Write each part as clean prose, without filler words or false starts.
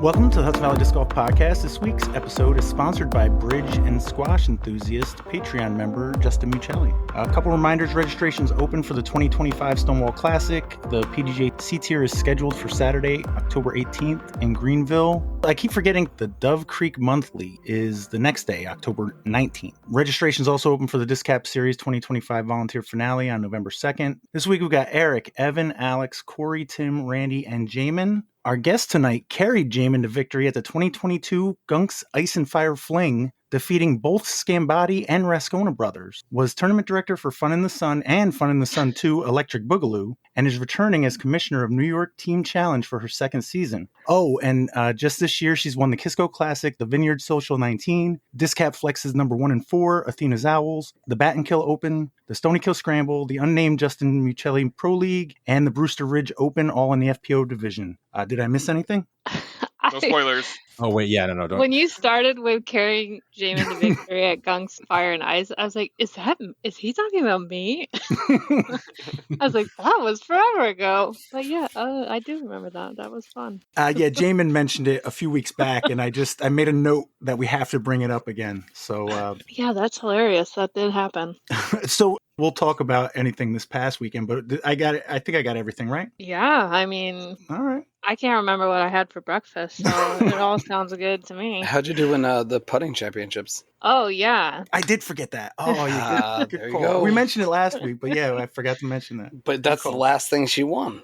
Welcome to the Hudson Valley Disc Golf Podcast. This week's episode is sponsored by bridge and squash enthusiast, Patreon member Justin Mucelli. A couple reminders: registration's open for the 2025 Stonewall Classic. The PDGA C-Tier is scheduled for Saturday, October 18th in Greenville. I keep forgetting the Dove Creek Monthly is the next day, October 19th. Registration's also open for the Disc Cap Series 2025 Volunteer Finale on November 2nd. This week we've got Erich, Evan, Alex, Corey, Tim, Randy, and Jaimen. Our guest tonight carried Jaimen to victory at the 2022 Gunks Ice and Fire Fling, defeating both Scambati and Rascona brothers, was tournament director for Fun in the Sun and Fun in the Sun 2 Electric Boogaloo, and is returning as commissioner of New York Team Challenge for her second season. Oh, and just this year, she's won the Kisco Classic, the Vineyard Social 19, Disc Cap Flex's number 1 and 4, Athena's Owls, the Bat and Kill Open, the Stony Kill Scramble, the unnamed Justin Mucelli Pro League, and the Brewster Ridge Open, all in the FPO division. Did I miss anything? No spoilers. Oh, wait, yeah, no, don't. When you started with carrying Jaimen to victory at Gunks, Fire, and Ice, I was like, is he talking about me? I was like, that was forever ago. But yeah, I do remember that. That was fun. Yeah, Jaimen mentioned it a few weeks back, and I made a note that we have to bring it up again. So yeah, that's hilarious. That did happen. So we'll talk about anything this past weekend, but I think I got everything right. Yeah, I mean, all right. I can't remember what I had for breakfast, so it all sounds good to me. How'd you do in the putting championships? Oh, yeah. I did forget that. Oh, yeah. Good there you call. go. We mentioned it last week, but yeah, I forgot to mention that. But that's the last thing she won.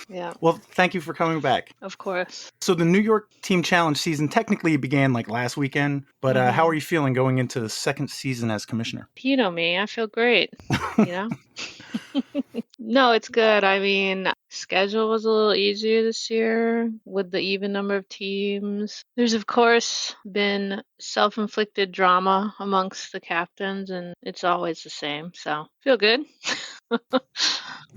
Yeah. Well, thank you for coming back. Of course. So the New York Team Challenge season technically began like last weekend, but how are you feeling going into the second season as commissioner? You know me. I feel great. You know? No, it's good. I mean, schedule was a little easier this year with the even number of teams. There's, of course, been self-inflicted drama amongst the captains, and it's always the same. So, feel good.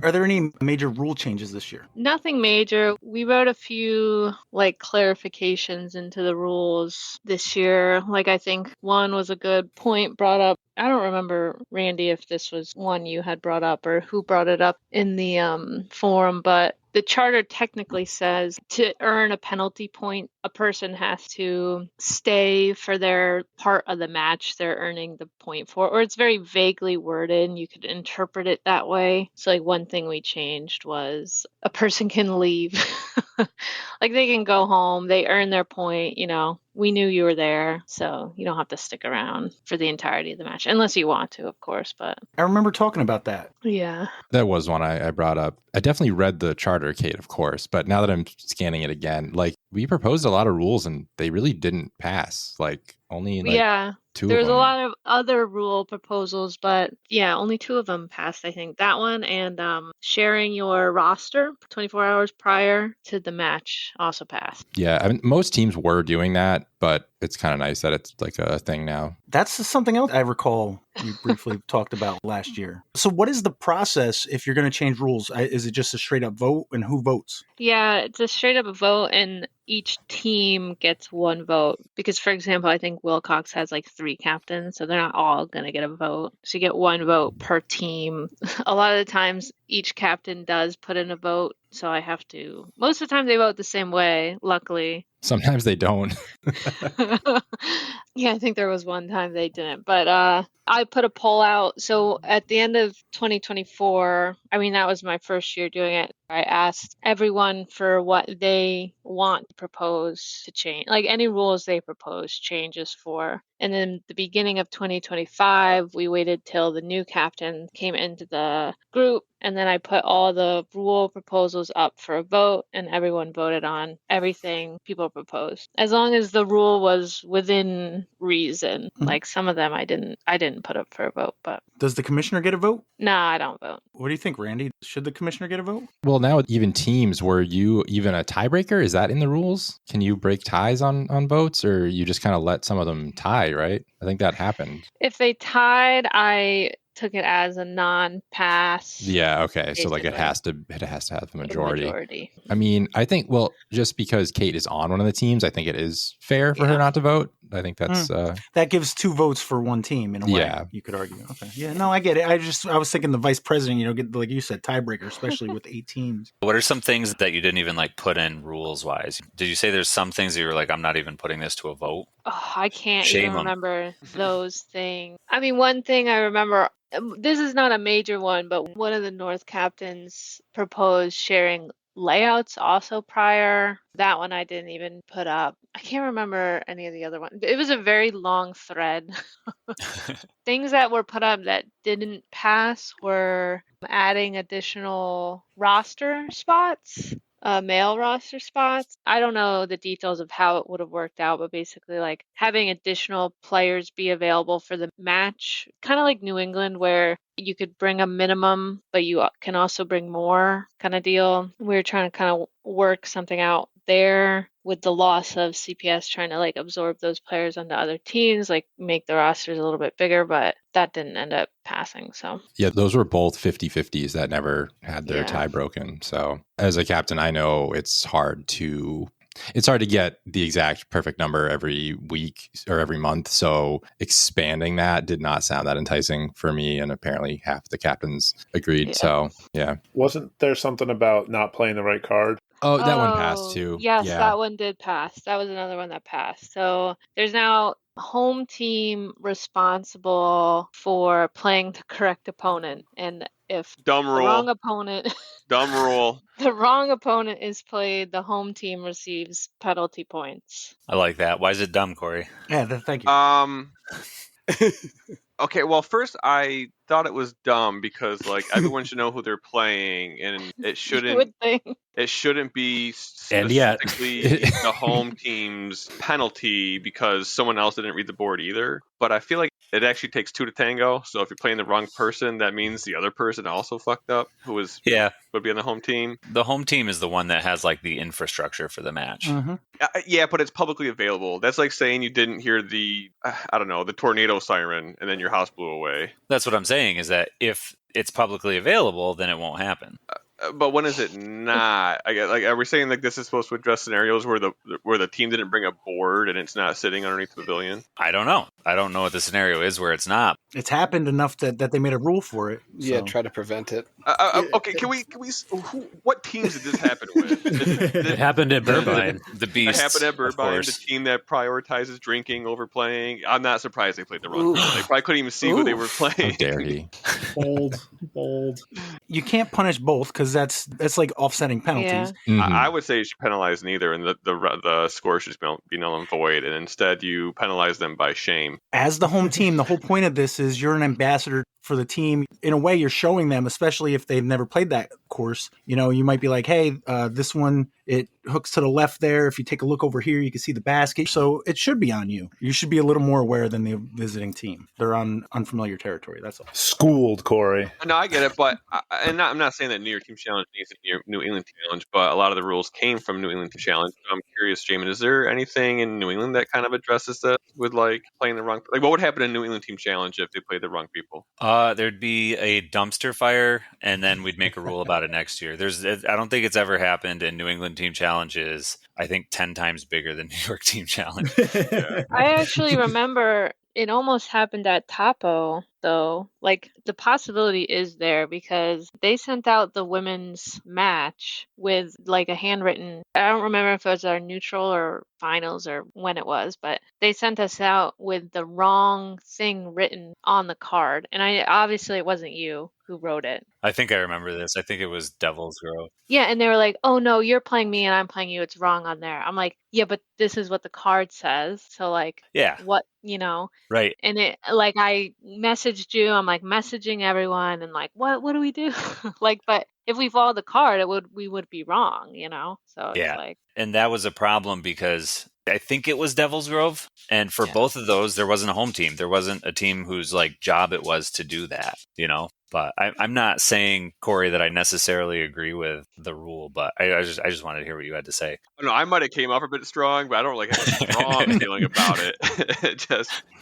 Are there any major rule changes this year? Nothing major. We wrote a few clarifications into the rules this year. I think one was a good point brought up. I don't remember, Randy, if this was one you had brought up or who brought it up in the forum, but the charter technically says to earn a penalty point, a person has to stay for their part of the match they're earning the point for, or it's very vaguely worded and you could interpret it that way. So one thing we changed was a person can leave. They can go home, they earn their point, we knew you were there, so you don't have to stick around for the entirety of the match, unless you want to, of course. But I remember talking about that. Yeah. That was one I brought up. I definitely read the charter, Kate, of course, but now that I'm scanning it again, we proposed a lot of rules and they really didn't pass. Only two There's of them. a lot of other rule proposals, but yeah, only two of them passed, I think. That one and sharing your roster 24 hours prior to the match also passed. Yeah, I mean, most teams were doing that, but it's kind of nice that it's a thing now. That's something else I recall you briefly talked about last year. So what is the process if you're going to change rules? Is it just a straight up vote, and who votes? Yeah, it's a straight up vote, and each team gets one vote. Because, for example, I think Wilcox has 3 captains, so they're not all going to get a vote. So you get one vote per team. A lot of the times, each captain does put in a vote, so I have to. Most of the time, they vote the same way, luckily. Sometimes they don't. Yeah, I think there was one time they didn't. But I put a poll out. So at the end of 2024, that was my first year doing it. I asked everyone for what they want to propose to change, any rules they propose changes for. And then the beginning of 2025, we waited till the new captain came into the group. And then I put all the rule proposals up for a vote, and everyone voted on everything people proposed. As long as the rule was within reason. Some of them I didn't put up for a vote, but. Does the commissioner get a vote? No, I don't vote. What do you think, Randy? Should the commissioner get a vote? Well, now with even teams, were you even a tiebreaker? Is that in the rules? Can you break ties on votes, or you just kind of let some of them tie, right? I think that happened. If they tied, I took it as a non-pass. Yeah, okay. Basically. So it has to have the majority. majority. I mean, I think just because Kate is on one of the teams, I think it is fair for her not to vote. I think that's that gives 2 votes for one team in a way. Yeah. You could argue. Okay. Yeah, no, I get it. I was thinking the vice president, get, like you said, tiebreaker, especially with 8 teams. What are some things that you didn't even like put in rules wise? Did you say there's some things that you were like, I'm not even putting this to a vote? Oh, I can't Shame even 'em. remember those things. I mean, one thing I remember, this is not a major one, but one of the North captains proposed sharing layouts also prior. That one I didn't even put up. I can't remember any of the other ones. It was a very long thread. Things that were put up that didn't pass were adding additional roster spots. Male roster spots. I don't know the details of how it would have worked out, but basically like having additional players be available for the match, kind of like New England where you could bring a minimum, but you can also bring more kind of deal. We were trying to kind of work something out there with the loss of CPS trying to like absorb those players onto other teams, like make the rosters a little bit bigger, but that didn't end up passing. So yeah, those were both 50-50s that never had their tie broken. So as a captain, I know it's hard to get the exact perfect number every week or every month. So expanding that did not sound that enticing for me. And apparently half the captains agreed. Yeah. So yeah. Wasn't there something about not playing the right card? Oh, that one passed too. Yes, yeah. That one did pass. That was another one that passed. So there's now home team responsible for playing the correct opponent. And if Dumb the rule. wrong opponent Dumb rule. the wrong opponent is played, the home team receives penalty points. I like that. Why is it dumb, Corey? Yeah, thank you. Okay, well, first I thought it was dumb because like everyone should know who they're playing, and it You would think. shouldn't be And yet. specifically the home team's penalty because someone else didn't read the board either. But I feel like it actually takes 2 to tango. So if you're playing the wrong person, that means the other person also fucked up who would be on the home team. The home team is the one that has like the infrastructure for the match. Mm-hmm. Yeah, but it's publicly available. That's like saying you didn't hear the tornado siren and then your house blew away. That's what I'm saying is that if it's publicly available, then it won't happen. But when is it not? Are we saying like this is supposed to address scenarios where the team didn't bring a board and it's not sitting underneath the pavilion? I don't know. I don't know what the scenario is where it's not. It's happened enough that they made a rule for it. Yeah, try to prevent it. Okay, can we? What teams did this happen with? It happened at Burbine. The Beasts. It happened at Burbine, the team that prioritizes drinking over playing. I'm not surprised they played the wrong team. They probably couldn't even see who they were playing. How dare he? Bold. You can't punish both because that's like offsetting penalties. Yeah. Mhm. I would say you should penalize neither, and the score should be null and void, and instead you penalize them by shame. As the home team, the whole point of this is you're an ambassador for the team. In a way, you're showing them, especially if they've never played that course. You might be like, hey, this one, it hooks to the left there. If you take a look over here, you can see the basket. So it should be on you. You should be a little more aware than the visiting team. They're on unfamiliar territory. That's all. Schooled, Corey. No, I get it, but I'm not saying that New York Team Challenge needs a New England Team Challenge, but a lot of the rules came from New England Team Challenge. I'm curious, Jaimen, is there anything in New England that kind of addresses that with like playing the wrong? Like, what would happen in New England Team Challenge if they played the wrong people? There'd be a dumpster fire, and then we'd make a rule about it next year. I don't think it's ever happened, and New England Team Challenge is, I think, 10 times bigger than New York Team Challenge. Yeah. I actually remember it almost happened at Topo, though. Like, the possibility is there because they sent out the women's match with, like, a handwritten... I don't remember if it was our neutral or finals or when it was, but they sent us out with the wrong thing written on the card. And obviously it wasn't you who wrote it. I think I remember this. I think it was Devil's Grove. Yeah, and they were like, oh, no, you're playing me and I'm playing you. It's wrong on there. I'm like, yeah, but this is what the card says. So, like, yeah, what, right. And it, like, I messaged you. I'm like messaging everyone and like, what do we do? Like, but if we followed the card, we would be wrong, So Yeah. it's like, And that was a problem because I think it was Devil's Grove. And for both of those, there wasn't a home team. There wasn't a team whose like job it was to do that, But I'm not saying, Corey, that I necessarily agree with the rule, but I just wanted to hear what you had to say. No, I might have came off a bit strong, but I don't like have a strong feeling about it.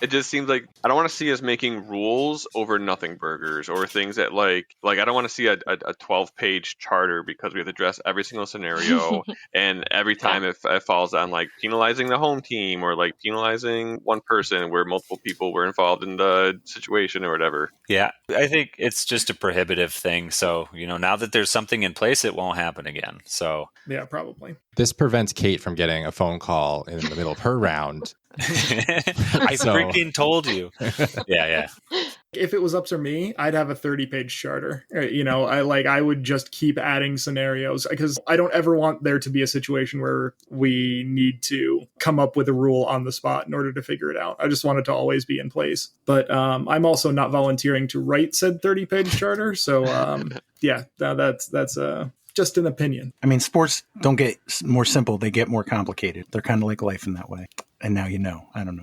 It just seems like I don't want to see us making rules over nothing burgers or things that like I don't want to see a 12-page charter because we have to address every single scenario and every time it falls on like penalizing the home team or like penalizing one person where multiple people were involved in the situation or whatever. Yeah, I think it's just a prohibitive thing. So, now that there's something in place, it won't happen again. So, yeah, probably. This prevents Kate from getting a phone call in the middle of her round. I freaking told you. Yeah. If it was up to me, I'd have a 30-page charter. I would just keep adding scenarios because I don't ever want there to be a situation where we need to come up with a rule on the spot in order to figure it out. I just want it to always be in place. But I'm also not volunteering to write said 30-page charter. So that's just an opinion. I mean, sports don't get more simple. They get more complicated. They're kind of like life in that way. And now you know. I don't know.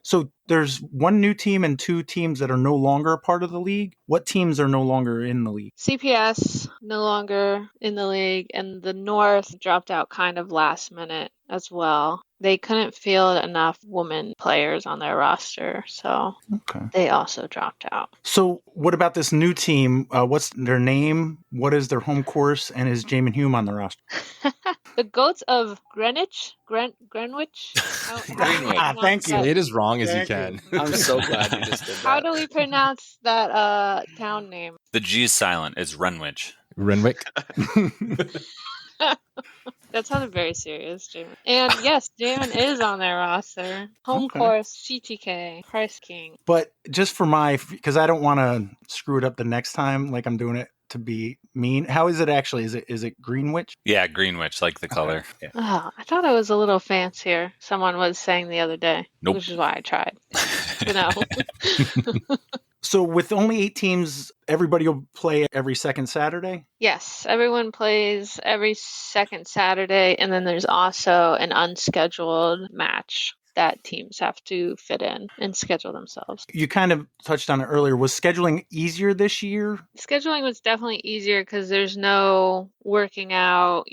So there's one new team and two teams that are no longer a part of the league. What teams are no longer in the league? CPS, no longer in the league, and the North dropped out kind of last minute as well. They couldn't field enough women players on their roster, so they also dropped out. So what about this new team? What's their name? What is their home course? And is Jaimen Hume on the roster? The Goats of Greenwich? Greenwich. Thank you. Say it as wrong as you can. I'm so glad you just did that. How do we pronounce that town name? The G is silent. It's Renwich. Renwick. That sounded very serious, Jaimen. And yes, Jaimen is on their roster. Home course, CTK, Christ King. But just because I don't want to screw it up the next time, like I'm doing it to be mean. How is it actually? Is it Greenwich? Yeah, Greenwich, like the color. Yeah. Oh, I thought it was a little fancier. Someone was saying the other day. Nope. Which is why I tried. So with only 8 teams, everybody will play every second Saturday? Yes, everyone plays every second Saturday, and then there's also an unscheduled match that teams have to fit in and schedule themselves. You kind of touched on it earlier. Was scheduling easier this year? Scheduling was definitely easier because there's no working out,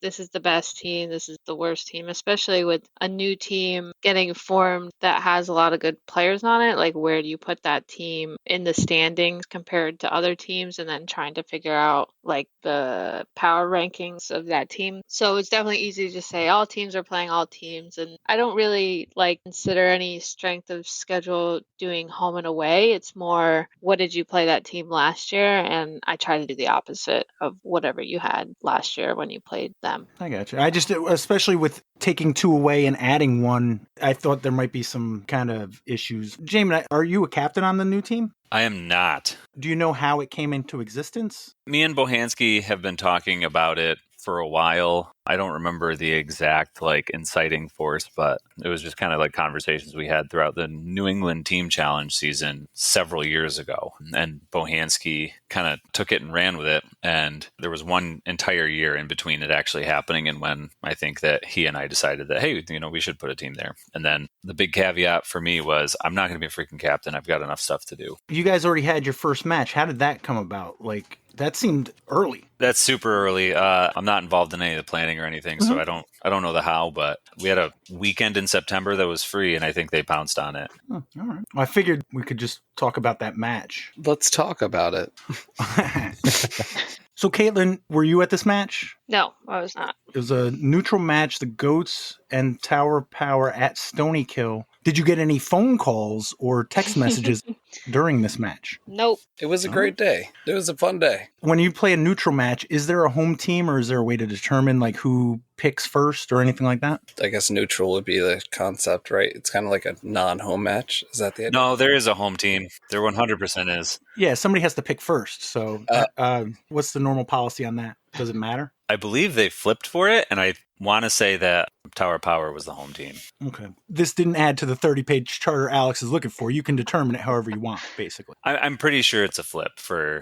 this is the best team, this is the worst team, especially with a new team getting formed that has a lot of good players on it. Like, where do you put that team in the standings compared to other teams, and then trying to figure out like the power rankings of that team. So it's definitely easy to just say all teams are playing all teams, and I don't really consider any strength of schedule doing home and away. It's more, what did you play that team last year? And I try to do the opposite of whatever you had last year when you played them. I got you. I just, especially with taking 2 away and adding 1, I thought there might be some kind of issues. Jaimen, are you a captain on the new team? I am not. Do you know how it came into existence? Me and Bohanski have been talking about it for a while. I don't remember the exact inciting force, but it was just kind of like conversations we had throughout the New England Team Challenge season several years ago. And Bohanski kind of took it and ran with it. And there was one entire year in between it actually happening and when I think that he and I decided that, hey, we should put a team there. And then the big caveat for me was, I'm not going to be a freaking captain. I've got enough stuff to do. You guys already had your first match. How did that come about? That seemed early. That's super early. I'm not involved in any of the planning or anything, so I don't know the how, but we had a weekend in September that was free, and I think they pounced on it. Oh, all right. Well, I figured we could just talk about that match. Let's talk about it. So, Kaitlyn, were you at this match? No, I was not. It was a neutral match, the Goats and Tower Power at Stony Kill. Did you get any phone calls or text messages during this match? Nope. It was a great day. It was a fun day. When you play a neutral match, is there a home team or is there a way to determine who picks first or anything like that? I guess neutral would be the concept, right? It's kind of like a non-home match. Is that the idea? No, there is a home team. There 100% is. Yeah, somebody has to pick first. So what's the normal policy on that? Does it matter? I believe they flipped for it, and I want to say that Tower Power was the home team. Okay. This didn't add to the 30-page charter Alex is looking for. You can determine it however you want, basically. I'm pretty sure it's a flip for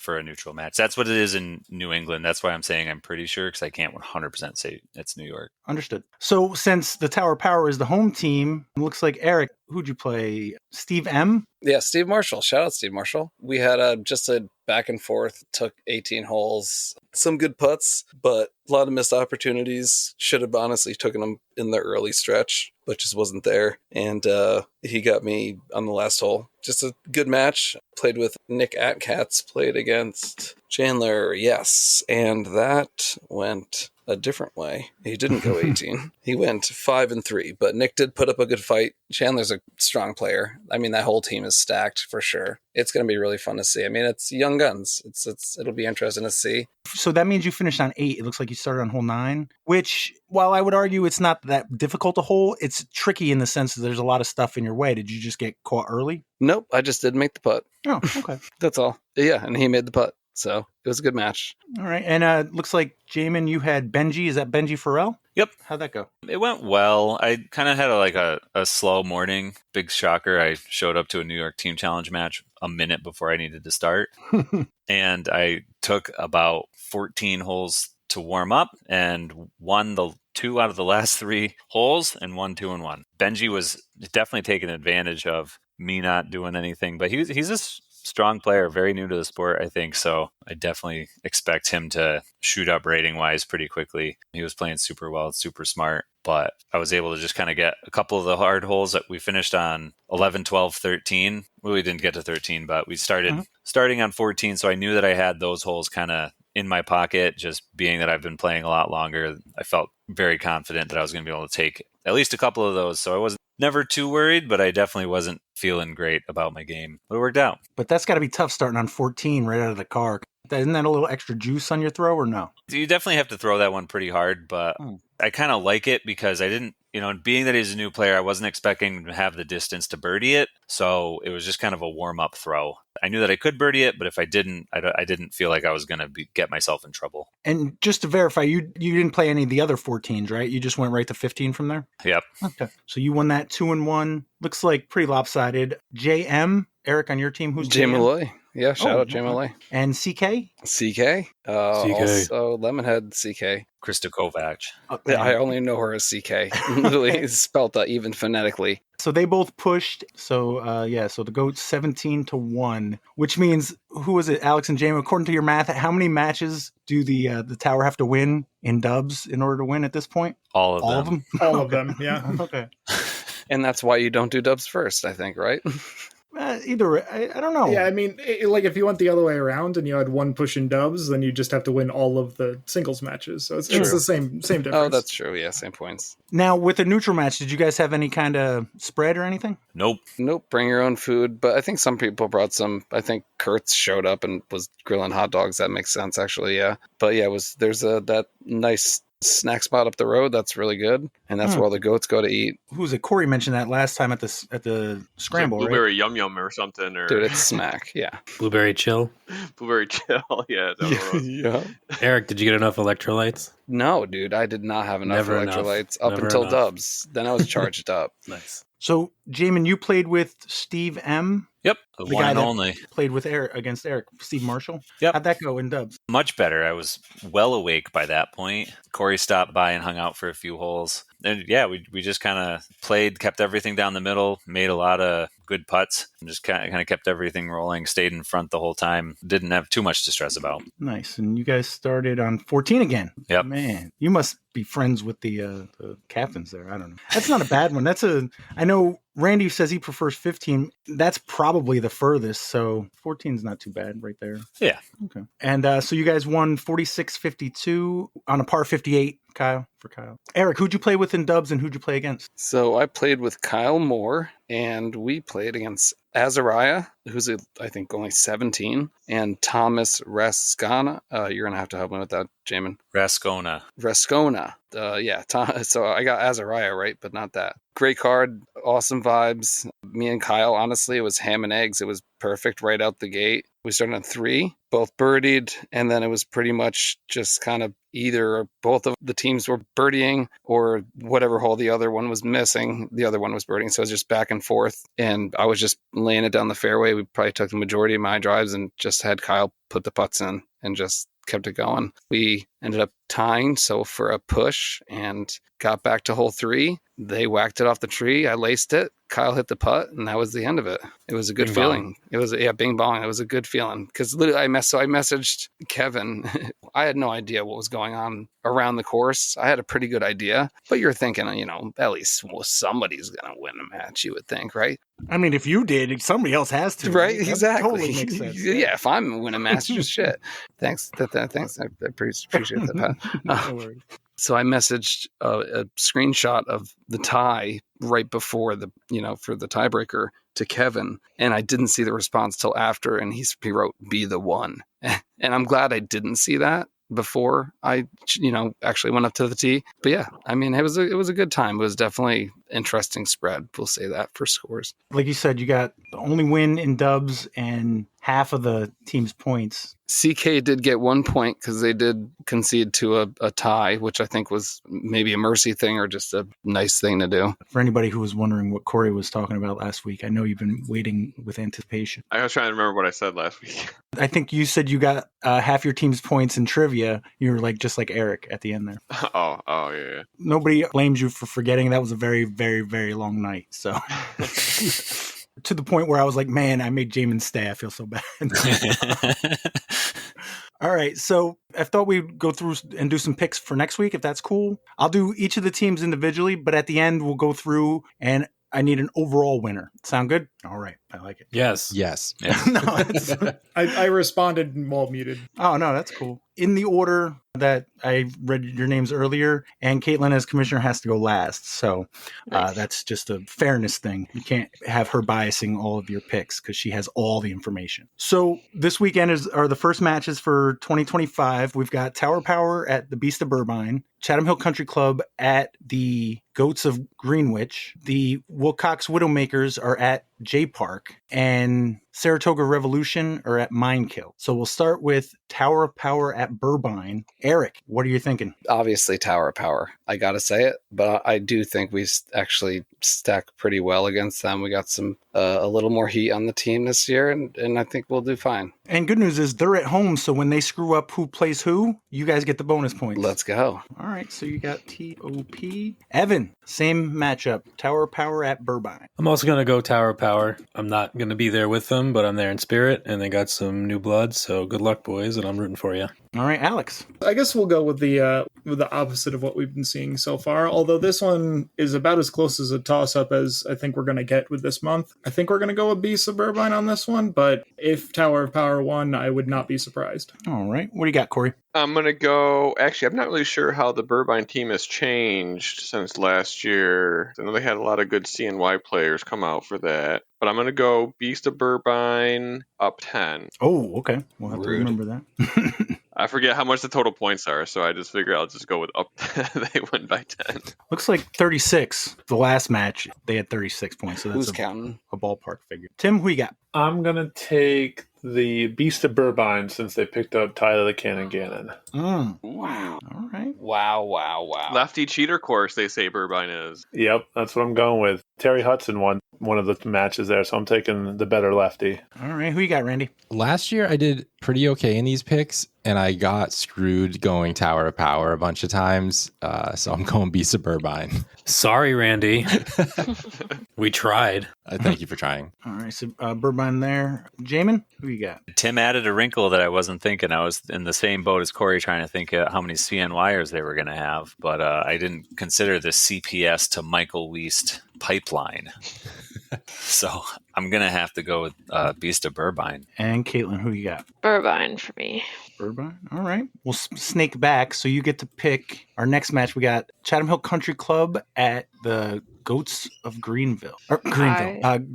a neutral match. That's what it is in New England. That's why I'm saying I'm pretty sure, because I can't 100% say it's New York. Understood. So since the Tower Power is the home team, it looks like, Erich, who'd you play? Steve M? Yeah, Steve Marshall. Shout out Steve Marshall. We had just a back and forth, took 18 holes, some good putts, but a lot of missed opportunities. Should have honestly taken them in the early stretch, but just wasn't there. And he got me on the last hole. Just a good match. Played with Nick Atcats, played against Chandler, yes. And that went a different way. He didn't go 18. He went 5-3, but Nick did put up a good fight. Chandler's a strong player. I mean, that whole team is stacked for sure. It's going to be really fun to see. I mean, it's young guns. It'll be interesting to see. So that means you finished on 8. It looks like you started on hole 9, which, while I would argue it's not that difficult a hole, it's tricky in the sense that there's a lot of stuff in your way. Did you just get caught early? Nope, I just didn't make the putt. Oh, okay. That's all. Yeah, and he made the putt. So it was a good match. All right. And looks like, Jaimen, you had Benji. Is that Benji Farrell? Yep. How'd that go? It went well. I kind of had a slow morning. Big shocker. I showed up to a New York Team Challenge match a minute before I needed to start. And I took about 14 holes to warm up and won the 2 out of the last 3 holes and won 2-1. Benji was definitely taking advantage of me not doing anything, but he's a strong player, very new to the sport, I think. So I definitely expect him to shoot up rating wise pretty quickly. He was playing super well, super smart, but I was able to just kind of get a couple of the hard holes that we finished on 11, 12, 13. Well, we didn't get to 13, but we starting on 14. So I knew that I had those holes kind of in my pocket, just being that I've been playing a lot longer. I felt very confident that I was going to be able to take at least a couple of those. So I wasn't never too worried, but I definitely wasn't feeling great about my game. But it worked out. But that's got to be tough starting on 14 right out of the car. Isn't that a little extra juice on your throw or no? You definitely have to throw that one pretty hard, but I kind of like it because I didn't, being that he's a new player, I wasn't expecting to have the distance to birdie it. So it was just kind of a warm-up throw. I knew that I could birdie it, but if I didn't, I didn't feel like I was going to get myself in trouble. And just to verify, you didn't play any of the other 14s, right? You just went right to 15 from there? Yep. Okay. So you won that 2-1. Looks like pretty lopsided. JM, Erich, on your team, who's Jay JM? Malloy. Yeah, shout out Jay Malloy. And CK? CK? Also Lemonhead CK. Krista Kovac. Yeah, I only know her as CK. Literally spelled even phonetically. So they both pushed. So so the GOAT's 17-1, which means, who was it, Alex and Jaimen? According to your math, how many matches do the Tower have to win in dubs in order to win at this point? All of them. All of them, yeah. Okay. And that's why you don't do dubs first, I think, right? Either I don't know. Yeah, I mean, like if you went the other way around and you had one push in dubs, then you just have to win all of the singles matches. So it's the same difference. Oh, that's true. Yeah, same points. Now, with a neutral match, did you guys have any kind of spread or anything? Nope. Bring your own food. But I think some people brought some. I think Kurtz showed up and was grilling hot dogs. That makes sense, actually. Yeah. But yeah, there's that nice snack spot up the road that's really good, and that's where all the goats go to eat. Who was it? Corey mentioned that last time at the scramble, like blueberry right? yum yum or something, or dude, it's smack. Yeah. Blueberry chill. Blueberry chill. Yeah. Yeah. Erich, did you get enough electrolytes? No, dude, I did not have enough Never electrolytes enough. up Never until enough. dubs. Then I was charged up. Nice. So, Jaimen, you played with Steve M. Yep. The one guy and that only. Played with against Erich, Steve Marshall. Yep. How'd that go in dubs? Much better. I was well awake by that point. Corey stopped by and hung out for a few holes. And yeah, we just kind of played, kept everything down the middle, made a lot of good putts, and just kind of kept everything rolling, stayed in front the whole time. Didn't have too much to stress about. Nice. And you guys started on 14 again. Yep. Man, you must be friends with the captains there. I don't know. That's not a bad one. I know Randy says he prefers 15. That's probably the furthest. So 14 is not too bad right there. Yeah. Okay. And so you guys won 46-52 on a par 58, Kyle. Erich, who'd you play with in dubs and who'd you play against? So I played with Kyle Moore, and we played against Azariah, who's I think only 17, and Thomas Rascona. You're going to have to help me with that, Jaimen. Rascona. So I got Azariah right, but not that. Great card, awesome vibes. Me and Kyle, honestly, it was ham and eggs. It was perfect right out the gate. We started on 3, both birdied, and then it was pretty much just kind of either both of the teams were birdieing or whatever hole the other one was missing, the other one was birdieing. So it was just back and forth, and I was just laying it down the fairway. We probably took the majority of my drives and just had Kyle put the putts in and just kept it going. We ended up tying, so for a push, and got back to hole 3. They whacked it off the tree. I laced it. Kyle hit the putt, and that was the end of it. It was a good feeling. It was, bing bong. It was a good feeling because literally I messaged Kevin. I had no idea what was going on around the course. I had a pretty good idea, but you're thinking, at least somebody's going to win a match, you would think, right? I mean, if you did, somebody else has to. Right? That Exactly. totally makes sense. Yeah, if I'm winning a match, just shit. Thanks. Thanks. I appreciate that, Pat. No worries. So I messaged a screenshot of the tie right before for the tiebreaker to Kevin, and I didn't see the response till after, and he wrote, "Be the one." And I'm glad I didn't see that before I, actually went up to the tee. But yeah, I mean, it was a good time. It was definitely interesting spread. We'll say that for scores. Like you said, you got the only win in dubs and half of the team's points. CK did get 1 point because they did concede to a tie, which I think was maybe a mercy thing or just a nice thing to do. For anybody who was wondering what Corey was talking about last week, I know you've been waiting with anticipation. I was trying to remember what I said last week. I think you said you got half your team's points in trivia. You were just like Erich at the end there. Oh, yeah. Nobody blames you for forgetting. That was a very, very, very long night. So to the point where I was like, man, I made Jaimen stay. I feel so bad. All right. So I thought we'd go through and do some picks for next week, if that's cool. I'll do each of the teams individually, but at the end, we'll go through and I need an overall winner. Sound good? All right. I like it. Yes. No, I responded while muted. Oh, no, that's cool. In the order that I read your names earlier, and Kaitlyn as commissioner has to go last. So Nice. that's just a fairness thing. You can't have her biasing all of your picks because she has all the information. So this weekend are the first matches for 2025. We've got Tower Power at the Beast of Burbine, Chatham Hill Country Club at the Goats of Greenwich. The Wilcox Widowmakers are at JPark, and Saratoga Revolution are at Minekill. So we'll start with Tower of Power at Burbine. Erich, what are you thinking? Obviously, Tower of Power. I got to say it, but I do think we actually stack pretty well against them. We got some a little more heat on the team this year, and I think we'll do fine. And good news is they're at home, so when they screw up who plays who, you guys get the bonus points. Let's go. All right, so you got TOP. Evan, same matchup. Tower of Power at Burbine. I'm also going to go Tower of Power. I'm not going to be there with them, but I'm there in spirit, and they got some new blood, so good luck, boys, and I'm rooting for you. All right, Alex. I guess we'll go with the opposite of what we've been seeing so far, although this one is about as close as a toss-up as I think we're going to get with this month. I think we're going to go with Beast of Burbine on this one, but if Tower of Power won, I would not be surprised. All right, what do you got, Corey? I'm going to go... Actually, I'm not really sure how the Burbine team has changed since last year. I know they had a lot of good CNY players come out for that. But I'm going to go Beast of Burbine up 10. Oh, okay. We'll have to remember that. I forget how much the total points are, so I just figure I'll just go with up. They win by 10. Looks like 36. The last match, they had 36 points. So that's Who's counting? A ballpark figure. Tim, who you got? I'm going to take the Beast of Burbine since they picked up Tyler the Cannon Gannon. Wow. All right. Wow. Lefty cheater course, they say Burbine is. Yep, that's what I'm going with. Terry Hudson won one of the matches there, so I'm taking the better lefty. All right. Who you got, Randy? Last year, I did pretty okay in these picks, and I got screwed going Tower of Power a bunch of times, so I'm going Beast of Burbine. Sorry, Randy. We tried. Thank you for trying. All right. So Burbine there. Jaimen, who you got? Tim added a wrinkle that I wasn't thinking. I was in the same boat as Corey trying to think how many CNYers they were going to have, but I didn't consider the CPS to Michael Weist pipeline. So I'm going to have to go with Beast of Burbine. And Kaitlyn, who you got? Burbine for me. Burbine. All right. We'll snake back. So you get to pick our next match. We got Chatham Hill Country Club at the Goats of Greenville. Or Greenville.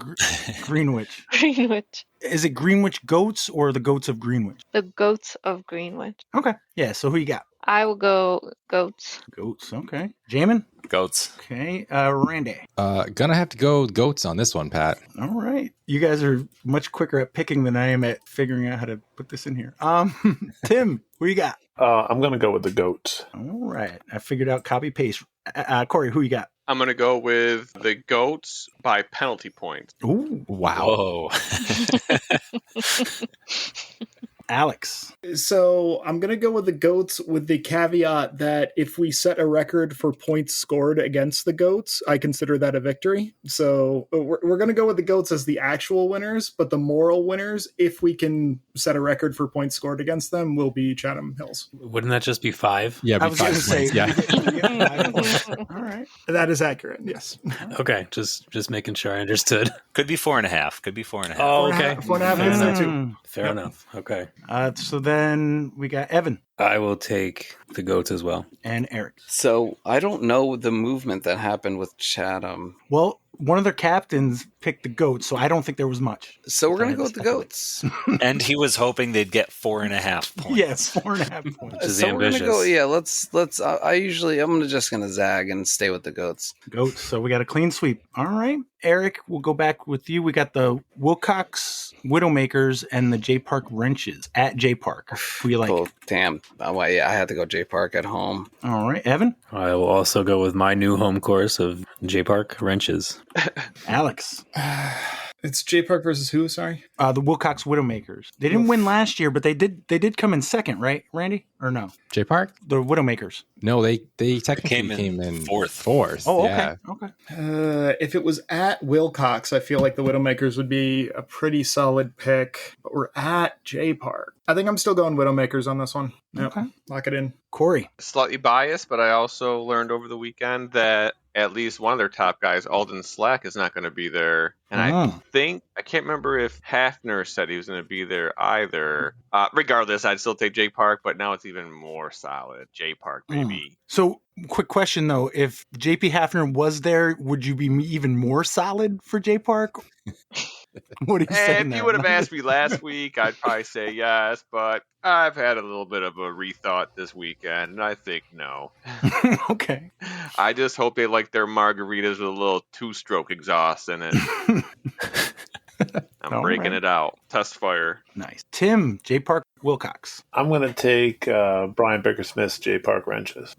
Greenwich. Greenwich. Is it Greenwich Goats or the Goats of Greenwich? The Goats of Greenwich. Okay. Yeah. So who you got? I will go goats. Goats. Okay. Jaimen. Goats. Okay. Randy. Gonna have to go with goats on this one, Pat. All right. You guys are much quicker at picking than I am at figuring out how to put this in here. Tim, who you got? I'm going to go with the goats. All right. I figured out copy paste. Corey, who you got? I'm going to go with the goats by penalty points. Ooh. Wow. Whoa. Alex. So I'm going to go with the goats with the caveat that if we set a record for points scored against the goats, I consider that a victory. So we're going to go with the goats as the actual winners, but the moral winners, if we can set a record for points scored against them, will be Chatham Hills. Wouldn't that just be 5? Yeah, I was going to say. Yeah. All right. That is accurate, yes. Okay, just making sure I understood. Could be 4.5. Could be 4.5. Oh, okay. 4.5 is there too. Fair enough. Okay. So then we got Evan I will take the goats as well. and Erich. So I don't know the movement that happened with Chatham. Well, one of their captains picked the goats, so I don't think there was much. So we're going to go with the goats. And he was hoping they'd get 4.5 points. Yes, 4.5 points. Which is So we're going to ambitious. go, yeah, let's, I'm just going to zag and stay with the goats. Goats. So we got a clean sweep. All right. Erich, we'll go back with you. We got the Wilcox Widowmakers and the JPark Wrenches at JPark. Who you like? Oh, damn. Well, yeah, I had to go JPark at home. All right. Evan? I will also go with my new home course of JPark Wrenches. Alex? It's JPark versus who, sorry? The Wilcox Widowmakers. They didn't win last year, but they did come in second, right, Randy? Or no? JPark? The Widowmakers. No, they technically came in fourth. Oh, okay. Yeah. Okay. If it was at Wilcox, I feel like the Widowmakers would be a pretty solid pick. But we're at JPark. I think I'm still going Widowmakers on this one. Yep. Okay. Lock it in. Corey. Slightly biased, but I also learned over the weekend that at least one of their top guys, Alden Slack, is not going to be JPark. And I can't remember if Hafner said he was going to be there either. Regardless, I'd still take JPark, but now it's even more solid. JPark, baby. So, quick question though: if JP Hafner was there, would you be even more solid for JPark? What are you saying? If you would have asked me last week, I'd probably say yes, but I've had a little bit of a rethought this weekend, and I think no. Okay. I just hope they like their margaritas with a little two-stroke exhaust in it. I'm breaking it out. Test fire. Nice. Tim, JPark Wilcox. I'm going to take Brian Bickersmith's JPark Wrenches.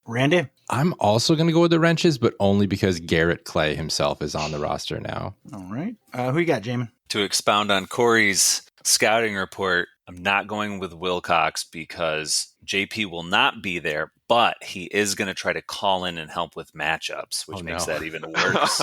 Randy? I'm also going to go with the Wrenches, but only because Garrett Clay himself is on the roster now. All right. Who you got, Jaimen? To expound on Corey's scouting report, I'm not going with Wilcox because JP will not be there, but he is going to try to call in and help with matchups, which makes that even worse.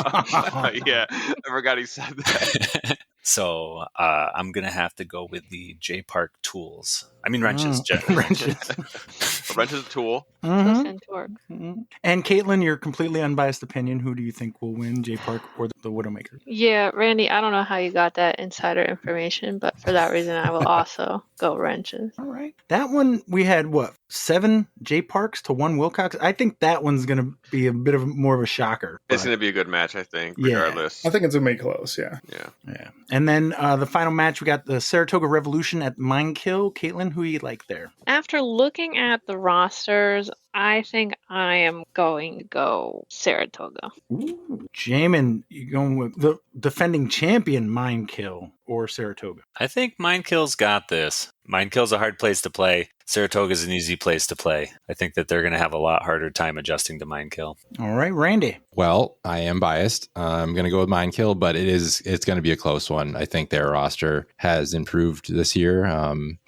Yeah, I forgot he said that. So I'm going to have to go with the JPark tools. I mean, wrenches. Wrenches. A wrench is a tool. And torque. And Kaitlyn, your completely unbiased opinion. Who do you think will win, JPark or the Widowmaker? Yeah, Randy, I don't know how you got that insider information, but for that reason, I will also go wrenches. All right. That one, we had, 7 JParks to 1 Wilcox? I think that one's going to be a bit of more of a shocker. It's going to be a good match, I think, regardless. I think it's going to be close, yeah. Yeah. And then the final match, we got the Saratoga Revolution at Minekill. Kaitlyn, who you like there? After looking at the rosters, I think I am going to go Saratoga. Ooh. Jaimen, you going with the defending champion Minekill or Saratoga? I think Minekill's got this. Minekill's a hard place to play. Saratoga's an easy place to play. I think that they're going to have a lot harder time adjusting to Minekill. All right, Randy. Well, I am biased. I'm going to go with Minekill, but it's going to be a close one. I think their roster has improved this year.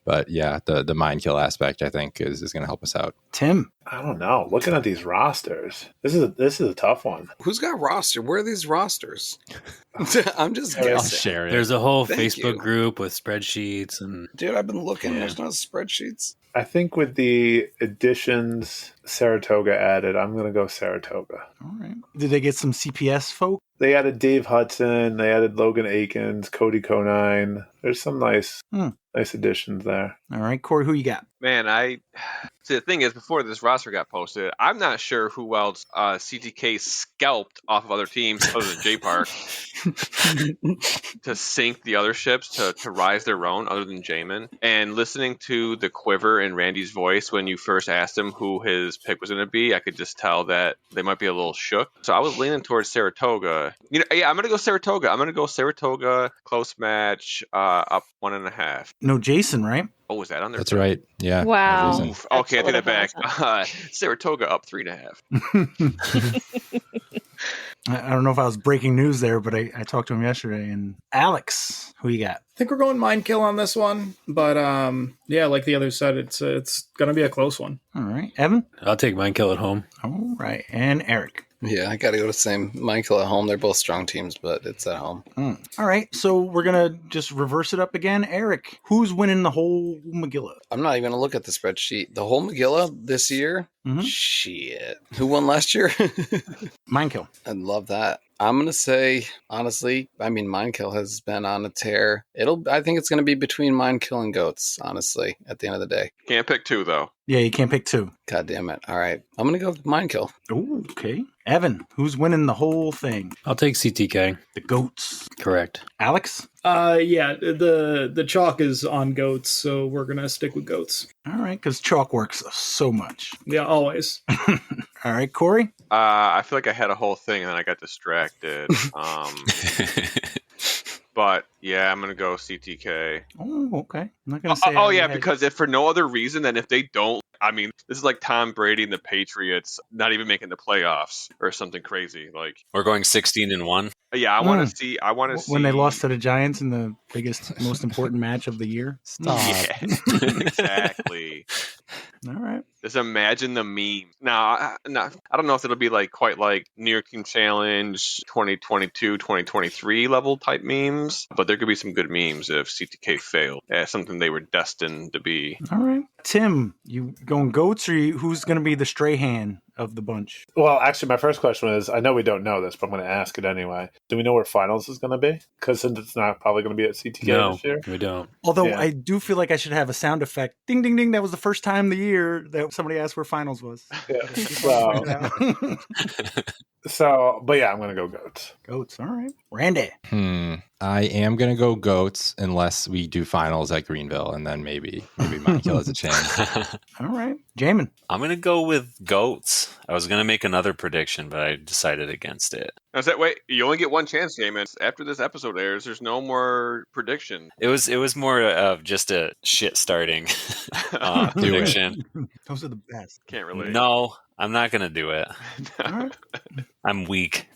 But yeah, the Minekill aspect, I think, is going to help us out. Tim. I don't know. Looking at these rosters, this is a tough one. Who's got roster? Where are these rosters? I'm just I'll guessing. share it. There's a whole Thank Facebook you. group with spreadsheets and Dude, I've been looking. There's no spreadsheets. I think with the additions Saratoga added, I'm going to go Saratoga. All right. Did they get some CPS folk? They added Dave Hudson. They added Logan Akins, Cody Conine. There's some nice additions there. All right, Corey, who you got? Man, see, the thing is, before this roster got posted, I'm not sure who else CTK scalped off of other teams other than JPark to sink the other ships to rise their own other than Jaimen. And listening to the quiver in Randy's voice when you first asked him who his pick was going to be, I could just tell that they might be a little shook. So I was leaning towards Saratoga. Yeah, I'm going to go Saratoga. I'm going to go Saratoga, close match, up 1.5. No Jason, right? Oh, was that on there? That's right. Yeah. Wow. Jason. Oof. Okay, I take that back. Saratoga up 3.5. I don't know if I was breaking news there, but I talked to him yesterday. And Alex, who you got? I think we're going Mind Kill on this one, but yeah, like the other said, it's gonna be a close one. All right, Evan. I'll take Mind Kill at home. All right, and Erich. Yeah, I got to go to same Mind Kill at home. They're both strong teams, but it's at home. All right, so we're going to just reverse it up again. Erich, who's winning the whole Megillah? I'm not even going to look at the spreadsheet. The whole Megillah this year? Mm-hmm. Shit. Who won last year? Mind Kill. I love that. I'm going to say, honestly, I mean, Mind Kill has been on a tear. I think it's going to be between Mind Kill and Goats, honestly, at the end of the day. Can't pick two, though. Yeah, you can't pick two. God damn it. All right. I'm going to go with Mind Kill. Oh, okay. Evan, who's winning the whole thing? I'll take CTK. The Goats. Correct. Alex? Yeah, the chalk is on Goats, so we're gonna stick with Goats. All right, because chalk works so much. Yeah, always. All right, Corey? I feel like I had a whole thing and then I got distracted. But yeah, I'm gonna go CTK. Oh, okay. I'm not gonna say. Because if for no other reason than if they don't, I mean, this is like Tom Brady and the Patriots not even making the playoffs or something crazy. Like We're going 16-1. Yeah, I want to see. When they lost to the Giants in the biggest, most important match of the year. Stop. Yeah, exactly. All right. Just imagine the meme. Now, I don't know if it'll be like quite like New York Team Challenge 2022, 2023 level type memes, but there could be some good memes if CTK failed as something they were destined to be. All right. Tim, you going Goats or who's going to be the stray hand of the bunch? Well, actually, my first question is, I know we don't know this, but I'm going to ask it anyway. Do we know where finals is going to be? Because since it's not probably going to be at CTK this year. We don't. Although Yeah. I do feel like I should have a sound effect. Ding, ding, ding. That was the first time the year that somebody asked where finals was. Yeah. But yeah, I'm going to go Goats. Goats. All right. Randy. I am going to go Goats unless we do finals at Greenville, and then maybe Mind Kill has a chance. All right. Jaimen. I'm going to go with Goats. I was going to make another prediction, but I decided against it. I said, wait, you only get one chance, Jaimen. After this episode airs, there's no more prediction. It was more of just a shit starting prediction. Those are the best. Can't relate. No, I'm not going to do it. All right. I'm weak.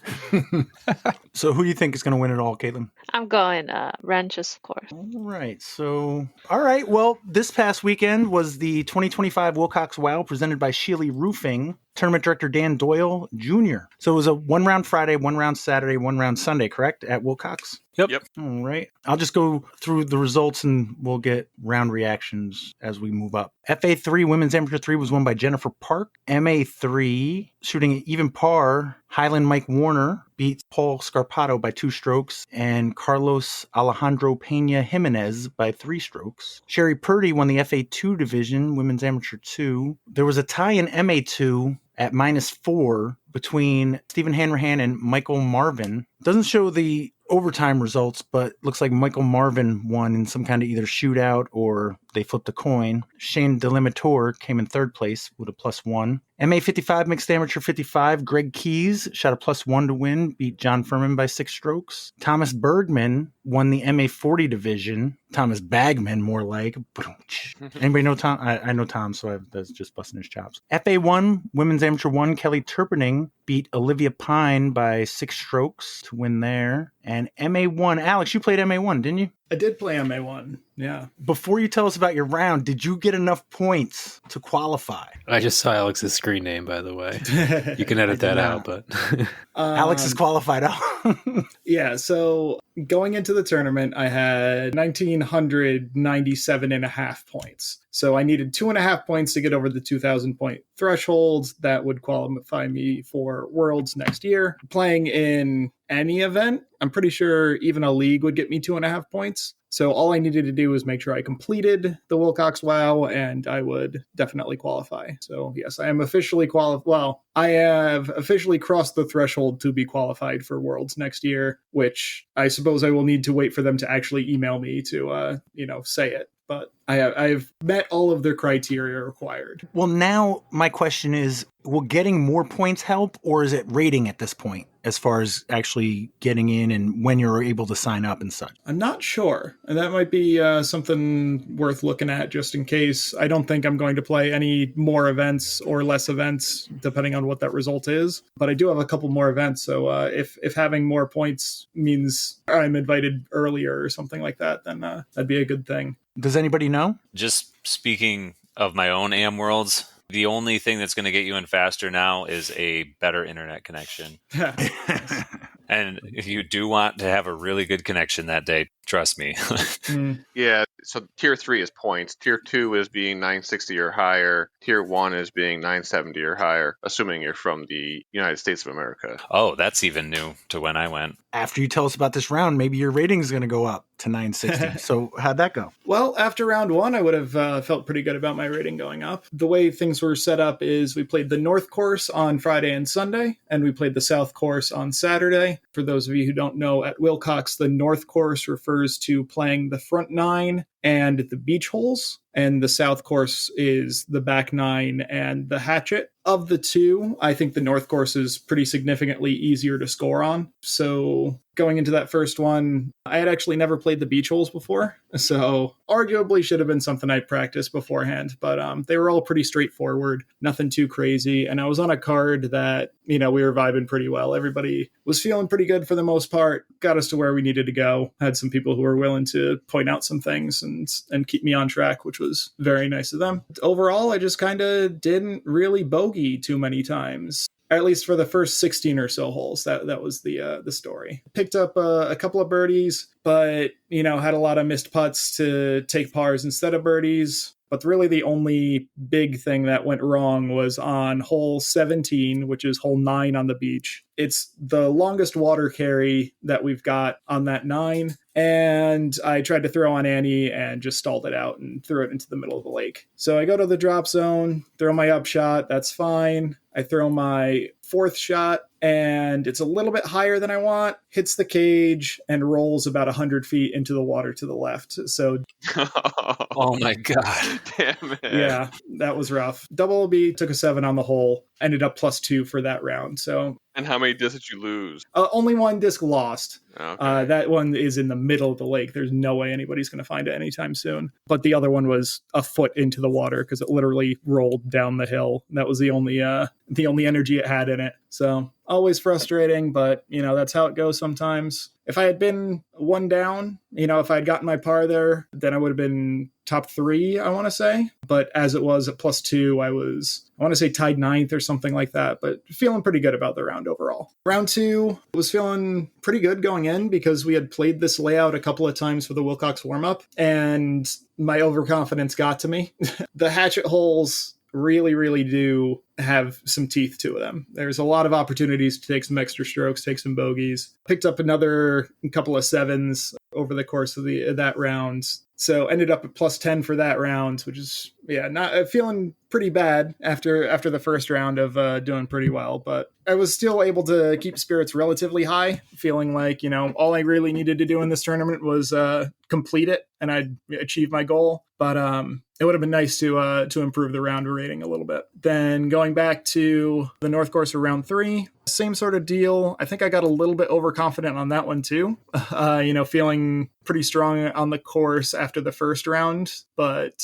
So who do you think is going to win it all, Kaitlyn? I'm going Wrenches, of course. All right. So, all right. Well, this past weekend was the 2025 Wilcox WOW presented by Sheeley Roofing. Tournament director Dan Doyle Jr. So it was a 1 round Friday, 1 round Saturday, 1 round Sunday, correct? At Wilcox? Yep. All right. I'll just go through the results and we'll get round reactions as we move up. FA3 Women's Amateur 3 was won by Jennifer Park. MA3 shooting at even par. Highland Mike Warner beat Paul Scarpato by 2 strokes and Carlos Alejandro Pena Jimenez by 3 strokes. Sherry Purdy won the FA2 division, Women's Amateur 2. There was a tie in MA2 at -4 between Stephen Hanrahan and Michael Marvin. Doesn't show the overtime results, but looks like Michael Marvin won in some kind of either shootout or they flipped a coin. Shane Delimitor came in 3rd place with a +1. MA55 Mixed Amateur 55, Greg Keys shot a +1 to win, beat John Furman by 6 strokes. Thomas Bergman won the MA40 division. Thomas Bagman, more like. Anybody know Tom? I know Tom, so that's just busting his chops. FA1, Women's Amateur 1, Kelly Turpinning beat Olivia Pine by 6 strokes to win there. And MA1, Alex, you played MA1, didn't you? I did play MA1, yeah. Before you tell us about your round, did you get enough points to qualify? I just saw Alex's screen name, by the way. You can edit that out, but Alex is qualified out. Yeah, so going into the tournament, I had 1,997.5 points. So I needed 2.5 points to get over the 2,000 point threshold. That would qualify me for Worlds next year. Playing in any event, I'm pretty sure even a league would get me 2.5 points. So all I needed to do was make sure I completed the Wilcox WOW, and I would definitely qualify. So yes, I am officially qualified. Well, I have officially crossed the threshold to be qualified for Worlds next year, which I suppose I will need to wait for them to actually email me to, say it. But I've met all of their criteria required. Well, now my question is, will getting more points help, or is it rating at this point as far as actually getting in and when you're able to sign up and such? I'm not sure. And that might be something worth looking at just in case. I don't think I'm going to play any more events or less events, depending on what that result is. But I do have a couple more events. So if having more points means I'm invited earlier or something like that, then that'd be a good thing. Does anybody know? Just speaking of my own AM Worlds, the only thing that's going to get you in faster now is a better internet connection. And if you do want to have a really good connection that day, trust me. Yeah, so tier 3 is points. Tier 2 is being 960 or higher. Tier 1 is being 970 or higher, assuming you're from the United States of America. Oh, that's even new to when I went. After you tell us about this round, maybe your rating is going to go up to 960. So how'd that go? Well, after round 1, I would have felt pretty good about my rating going up. The way things were set up is we played the North course on Friday and Sunday, and we played the South course on Saturday. For those of you who don't know, at Wilcox, the North course refers to playing the front 9 and the beach holes, and the South course is the back 9 and the hatchet. Of the two, I think the North course is pretty significantly easier to score on. So going into that first one, I had actually never played the beach holes before, so arguably should have been something I practiced beforehand, but they were all pretty straightforward, nothing too crazy, and I was on a card that, we were vibing pretty well. Everybody was feeling pretty good for the most part, got us to where we needed to go, had some people who were willing to point out some things and keep me on track, which was very nice of them. Overall, I just kind of didn't really bogey too many times. At least for the first 16 or so holes, that was the story. Picked up a couple of birdies, but had a lot of missed putts to take pars instead of birdies. But really the only big thing that went wrong was on hole 17, which is hole 9 on the beach. It's the longest water carry that we've got on that 9. And I tried to throw on Annie and just stalled it out and threw it into the middle of the lake. So I go to the drop zone, throw my up shot, that's fine. I throw my fourth shot, and it's a little bit higher than I want, hits the cage, and rolls about 100 feet into the water to the left. So, oh my God. Damn it. Yeah, that was rough. Double OB took a 7 on the hole, ended up +2 for that round. So, and how many discs did you lose? Only one disc lost. Okay. That one is in the middle of the lake. There's no way anybody's going to find it anytime soon. But the other one was a foot into the water because it literally rolled down the hill. That was the only energy it had in it. So always frustrating, but that's how it goes sometimes. If I had been one down, if I had gotten my par there, then I would have been top 3, I want to say. But as it was at +2, I want to say tied 9th or something like that, but feeling pretty good about the round overall. Round 2 was feeling pretty good going in because we had played this layout a couple of times for the Wilcox warm-up, and my overconfidence got to me. The hatchet holes really, really do have some teeth to them. There's a lot of opportunities to take some extra strokes, take some bogeys. Picked up another couple of 7s over the course of that round. So ended up at +10 for that round, which is, not feeling pretty bad after the first round of doing pretty well. But I was still able to keep spirits relatively high, feeling like, all I really needed to do in this tournament was complete it, and I'd achieve my goal. But it would have been nice to improve the round rating a little bit. Then going back to the North course for round 3, same sort of deal. I think I got a little bit overconfident on that one too. Feeling pretty strong on the course after the first round, but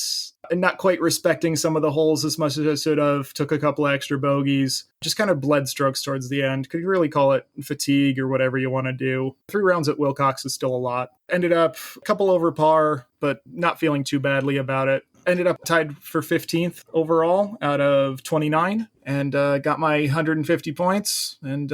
not quite respecting some of the holes as much as I should have. Took a couple of extra bogeys. Just kind of bled strokes towards the end. Could really call it fatigue or whatever you want to do. 3 rounds at Wilcox is still a lot. Ended up a couple over par, but not feeling too badly about it. Ended up tied for 15th overall out of 29 and got my 150 points and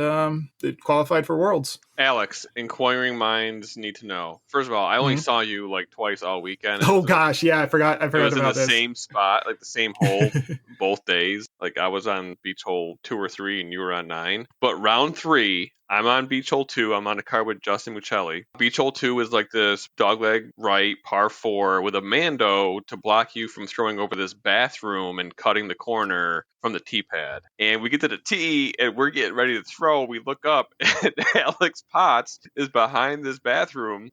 qualified for Worlds. Alex, inquiring minds need to know. First of all, I only saw you like twice all weekend. Oh gosh, yeah, I forgot It was in about the this. same spot, like the same hole, both days. Like I was on beach hole 2 or 3, and you were on 9. But round 3, I'm on beach hole 2. I'm on a card with Justin Mucelli. Beach hole 2 is like this dogleg right par 4 with a Mando to block you from throwing over this bathroom and cutting the corner from the tee pad. And we get to the tee, and we're getting ready to throw. We look up, and Alex Potts is behind this bathroom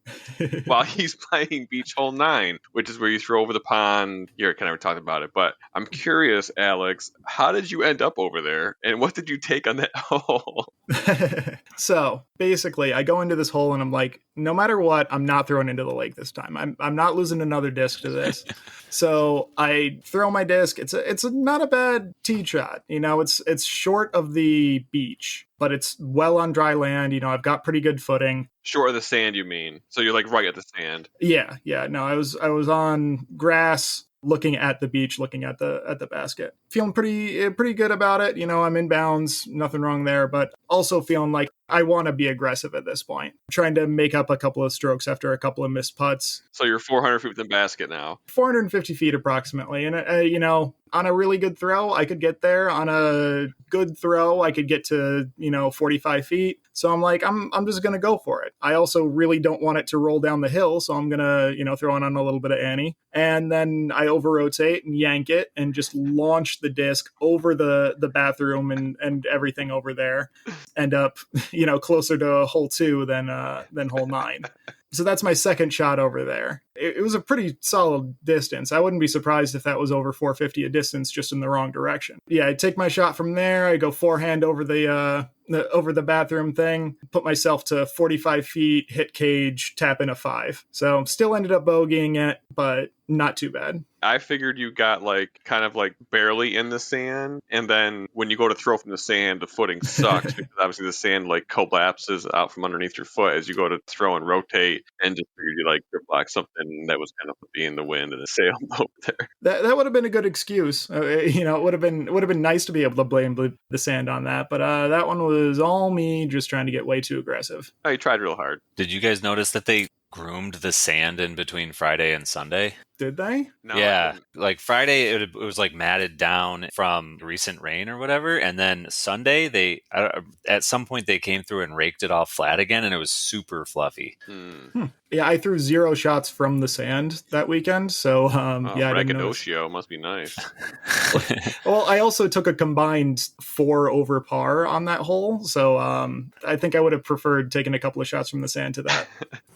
while he's playing beach hole 9, which is where you throw over the pond. Erich and I were talking about it, but I'm curious, Alex, how did you end up over there, and what did you take on that hole? So basically, I go into this hole and I'm like, no matter what, I'm not throwing into the lake this time. I'm not losing another disc to this. So I throw my disc. It's not a bad tee shot. You know, it's short of the beach, but it's well on dry land. You know, I've got pretty good footing. Short of the sand, you mean? So you're like right at the sand. Yeah. No, I was on grass, looking at the beach, looking at the basket, feeling pretty good about it. You know, I'm in bounds, nothing wrong there, but also feeling like I want to be aggressive at this point, trying to make up a couple of strokes after a couple of missed putts. So you're 400 feet from the basket now. 450 feet approximately. And, you know, on a really good throw, I could get there. On a good throw, I could get to, 45 feet. So I'm like, I'm just going to go for it. I also really don't want it to roll down the hill. So I'm going to, throw it on a little bit of Annie. And then I over rotate and yank it and just launch the disc over the bathroom and everything over there. End up, closer to hole 2 than hole 9. So that's my second shot over there. It was a pretty solid distance. I wouldn't be surprised if that was over 450 a distance, just in the wrong direction. Yeah, I take my shot from there. I go forehand over the bathroom thing, put myself to 45 feet, hit cage, tap in a 5. So still ended up bogeying it, but not too bad. I figured you got kind of barely in the sand, and then when you go to throw from the sand, the footing sucks because obviously the sand collapses out from underneath your foot as you go to throw and rotate, and just figured you grip lock something that was kind of in the wind and it sailed over there. That would have been a good excuse. It would have been nice to be able to blame the sand on that, but that one was all me just trying to get way too aggressive. Oh, you tried real hard. Did you guys notice that they groomed the sand in between Friday and Sunday? Did they? No, yeah, Friday it was matted down from recent rain or whatever, and then Sunday they at some point they came through and raked it all flat again, and it was super fluffy. Yeah, I threw 0 shots from the sand that weekend, so yeah, braggadocio must be nice. Well, I also took a combined 4 over par on that hole, so I think I would have preferred taking a couple of shots from the sand to that.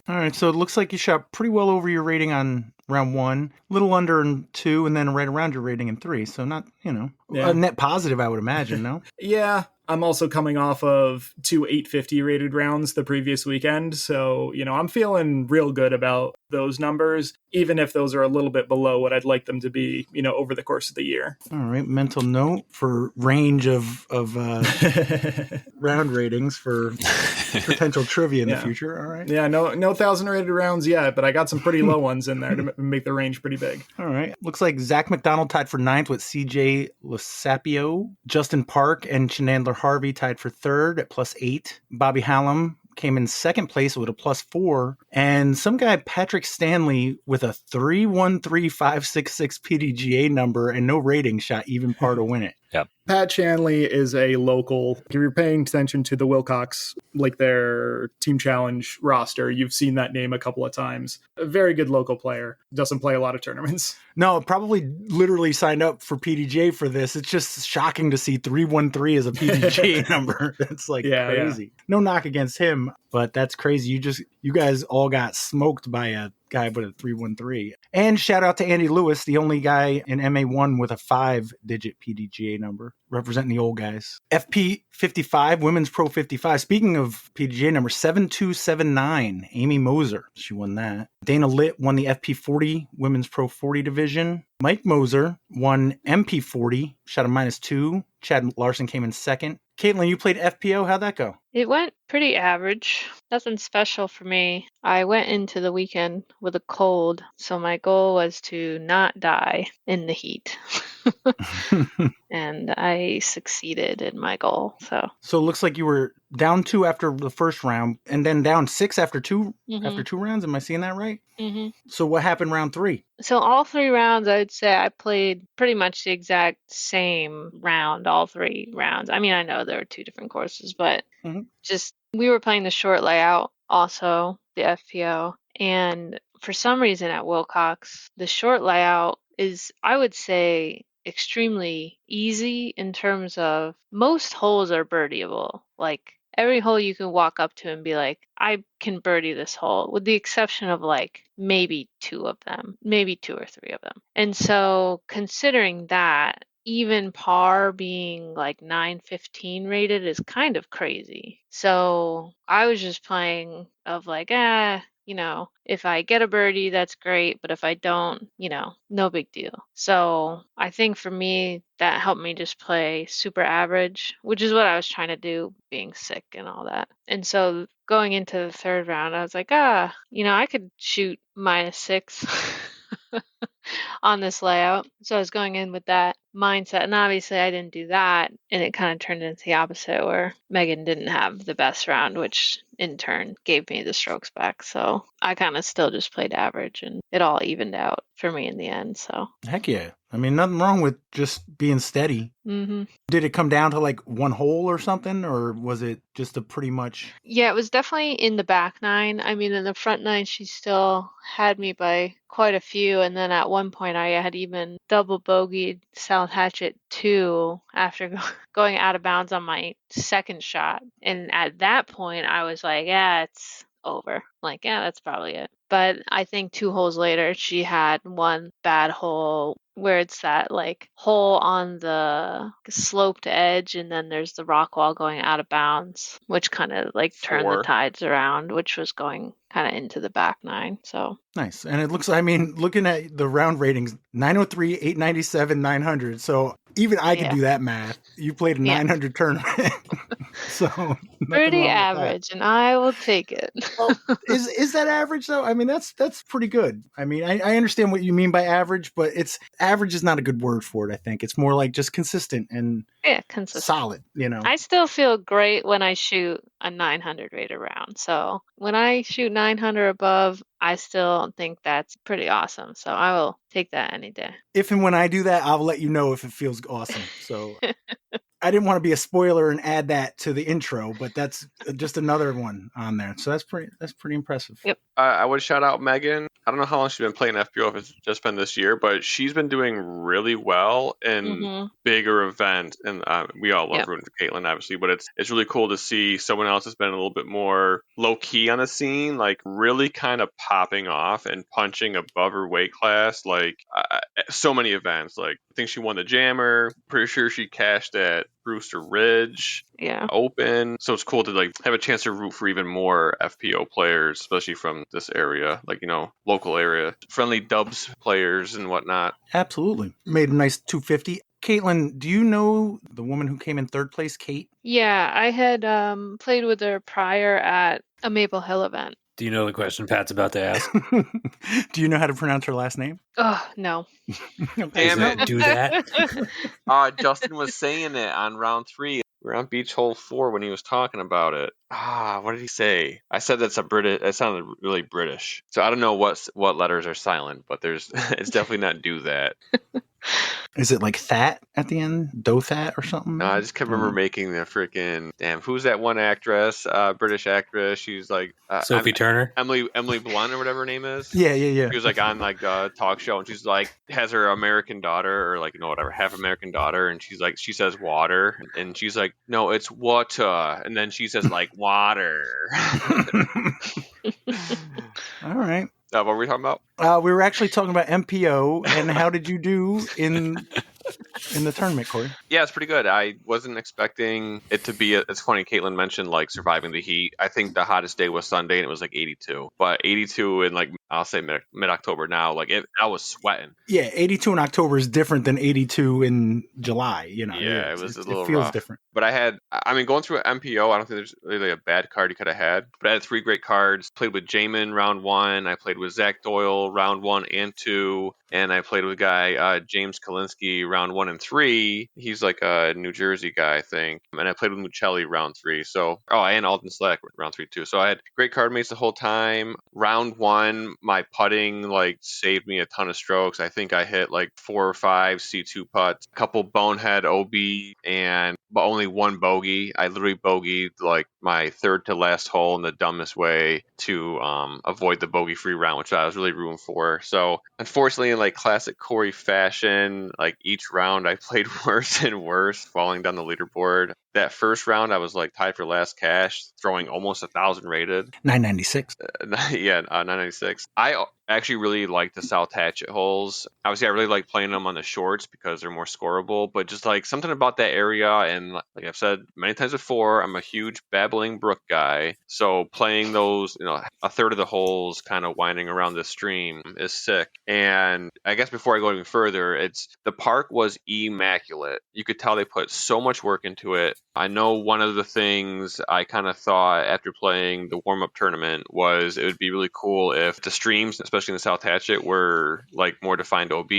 All right, so it looks like you shot pretty well over your rating on round 1, a little under in 2, and then right around your rating in 3. So not, a net positive, I would imagine, no? Yeah. I'm also coming off of 2 850 rated rounds the previous weekend. So, I'm feeling real good about those numbers, even if those are a little bit below what I'd like them to be, over the course of the year. All right. Mental note for range of round ratings for potential trivia in the future. All right. Yeah, no 1,000 rated rounds yet, but I got some pretty low ones in there to make the range pretty big. All right. Looks like Zach McDonald tied for 9th with CJ Lasapio. Justin Park and Chandler Harvey tied for 3rd at +8. Bobby Hallam came in 2nd place with a +4. And some guy, Patrick Stanley, with a 313566 PDGA number and no rating, shot even par to win it. Yep. Pat Shanley is a local. If you're paying attention to the Wilcox, their team challenge roster, you've seen that name a couple of times. A very good local player. Doesn't play a lot of tournaments. No, probably literally signed up for PDJ for this. It's just shocking to see 313 as a PDJ number. It's crazy. Yeah. No knock against him, but that's crazy. You guys all got smoked by a guy with a 313. And shout out to Andy Lewis, the only guy in MA1 with a 5-digit PDGA number, representing the old guys. FP 55, Women's Pro 55. Speaking of PDGA number, 7279, Amy Moser. She won that. Dana Litt won the FP 40, Women's Pro 40 division. Mike Moser won MP 40, shot a -2. Chad Larson came in 2nd. Kaitlyn, you played FPO. How'd that go? It went pretty average. Nothing special for me. I went into the weekend with a cold, so my goal was to not die in the heat. And I succeeded in my goal. So it looks like you were down 2 after the first round and then down 6 after 2 Mhm. rounds. Am I seeing that right? Mhm. So what happened round 3? So all 3 rounds, I would say I played pretty much the exact same round, all 3 rounds. I mean, I know there were 2 different courses, but just we were playing the short layout also, the FPO. And for some reason at Wilcox, the short layout is, I would say, extremely easy in terms of most holes are birdieable. Like every hole you can walk up to and be like, I can birdie this hole, with the exception of like maybe 2 of them, maybe 2 or 3 of them. And so considering that, even par being like 915 rated is kind of crazy. So I was just playing of like, if I get a birdie, that's great. But if I don't, no big deal. So I think for me, that helped me just play super average, which is what I was trying to do, being sick and all that. And so going into the 3rd round, I was like, I could shoot -6 on this layout. So I was going in with that mindset. And obviously I didn't do that. And it kind of turned into the opposite, where Megan didn't have the best round, which in turn gave me the strokes back. So I kind of still just played average, and it all evened out for me in the end. So Heck yeah. I mean, nothing wrong with just being steady. Mm-hmm. Did it come down to like 1 hole or something, or was it just a pretty much? Yeah, it was definitely in the back 9. I mean, in the front 9, she still had me by quite a few. And then at one point, I had even double bogeyed South Hatchet 2 after going out of bounds on my 2nd shot. And at that point, I was like, yeah, it's over. Like, yeah, that's probably it. But I think 2 holes later, she had one bad hole where it's that like hole on the sloped edge, and then there's the rock wall going out of bounds, which kind of like turned the 4. tides around, which was going kind of into the back 9. So Nice. And it looks, I mean, looking at the round ratings, 903, 897, 900. So even I could do that math. You played a 900 tournament. So pretty average, and I will take it. Well, is that average though? I mean, that's pretty good. I mean, I understand what you mean by average, but average is not a good word for it. I think it's more like just consistent and consistent, solid. I still feel great when I shoot a 900 rated round. So when I shoot 900 above, I still think that's pretty awesome. So I will take that any day. If and when I do that, I'll let you know if it feels awesome. So I didn't want to be a spoiler and add that to the intro, but that's just another one on there. So that's pretty impressive. Yep. I would shout out Megan. I don't know how long she's been playing FPO, if it's just been this year, but she's been doing really well in bigger events. And we all love rooting for Kaitlyn, obviously, but it's really cool to see someone else has been a little bit more low key on the scene, like really kind of popping off and punching above her weight class. Like so many events. Like I think she won the Jammer. Pretty sure she cashed at Brewster Ridge Open. So it's cool to like have a chance to root for even more FPO players, especially from this area, like, local area, friendly dubs players and whatnot. Absolutely. Made a nice 250. Kaitlyn, do you know the woman who came in 3rd place, Kate? Yeah, I had played with her prior at a Maple Hill event. Do you know the question Pat's about to ask? Do you know how to pronounce her last name? Oh, no. Damn it. Do that? Justin was saying it on round 3. We were on beach hole 4 when he was talking about it. What did he say? I said that's that sounded really British. So I don't know what letters are silent, but it's definitely not do that. Is it like that at the end? Dothat or something? No, I just can't remember making the freaking who's that one actress, British actress? She's like Sophie Turner, Emily Blunt or whatever her name is. Yeah. She was like on like a talk show, and she's like has her American daughter or like whatever half American daughter, and she's like she says water, and she's like no, it's water, and then she says like water. All right. What were we talking about? We were actually talking about MPO and how did you do in the tournament, Corey? Yeah, it's pretty good. I wasn't expecting it to be. It's funny. Kaitlyn mentioned like surviving the heat. I think the hottest day was Sunday, and it was like 82. But 82 in like I'll say mid October now. Like I was sweating. Yeah, 82 in October is different than 82 in July. Yeah, it was a little it feels rough. different. But going through an MPO, I don't think there's really a bad card you could have had. But I had 3 great cards. Played with Jaimen round 1. I played with Zach Doyle round 1 and 2. And I played with a guy, James Kalinsky, round 1 and 3. He's like a New Jersey guy, I think. And I played with Mucelli round 3. And Alden Slack round 3 too. So I had great card mates the whole time. Round 1, my putting saved me a ton of strokes. I think I hit 4 or 5 C2 putts, a couple bonehead OB, but only 1 bogey. I literally bogeyed my third to last hole in the dumbest way to avoid the bogey-free round, which I was really rooting for. So unfortunately, in classic Corey fashion, each round I played worse and worse, falling down the leaderboard. That first round, I was tied for last cash, throwing almost 1,000 rated. 996. 996. I actually really like the South Hatchet holes. Obviously, I really like playing them on the shorts because they're more scoreable, but just something about that area. And like I've said many times before, I'm a huge Babbling Brook guy. So playing those, a third of the holes kind of winding around the stream is sick. And I guess before I go any further, the park was immaculate. You could tell they put so much work into it. I know one of the things I kind of thought after playing the warm-up tournament was it would be really cool if the streams, especially in the South Hatchet, were more defined OB,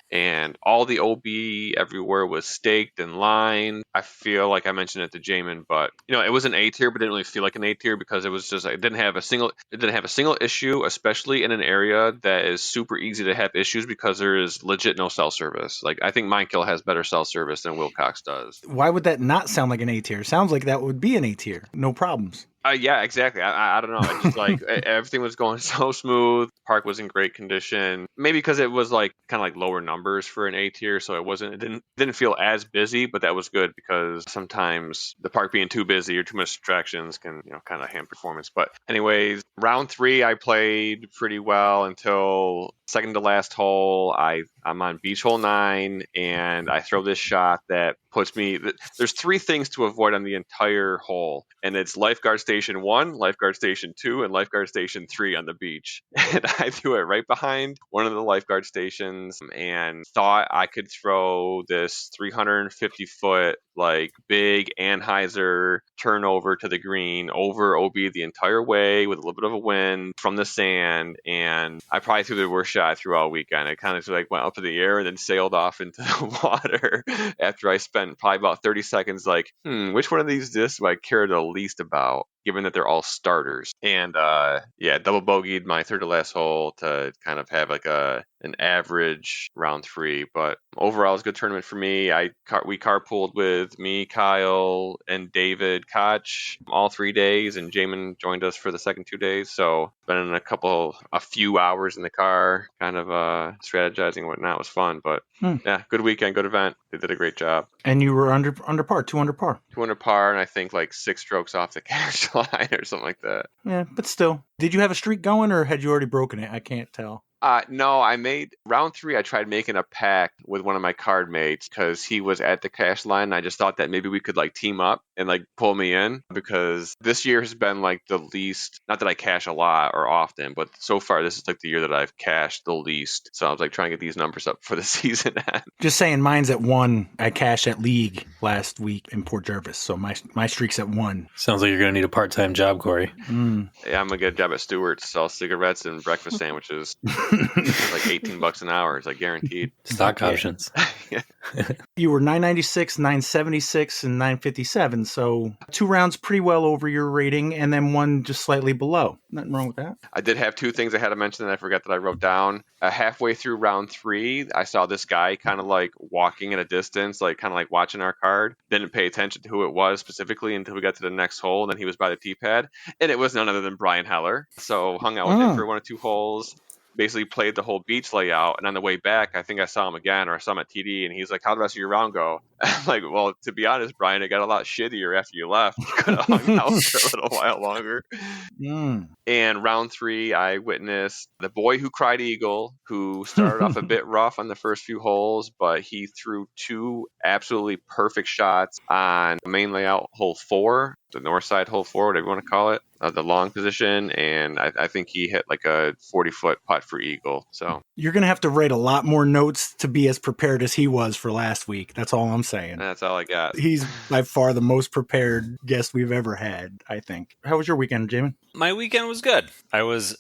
and all the OB everywhere was staked and lined. I feel like I mentioned it to Jaimen, but it was an A tier, but it didn't really feel like an A tier because it was just it didn't have a single issue, especially in an area that is super easy to have issues because there is legit no cell service. I think Minekill has better cell service than Wilcox does. Why would that not sound like an A tier? Sounds like that would be an A tier. No problems. Yeah, exactly. I don't know. It's just everything was going so smooth. Park was in great condition. Maybe because it was kind of lower numbers for an A tier, so it didn't feel as busy. But that was good because sometimes the park being too busy or too much distractions can kind of hamper performance. But anyways, round 3 I played pretty well until second to last hole. I'm on beach hole 9 and I throw this shot that puts me. There's 3 things to avoid on the entire hole, and it's lifeguard station 1, lifeguard station 2, and lifeguard station 3 on the beach. And I threw it right behind one of the lifeguard stations and thought I could throw this 350-foot big Anheuser turnover to the green over OB the entire way with a little bit of a wind from the sand, and I probably threw the worst shot I threw all weekend. It kind of went up in the air and then sailed off into the water after I spent probably about 30 seconds which one of these discs do I care the least about, given that they're all starters. And double bogeyed my third to last hole to kind of have an average round 3. But overall, it's a good tournament for me. We carpooled with me, Kyle, and David Koch all 3 days, and Jaimen joined us for the second 2 days. So spending a few hours in the car, kind of strategizing and whatnot. Was fun. But yeah, good weekend, good event. They did a great job. And you were under par, 2 under par. 2 under par, and I think 6 strokes off the cash line or something like that. Yeah, but still. Did you have a streak going, or had you already broken it? I can't tell. No, I made round 3. I tried making a pact with one of my card mates because he was at the cash line. And I just thought that maybe we could team up and pull me in, because this year has been the least, not that I cash a lot or often, but so far this is the year that I've cashed the least. So I was trying to get these numbers up for the season end. Just saying, mine's at 1. I cashed at League last week in Port Jervis, so my streak's at 1. Sounds like you're going to need a part-time job, Corey. Yeah, I'm going to get a job at Stewart's, sell cigarettes and breakfast sandwiches. It's $18 an hour. It's guaranteed. Stock options. You were 996, 976, and 957. So 2 rounds pretty well over your rating, and then 1 just slightly below. Nothing wrong with that. I did have 2 things I had to mention that I forgot that I wrote down. Halfway through round 3, I saw this guy kind of walking at a distance, kind of watching our card. Didn't pay attention to who it was specifically until we got to the next hole, and then he was by the tee pad, and it was none other than Brian Heller. So hung out with him for 1 or 2 holes. Basically played the whole beach layout, and on the way back I think I saw him again, or I saw him at TD, and he's like, "How did the rest of your round go?" I'm well, to be honest, Brian, it got a lot shittier after you left. You could have hung out for a little while longer. And round 3, I witnessed the boy who cried eagle, who started off a bit rough on the first few holes, but he threw 2 absolutely perfect shots on main layout hole 4, the north side hole 4, whatever you want to call it, the long position, and I think he hit like a 40-foot putt for eagle. So you're gonna have to write a lot more notes to be as prepared as he was for last week. That's all I'm saying. that's all I got. He's by far the most prepared guest we've ever had, I think. How was your weekend, Jaimen? My weekend was good. I was,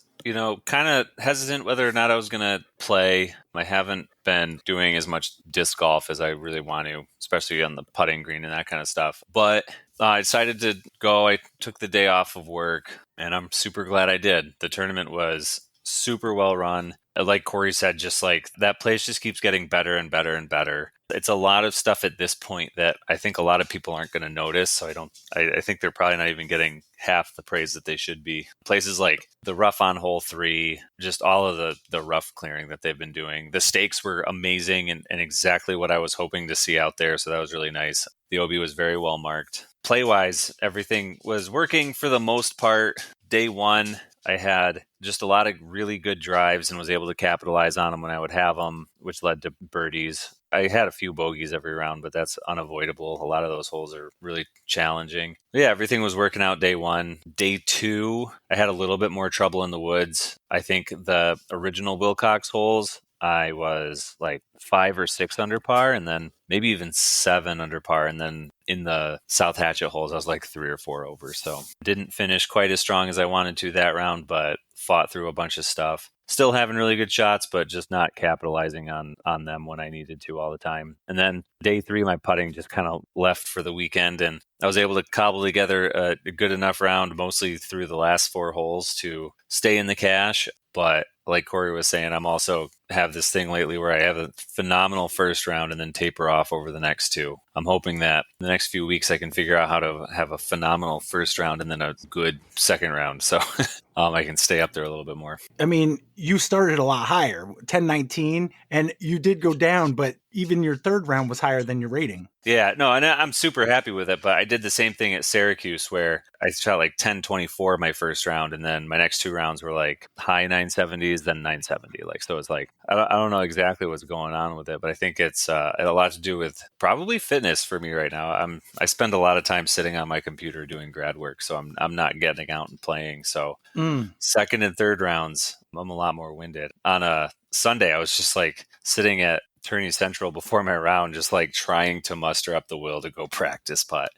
kind of hesitant whether or not I was going to play. I haven't been doing as much disc golf as I really want to, especially on the putting green and that kind of stuff. But I decided to go. I took the day off of work, and I'm super glad I did. The tournament was super well run. Like Corey said, just like that place just keeps getting better and better and better. It's a lot of stuff at this point that I think a lot of people aren't going to notice. So I think they're probably not even getting half the praise that they should be. Places like the rough on hole 3, just all of the rough clearing that they've been doing. The stakes were amazing and exactly what I was hoping to see out there. So that was really nice. The OB was very well marked. Play-wise, everything was working for the most part. Day 1, I had just a lot of really good drives and was able to capitalize on them when I would have them, which led to birdies. I had a few bogeys every round, but that's unavoidable. A lot of those holes are really challenging. Yeah, everything was working out day 1. Day 2, I had a little bit more trouble in the woods. I think the original Wilcox holes, I was like 5 or 6 under par, and then maybe even 7 under par. And then in the South Hatchet holes, I was like 3 or 4 over. So didn't finish quite as strong as I wanted to that round, but fought through a bunch of stuff. Still having really good shots, but just not capitalizing on them when I needed to all the time. And then day 3, my putting just kind of left for the weekend, and I was able to cobble together a good enough round, mostly through the last 4 holes to stay in the cash. But like Corey was saying, I'm also have this thing lately where I have a phenomenal first round and then taper off over the next 2. I'm hoping that in the next few weeks I can figure out how to have a phenomenal first round and then a good second round. So I can stay up there a little bit more. I mean, you started a lot higher, 10-19, and you did go down, but even your third round was higher than your rating. Yeah, no, and I'm super happy with it, but I did the same thing at Syracuse where I shot like 10-24 my first round, and then my next 2 rounds were like high 970s, then 970. Like, so it's like, I don't know exactly what's going on with it, but I think it's a lot to do with probably fitness for me right now. I spend a lot of time sitting on my computer doing grad work, so I'm not getting out and playing. So second and third rounds, I'm a lot more winded. On a Sunday, I was just like sitting at Tourney Central before my round, just like trying to muster up the will to go practice putt.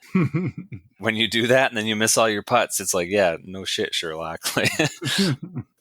When you do that and then you miss all your putts, it's like, yeah, no shit, Sherlock.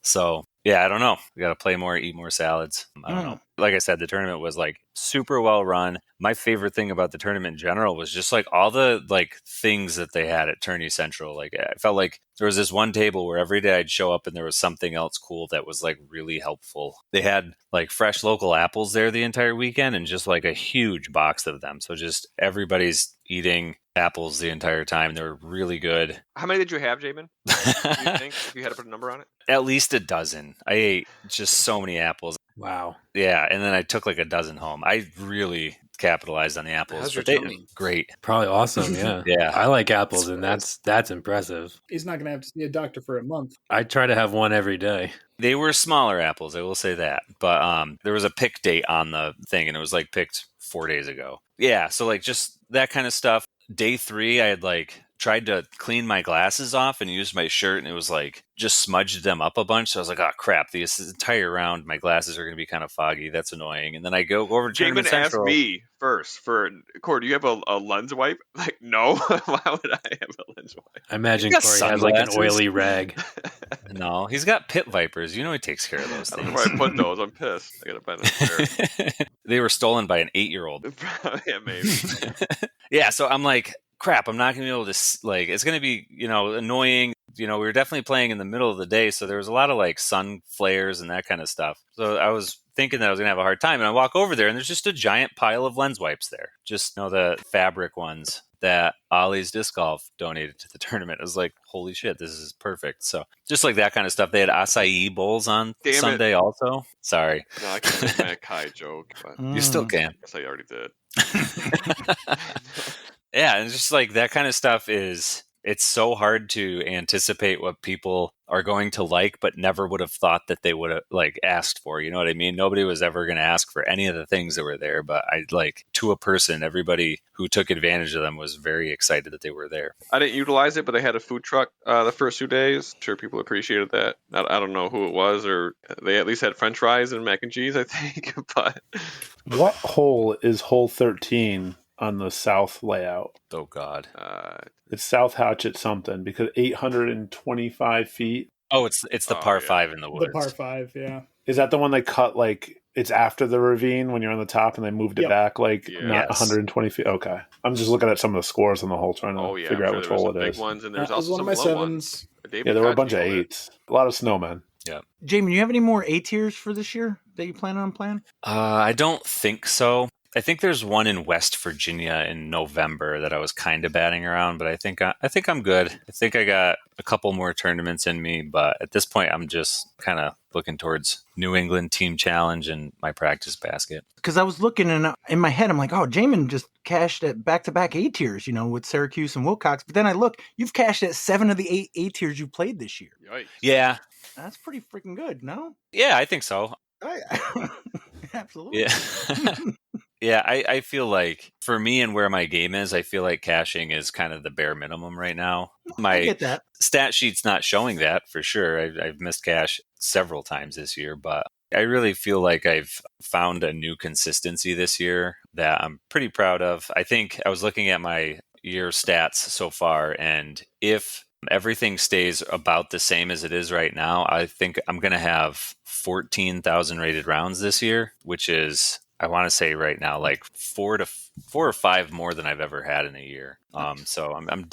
So yeah, I don't know. We got to play more, eat more salads. I don't know. Like I said, the tournament was like super well run. My favorite thing about the tournament in general was just like all the like things that they had at Tourney Central. Like I felt like there was this one table where every day I'd show up and there was something else cool that was like really helpful. They had like fresh local apples there the entire weekend and just like a huge box of them. So just everybody's eating apples the entire time. They're really good. How many did you have, Jaimen? Do you think, if you had to put a number on it? At least a dozen. I ate just so many apples. Wow. Yeah, and then I took like a dozen home. I really capitalized on the apples. How's your But tummy? great. Probably awesome, yeah. Yeah. I like apples, and that's impressive. He's not going to have to see a doctor for a month. I try to have one every day. They were smaller apples, I will say that. But there was a pick date on the thing, and it was like picked 4 days ago. Yeah, so like just that kind of stuff. Day 3, I had like tried to clean my glasses off and used my shirt, and it was like just smudged them up a bunch. So I was like, oh crap, this entire round my glasses are going to be kind of foggy. That's annoying. And then I go over to Jaimen asked me first for Corey, do you have a lens wipe? Like, no. Why would I have a lens wipe? I imagine You got Corey has like an sunglasses? oily rag. No, he's got pit vipers. You know he takes care of those I don't know things. where I put those. I'm pissed. I gotta buy them there. They were stolen by an 8-year-old. Yeah, maybe. Yeah, so I'm like, crap, I'm not going to be able to, like, it's going to be, annoying. We were definitely playing in the middle of the day, so there was a lot of, like, sun flares and that kind of stuff. So I was thinking that I was going to have a hard time, and I walk over there, and there's just a giant pile of lens wipes there. Just, the fabric ones that Ollie's Disc Golf donated to the tournament. I was like, holy shit, this is perfect. So just like that kind of stuff. They had acai bowls on Sunday also. Sorry. No, I can't make my Kai joke, but You still can. I guess I already did. Yeah, and just like that kind of stuff is it's so hard to anticipate what people are going to like, but never would have thought that they would have like asked for. You know what I mean? Nobody was ever going to ask for any of the things that were there, but I like to a person, everybody who took advantage of them was very excited that they were there. I didn't utilize it, but they had a food truck the first 2 days. I'm sure people appreciated that. I don't know who it was, or they at least had French fries and mac and cheese, I think. But what hole is hole 13 on the south layout? Oh God. It's South Hatchet something, because 825 feet. Oh, it's the par 5 in the woods. The par 5, yeah. Is that the one they cut, like, it's after the ravine when you're on the top and they moved it back, like, not 120 feet? Okay. I'm just looking at some of the scores on the hole, trying to figure out which hole it is. Big ones, and there's That was also one of some my low sevens. ones. Yeah, there were a bunch of 8s. A lot of snowmen. Yeah. Jaimen, you have any more A tiers for this year that you plan on playing? I don't think so. I think there's one in West Virginia in November that I was kind of batting around, but I think I'm good. I think I got a couple more tournaments in me, but at this point, I'm just kind of looking towards New England Team Challenge and my practice basket. Because I was looking and in my head, I'm like, oh, Jaimen just cashed at back-to-back A tiers, with Syracuse and Wilcox. But then I look, you've cashed at 7 of the 8 A tiers you played this year. Yikes. Yeah. That's pretty freaking good, no? Yeah, I think so. Absolutely. Yeah. Yeah, I feel like for me and where my game is, I feel like cashing is kind of the bare minimum right now. I My get that. stat sheet's not showing that for sure. I've missed cash several times this year, but I really feel like I've found a new consistency this year that I'm pretty proud of. I think I was looking at my year stats so far, and if everything stays about the same as it is right now, I think I'm going to have 14,000 rated rounds this year, which is, I want to say right now, like 4 or 5 more than I've ever had in a year. So I'm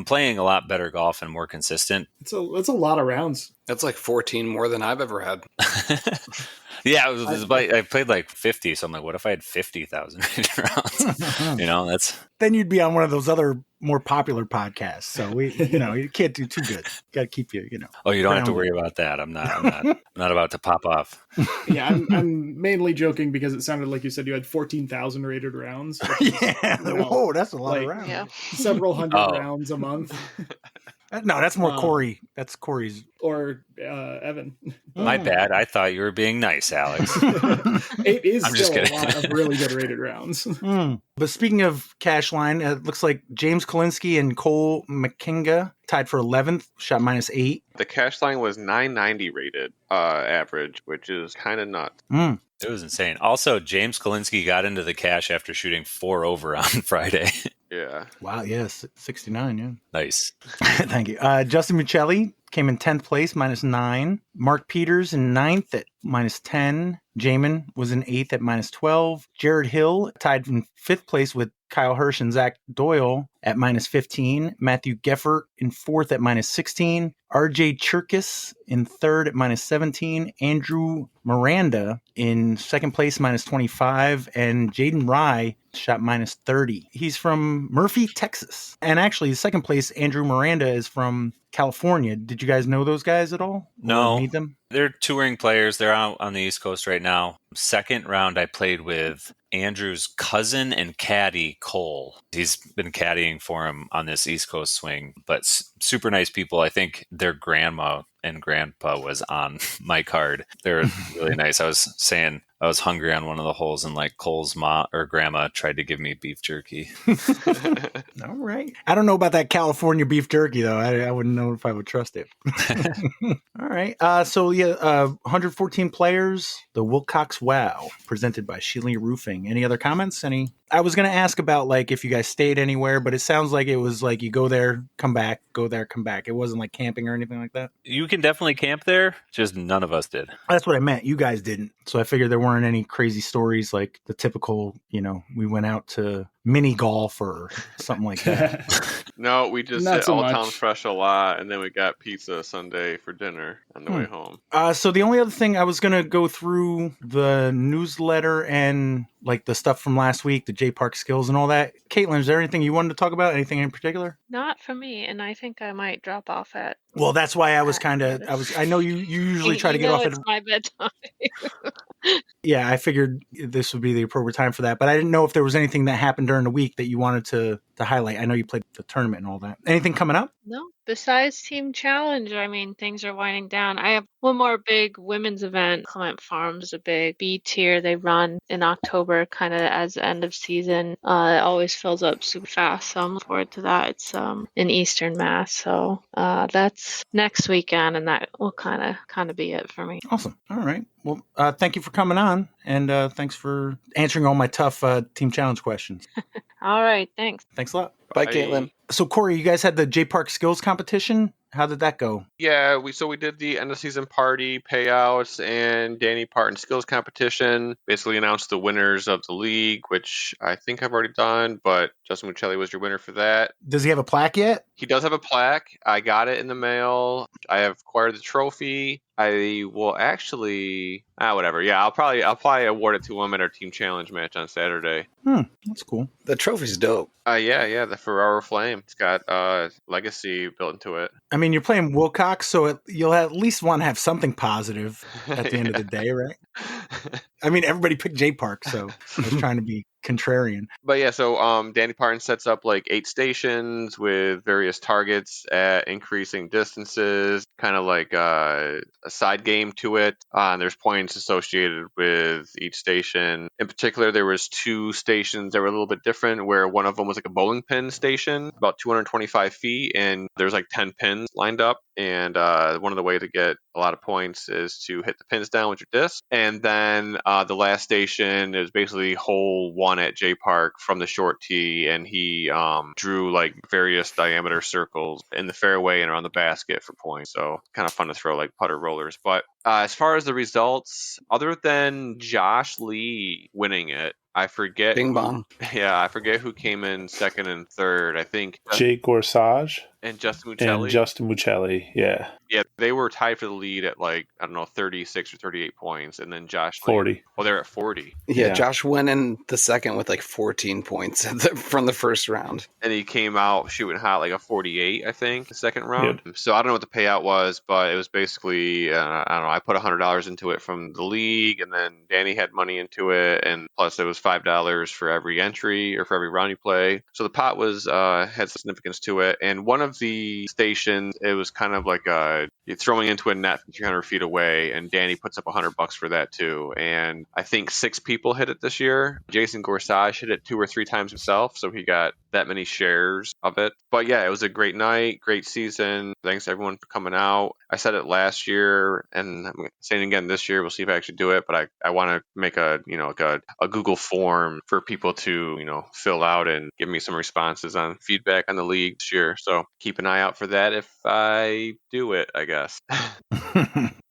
playing a lot better golf and more consistent. It's a lot of rounds. That's like 14 more than I've ever had. Yeah, I played like 50, so I'm like, what if I had 50,000 rated rounds? That's Then you'd be on one of those other more popular podcasts. So you can't do too good. Got to keep you. Oh, you don't have to worry about that. I'm not about to pop off. Yeah, I'm mainly joking because it sounded like you said you had 14,000 rated rounds. Yeah. Whoa, that's a lot of rounds. Yeah. Several hundred rounds a month. No, that's more Corey. That's Corey's. Or Evan. My bad. I thought you were being nice, Alex. It is I'm just still a kidding. lot of really good rated rounds. But speaking of cash line, it looks like James Kalinsky and Cole McKinga tied for 11th, shot -8. The cash line was 990 rated average, which is kind of nuts. It was insane. Also, James Kalinsky got into the cash after shooting 4 over on Friday. Yeah. Wow, yes, 69, yeah. Nice. Thank you. Justin Mucelli came in 10th place, -9. Mark Peters in 9th at -10. Jaimen was in 8th at -12. Jared Hill tied in 5th place with Kyle Hirsch and Zach Doyle at -15. Matthew Geffert in 4th at -16. RJ Chirkis in 3rd at -17. Andrew Miranda in 2nd place, -25. And Jaden Rye shot -30. He's from Murphy, Texas. And actually, 2nd place, Andrew Miranda, is from California. Did you guys know those guys at all? No. Or meet them? They're touring players. They're out on the East Coast right now. Second round, I played with Andrew's cousin and caddy, Cole. He's been caddying for him on this East Coast swing, but super nice people. I think their grandma and grandpa was on my card. They're really nice. I was saying I was hungry on one of the holes, and like Cole's mom or grandma tried to give me beef jerky. All right. I don't know about that California beef jerky, though. I wouldn't know if I would trust it. All right. 114 players, the Wilcox WOW, presented by Sheeley Roofing. Any other comments? I was going to ask about like if you guys stayed anywhere, but it sounds like it was like you go there, come back, go there, come back. It wasn't like camping or anything like that. You can definitely camp there, just none of us did. That's what I meant. You guys didn't. So I figured there weren't any crazy stories like the typical, we went out to mini golf or something like that. No, we just Not hit so Old much. Town Fresh a lot, and then we got pizza Sunday for dinner on the way home. So the only other thing, I was going to go through the newsletter and like the stuff from last week, the JPark skills and all that. Kaitlyn, is there anything you wanted to talk about? Anything in particular? Not for me, and I think I might drop off at. Well, that's why I was I know you usually try to get off it's my bedtime. Yeah, I figured this would be the appropriate time for that, but I didn't know if there was anything that happened during the week that you wanted to highlight. I know you played the tournament and all that. Anything coming up? No, besides Team Challenge, I mean, things are winding down. I have one more big women's event. Clement Farms is a big B tier. They run in October, kind of as the end of season. It always fills up super fast, so I'm looking forward to that. It's in Eastern Mass, so that's next weekend, and that will kind of be it for me. Awesome. All right. Well, thank you for coming on, and thanks for answering all my tough Team Challenge questions. All right, thanks. Thanks a lot. Bye, Kaitlyn. So, Corey, you guys had the JPark Skills Competition. How did that go? Yeah, we did the end of season party payouts and Danny Partin skills competition. Basically announced the winners of the league, which I think I've already done, but Justin Mucelli was your winner for that. Does he have a plaque yet? He does have a plaque. I got it in the mail. I have acquired the trophy. I will actually, whatever. Yeah, I'll probably award it to him at our team challenge match on Saturday. That's cool. The trophy's dope. Yeah, the Ferraro Flame. It's got legacy built into it. I mean, you're playing Wilcox, so you'll at least want to have something positive at the end of the day, right? I mean, everybody picked JPark, so I was trying to be contrarian. But yeah, so Danny Partin sets up like 8 stations with various targets at increasing distances, kind of like a side game to it. And there's points associated with each station. In particular, there was 2 stations that were a little bit different, where one of them was like a bowling pin station, about 225 feet, and there's like 10 pins lined up. And one of the ways to get a lot of points is to hit the pins down with your disc. And then the last station is basically hole 1 at JPark from the short tee, and he drew like various diameter circles in the fairway and around the basket for points. So kind of fun to throw like putter rollers. But as far as the results, other than Josh Lee winning it, I forget. Bing bong. Yeah, I forget who came in second and third. I think Jake Gorsuch and Justin Mucelli. Yeah. Yeah, they were tied for the lead at 36 or 38 points, and then Josh 40. They're at 40. Yeah, Josh went in the second with 14 points from the first round. And he came out shooting hot like a 48, I think, the second round. Yep. So I don't know what the payout was, but it was basically, I don't know, I put $100 into it from the league, and then Danny had money into it, and plus it was $5 for every entry or for every round you play. So the pot was had significance to it. And one of the stations, it was kind of like you're throwing into a net from 300 feet away, and Danny puts up $100 for that too. And I think 6 people hit it this year. Jason Gorsuch hit it 2 or 3 times himself, so he got that many shares of it. But yeah, it was a great night, great season. Thanks everyone for coming out. I said it last year, and I'm saying it again this year. We'll see if I actually do it, but I want to make a Google form for people to fill out and give me some responses on feedback on the league this year. So keep an eye out for that if I do it, I guess.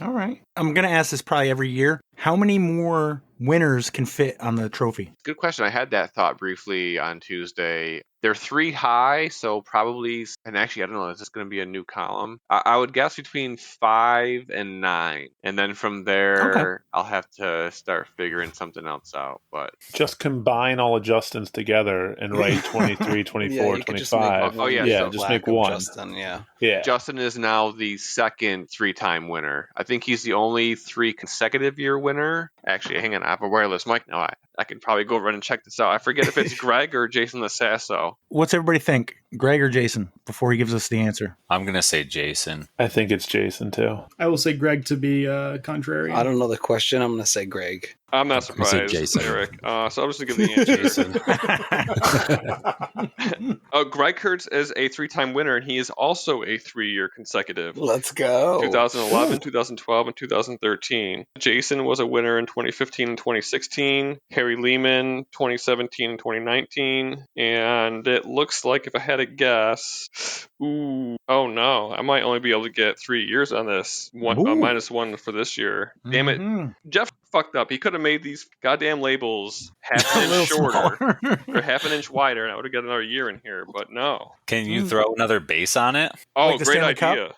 All right. I'm going to ask this probably every year. How many more winners can fit on the trophy? Good question. I had that thought briefly on Tuesday. They're 3 high, so probably, and actually, I don't know, is this going to be a new column? I would guess between 5 and 9. And then from there, I'll have to start figuring something else out. But just combine all of Justin's together and write 23, 24, 25. Just make one. Justin, yeah. Justin is now the second 3-time winner. I think he's the only 3 consecutive year winner. Actually, hang on, I have a wireless mic now. I can probably go run and check this out. I forget if it's Greg or Jason Lasasso. What's everybody think? Greg or Jason, before he gives us the answer? I'm going to say Jason. I think it's Jason, too. I will say Greg to be contrarian. I don't know the question. I'm going to say Greg. I'm not surprised, Jason. Erich. So I'm just going to give the answer. Greg Kurtz is a 3-time winner, and he is also a 3-year consecutive. Let's go. 2011, 2012, and 2013. Jason was a winner in 2015 and 2016. Harry Lehman, 2017 and 2019. And it looks like, if I had a guess, oh no, I might only be able to get 3 years on this. -1 for this year. Damn it. Jeff fucked up. He could have made these goddamn labels half an inch shorter or half an inch wider, and I would have got another year in here, but no. Can you throw another base on it? Oh, like great idea.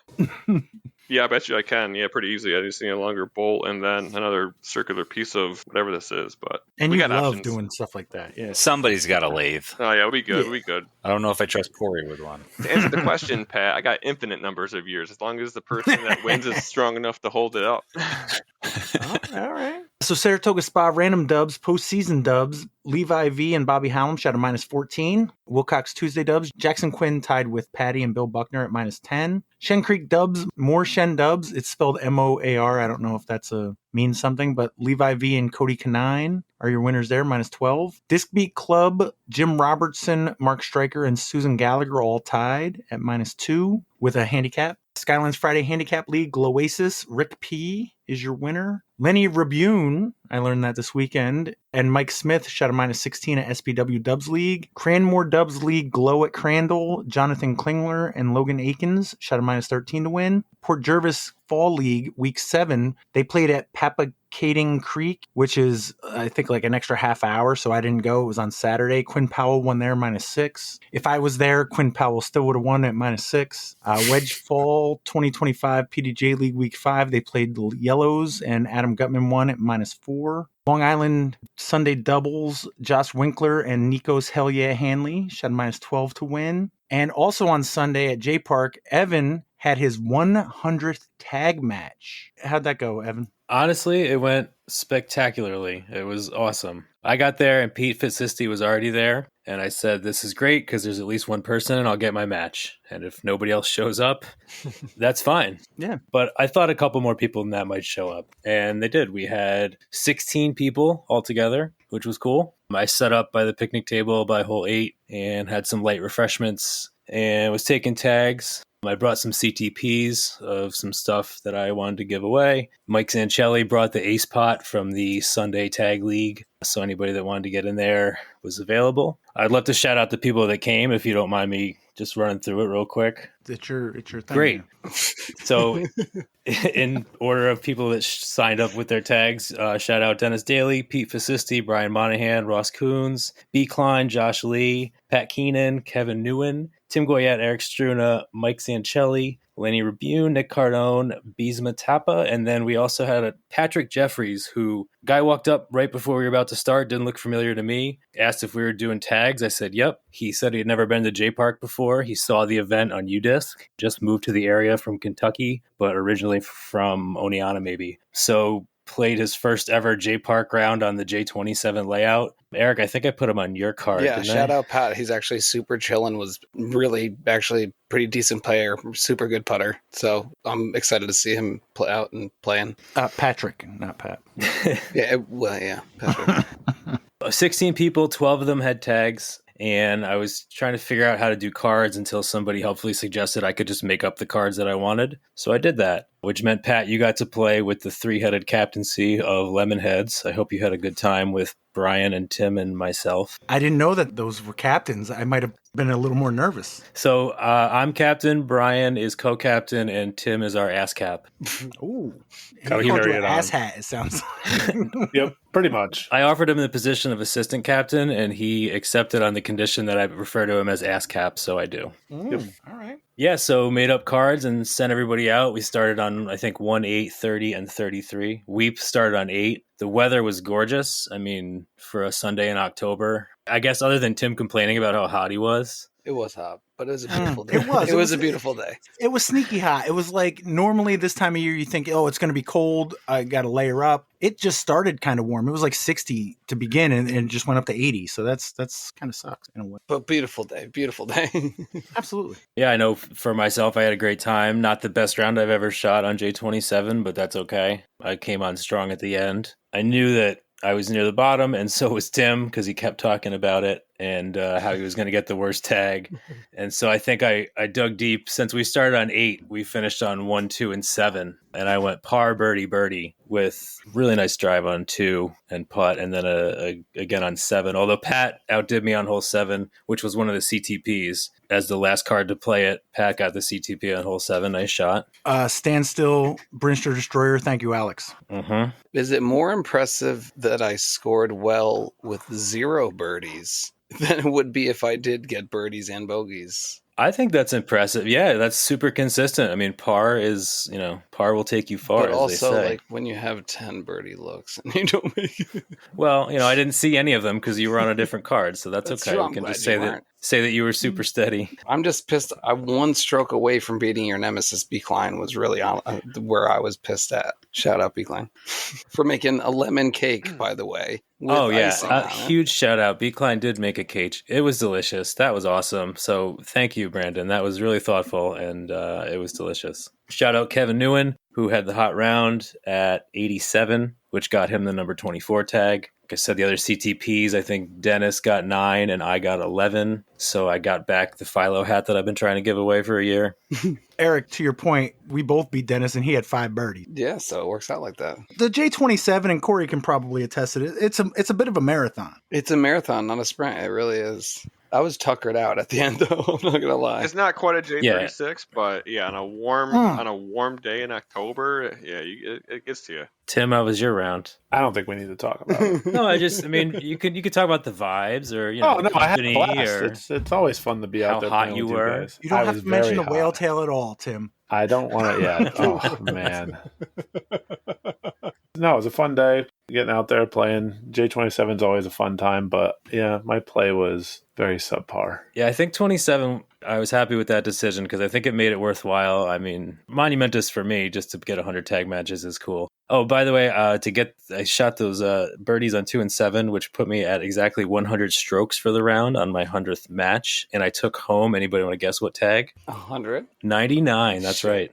Yeah, I bet you I can. Yeah, pretty easily. I just need a longer bolt and then another circular piece of whatever this is. But and we you got love options. doing stuff like that. Yeah. Somebody's got a lathe. Oh yeah, it'll be good. It'll be good. I don't know if I trust Corey with one. To answer the question, Pat, I got infinite numbers of years as long as the person that wins is strong enough to hold it up. All right. So Saratoga Spa random dubs, postseason dubs. Levi V and Bobby Hallam shot a -14. Wilcox Tuesday dubs. Jackson Quinn tied with Patty and Bill Buckner at -10. Shen Creek dubs, more Shen dubs. It's spelled MOAR. I don't know if that's means something, but Levi V and Cody Canine are your winners there, -12. Disc Beat Club, Jim Robertson, Mark Stryker, and Susan Gallagher all tied at -2 with a handicap. Skylines Friday Handicap League, Gloasis, Rick P is your winner. Lenny Rabune, I learned that this weekend, and Mike Smith shot a -16 at SPW Dubs League. Cranmore Dubs League, Glow at Crandall, Jonathan Klingler and Logan Akins shot a -13 to win. Port Jervis Fall League, Week 7, they played at Papacating Creek, which is, I think, like an extra half hour, so I didn't go. It was on Saturday. Quinn Powell won there, -6. If I was there, Quinn Powell still would have won at -6. Wedge Fall 2025 PDJ League Week 5, they played the Yellows, and Adam Gutman won at -4. Long Island Sunday doubles, Josh Winkler and Nikos Hell Yeah Hanley shot -12 to win. And also on Sunday at JPark, Evan had his 100th tag match. How'd that go, Evan? Honestly, it went spectacularly. It was awesome. I got there and Pete Fitzsisti was already there. And I said, this is great because there's at least one person and I'll get my match. And if nobody else shows up, that's fine. Yeah. But I thought a couple more people than that might show up. And they did. We had 16 people altogether, which was cool. I set up by the picnic table by hole 8 and had some light refreshments and was taking tags. I brought some CTPs of some stuff that I wanted to give away. Mike Zanchelli brought the ace pot from the Sunday Tag League. So anybody that wanted to get in there was available. I'd love to shout out the people that came, if you don't mind me just running through it real quick. It's your thing. Great. So in order of people that signed up with their tags, shout out Dennis Daly, Pete Fitzsisti, Brian Monahan, Ross Coons, B. Klein, Josh Lee, Pat Keenan, Kevin Newen, Tim Goyette, Eric Struna, Mike Zanchelli, Lenny Rabune, Nick Cardone, Bisma Tappa, and then we also had a Patrick Jeffries, who guy walked up right before we were about to start, didn't look familiar to me, asked if we were doing tags. I said, yep. He said he had never been to JPark before. He saw the event on UDisc, just moved to the area from Kentucky, but originally from Oneonta maybe. So played his first ever JPark round on the J27 layout. Eric, I think I put him on your card. Yeah, shout out Pat. He's actually super chill and was really actually pretty decent player, super good putter. So I'm excited to see him play out and playing. Patrick, not Pat. Yeah, Patrick. 16 people, 12 of them had tags. And I was trying to figure out how to do cards until somebody helpfully suggested I could just make up the cards that I wanted. So I did that, which meant, Pat, you got to play with the 3-headed captaincy of Lemonheads. I hope you had a good time with Brian and Tim and myself. I didn't know that those were captains. I might have been a little more nervous. So I'm captain, Brian is co-captain, and Tim is our ass cap. Ooh. Gotta He called carry you it an on. ass hat, it sounds like. Yep, pretty much. I offered him the position of assistant captain, and he accepted on the condition that I refer to him as ass cap, so I do. Yep. All right. Yeah, so made up cards and sent everybody out. We started on, I think, 1, 8, 30, and 33. We started on 8. The weather was gorgeous. I mean, for a Sunday in October. I guess other than Tim complaining about how hot he was. It was hot, but it was a beautiful day. It was. It was a beautiful day. It was sneaky hot. It was like normally this time of year you think, oh, it's going to be cold. I got to layer up. It just started kind of warm. It was like 60 to begin and it just went up to 80. So that's kind of sucks in a way. But beautiful day. Beautiful day. Absolutely. Yeah, I know for myself, I had a great time. Not the best round I've ever shot on J27, but that's okay. I came on strong at the end. I knew that I was near the bottom, and so was Tim, because he kept talking about it and how he was going to get the worst tag. And so I think I dug deep. Since we started on 8, we finished on 1, 2, and 7. And I went par, birdie, birdie with really nice drive on 2 and putt, and then again on 7. Although Pat outdid me on hole 7, which was one of the CTPs. As the last card to play it, Pat got the CTP on hole 7. Nice shot. Standstill, Brinster Destroyer. Thank you, Alex. Mm-hmm. Is it more impressive that I scored well with 0 birdies than it would be if I did get birdies and bogeys? I think that's impressive. Yeah, that's super consistent. I mean, par will take you far, But as also, they say. like, when you have 10 birdie looks and you don't make it. Well, I didn't see any of them because you were on a different card, so that's okay. True. We I'm can glad just say you that weren't. say that you were super steady. I'm just pissed. I'm one stroke away from beating your nemesis. B. Klein was really on where I was pissed at. Shout out B. Klein for making a lemon cake, by the way. Oh yeah, huge shout out. B. Klein did make a cake. It was delicious. That was awesome. So thank you, Brandon. That was really thoughtful, and it was delicious. Shout out Kevin Newen, who had the hot round at 87, which got him the number 24 tag. Like I said, the other CTPs, I think Dennis got 9 and I got 11. So I got back the Philo hat that I've been trying to give away for a year. Erich, to your point, we both beat Dennis and he had 5 birdies. Yeah, so it works out like that. The J27, and Corey can probably attest to it, it's a bit of a marathon. It's a marathon, not a sprint. It really is. I was tuckered out at the end, though. I'm not gonna lie. It's not quite a J36, but yeah, on a warm day in October, yeah, it gets to you. Tim, how was your round? I don't think we need to talk about it. No, you could talk about the vibes or I had a blast. It's always fun to be out there. How hot you were. Guys. You don't have to mention the whale tail at all, Tim. I don't want to. Yeah. Oh man. No, it was a fun day getting out there playing. J27 is always a fun time, but yeah, my play was very subpar. Yeah, I think 27, I was happy with that decision because I think it made it worthwhile. I mean, monumentous for me just to get 100 tag matches is cool. Oh, by the way, I shot those birdies on 2 and 7, which put me at exactly 100 strokes for the round on my 100th match. And I took home, anybody want to guess what tag? 100? 99, that's right.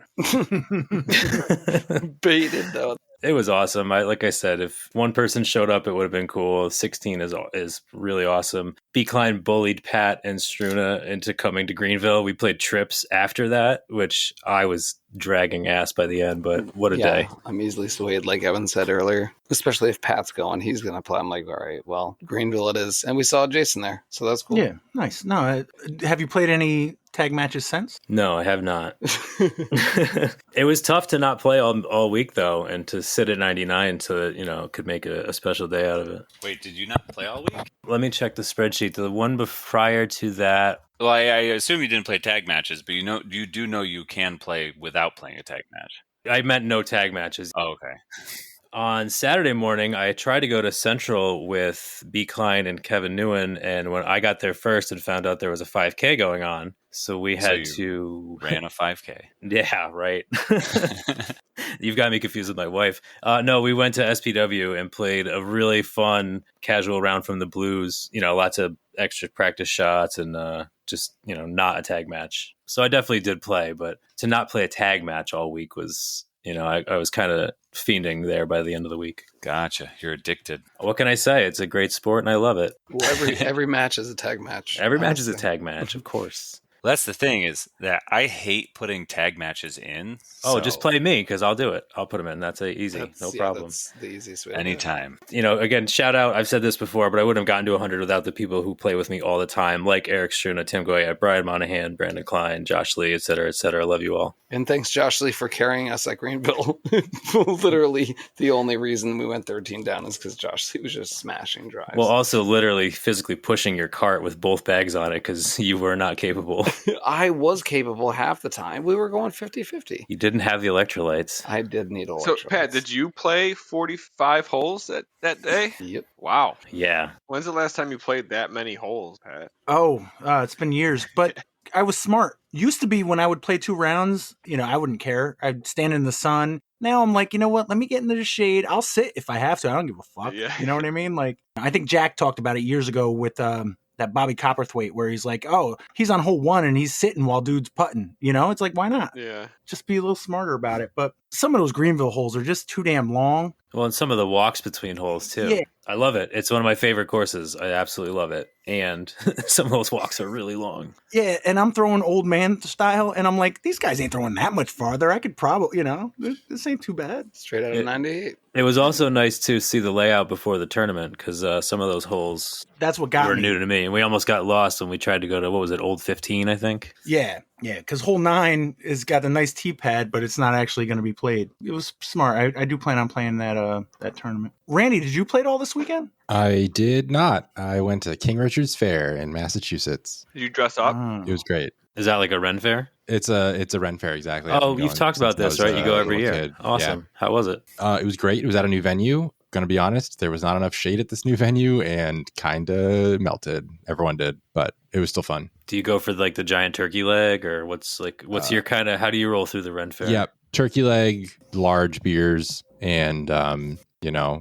Baited, though. It was awesome. Like I said, if one person showed up, it would have been cool. 16 is really awesome. B. Klein bullied Pat and Struna into coming to Greenville. We played trips after that, which I was dragging ass by the end, but what a day. I'm easily swayed, like Evan said earlier. Especially if Pat's going, he's going to play. I'm like, all right, well, Greenville it is. And we saw Jason there, so that's cool. Yeah, nice. No, have you played any tag matches since? No, I have not. It was tough to not play all week, though, and to sit at 99 so could make a special day out of it. Wait, did you not play all week? Let me check the spreadsheet. The one prior to that. Well, I assume you didn't play tag matches, but you do know you can play without playing a tag match. I meant no tag matches. Oh, okay. On Saturday morning, I tried to go to Central with B. Klein and Kevin Newen, and when I got there first and found out there was a 5K going on, so we had to ran a 5K. Yeah, right. You've got me confused with my wife. No, we went to SPW and played a really fun casual round from the blues. Lots of extra practice shots and just not a tag match. So I definitely did play, but to not play a tag match all week was. I was kind of fiending there by the end of the week. Gotcha. You're addicted. What can I say? It's a great sport and I love it. Well, every match is a tag match. Every match is a tag match, of course. Well, that's the thing is that I hate putting tag matches in. Oh, just play me because I'll do it. I'll put them in. That's easy. No problem. That's the easiest way. Anytime. Again, shout out. I've said this before, but I wouldn't have gotten to 100 without the people who play with me all the time, like Erich Struna, Tim Goya, Brian Monahan, Brandon Klein, Josh Lee, et cetera, et cetera. I love you all. And thanks, Josh Lee, for carrying us at Greenville. Literally, the only reason we went 13 down is because Josh Lee was just smashing drives. Well, also literally physically pushing your cart with both bags on it because you were not capable. I was capable half the time. We were going 50-50. You didn't have the electrolytes. I did need electrolytes. So, Pat, did you play 45 holes that day? Yep. Wow. Yeah. When's the last time you played that many holes, Pat? Oh, it's been years, but I was smart. Used to be when I would play 2 rounds, I wouldn't care. I'd stand in the sun. Now I'm like, you know what? Let me get into the shade. I'll sit if I have to. I don't give a fuck. Yeah. You know what I mean? Like, I think Jack talked about it years ago with that Bobby Copperthwaite where he's like, oh, he's on hole 1 and he's sitting while dude's putting. It's like, why not? Yeah. Just be a little smarter about it. But some of those Greenville holes are just too damn long. Well, and some of the walks between holes, too. Yeah. I love it. It's one of my favorite courses. I absolutely love it. And some of those walks are really long. Yeah, and I'm throwing old man style, and I'm like, these guys ain't throwing that much farther. I could probably, this ain't too bad. Straight out of 98. It was also nice to see the layout before the tournament because some of those holes that's what got were me. New to me. And we almost got lost when we tried to go to, what was it, Old 15, I think? Yeah, because hole 9 has got a nice tee pad, but it's not actually going to be played. It was smart. I do plan on playing that tournament. Randy, did you play it all this weekend? I did not. I went to King Richard's Fair in Massachusetts. Did you dress up? It was great. Is that like a Ren Fair? It's a Ren Fair, exactly. Oh, you've talked about this, right? You go every year. Kid. Awesome. Yeah. How was it? It was great. It was at a new venue. going to be honest, there was not enough shade at this new venue and kind of melted. Everyone did, but it was still fun. Do you go for like the giant turkey leg, or what's your kind of, how do you roll through the Ren Fair? Yep. Turkey leg, large beers, and,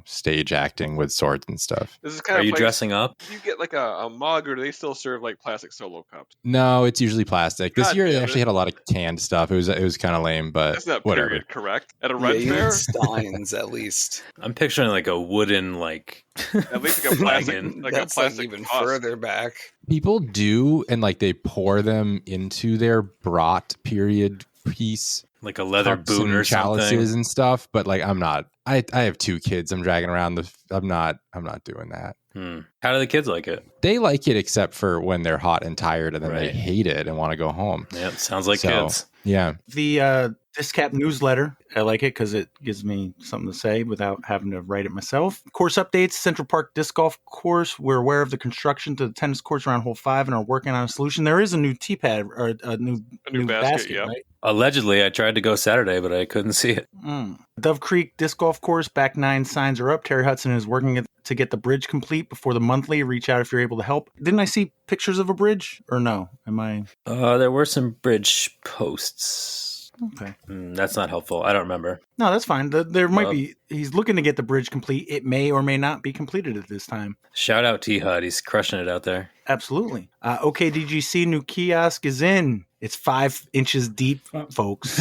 stage acting with swords and stuff. This is kind Are of you dressing up? Do you get like a mug, or do they still serve like plastic solo cups? No, it's usually plastic. This God year they damn actually it. had a lot of canned stuff. It was kind of lame, but That's not whatever. period correct. At a Ren you Fair? need steins at least. I'm picturing like a wooden At least like a plastic, like That's a plastic like even husk. further back. People do, and like they pour them into their brat period piece, like a leather cups boot and or chalices something. and stuff. But like, I'm not. I have 2 kids. I'm dragging around. I'm not doing that. How do the kids like it? They like it, except for when they're hot and tired, and then they Right. hate it and want to go home. Yeah, it sounds like So, kids. Yeah. The Discap newsletter, I like it because it gives me something to say without having to write it myself. Course updates, Central Park Disc Golf Course. We're aware of the construction to the tennis courts around hole 5 and are working on a solution. There is a new tee pad, or a new basket, yeah. right? Allegedly, I tried to go Saturday, but I couldn't see it. Dove Creek Disc Golf Course, back 9 signs are up. Terry Hudson is working to get the bridge complete before the monthly. Reach out if you're able to help. Didn't I see pictures of a bridge, or no? Am I? There were some bridge posts. Okay. That's not helpful. I don't remember. No, that's fine. There might be. He's looking to get the bridge complete. It may or may not be completed at this time. Shout out T-Hud. He's crushing it out there. Absolutely. OKDGC new kiosk is in. It's 5 inches deep, folks.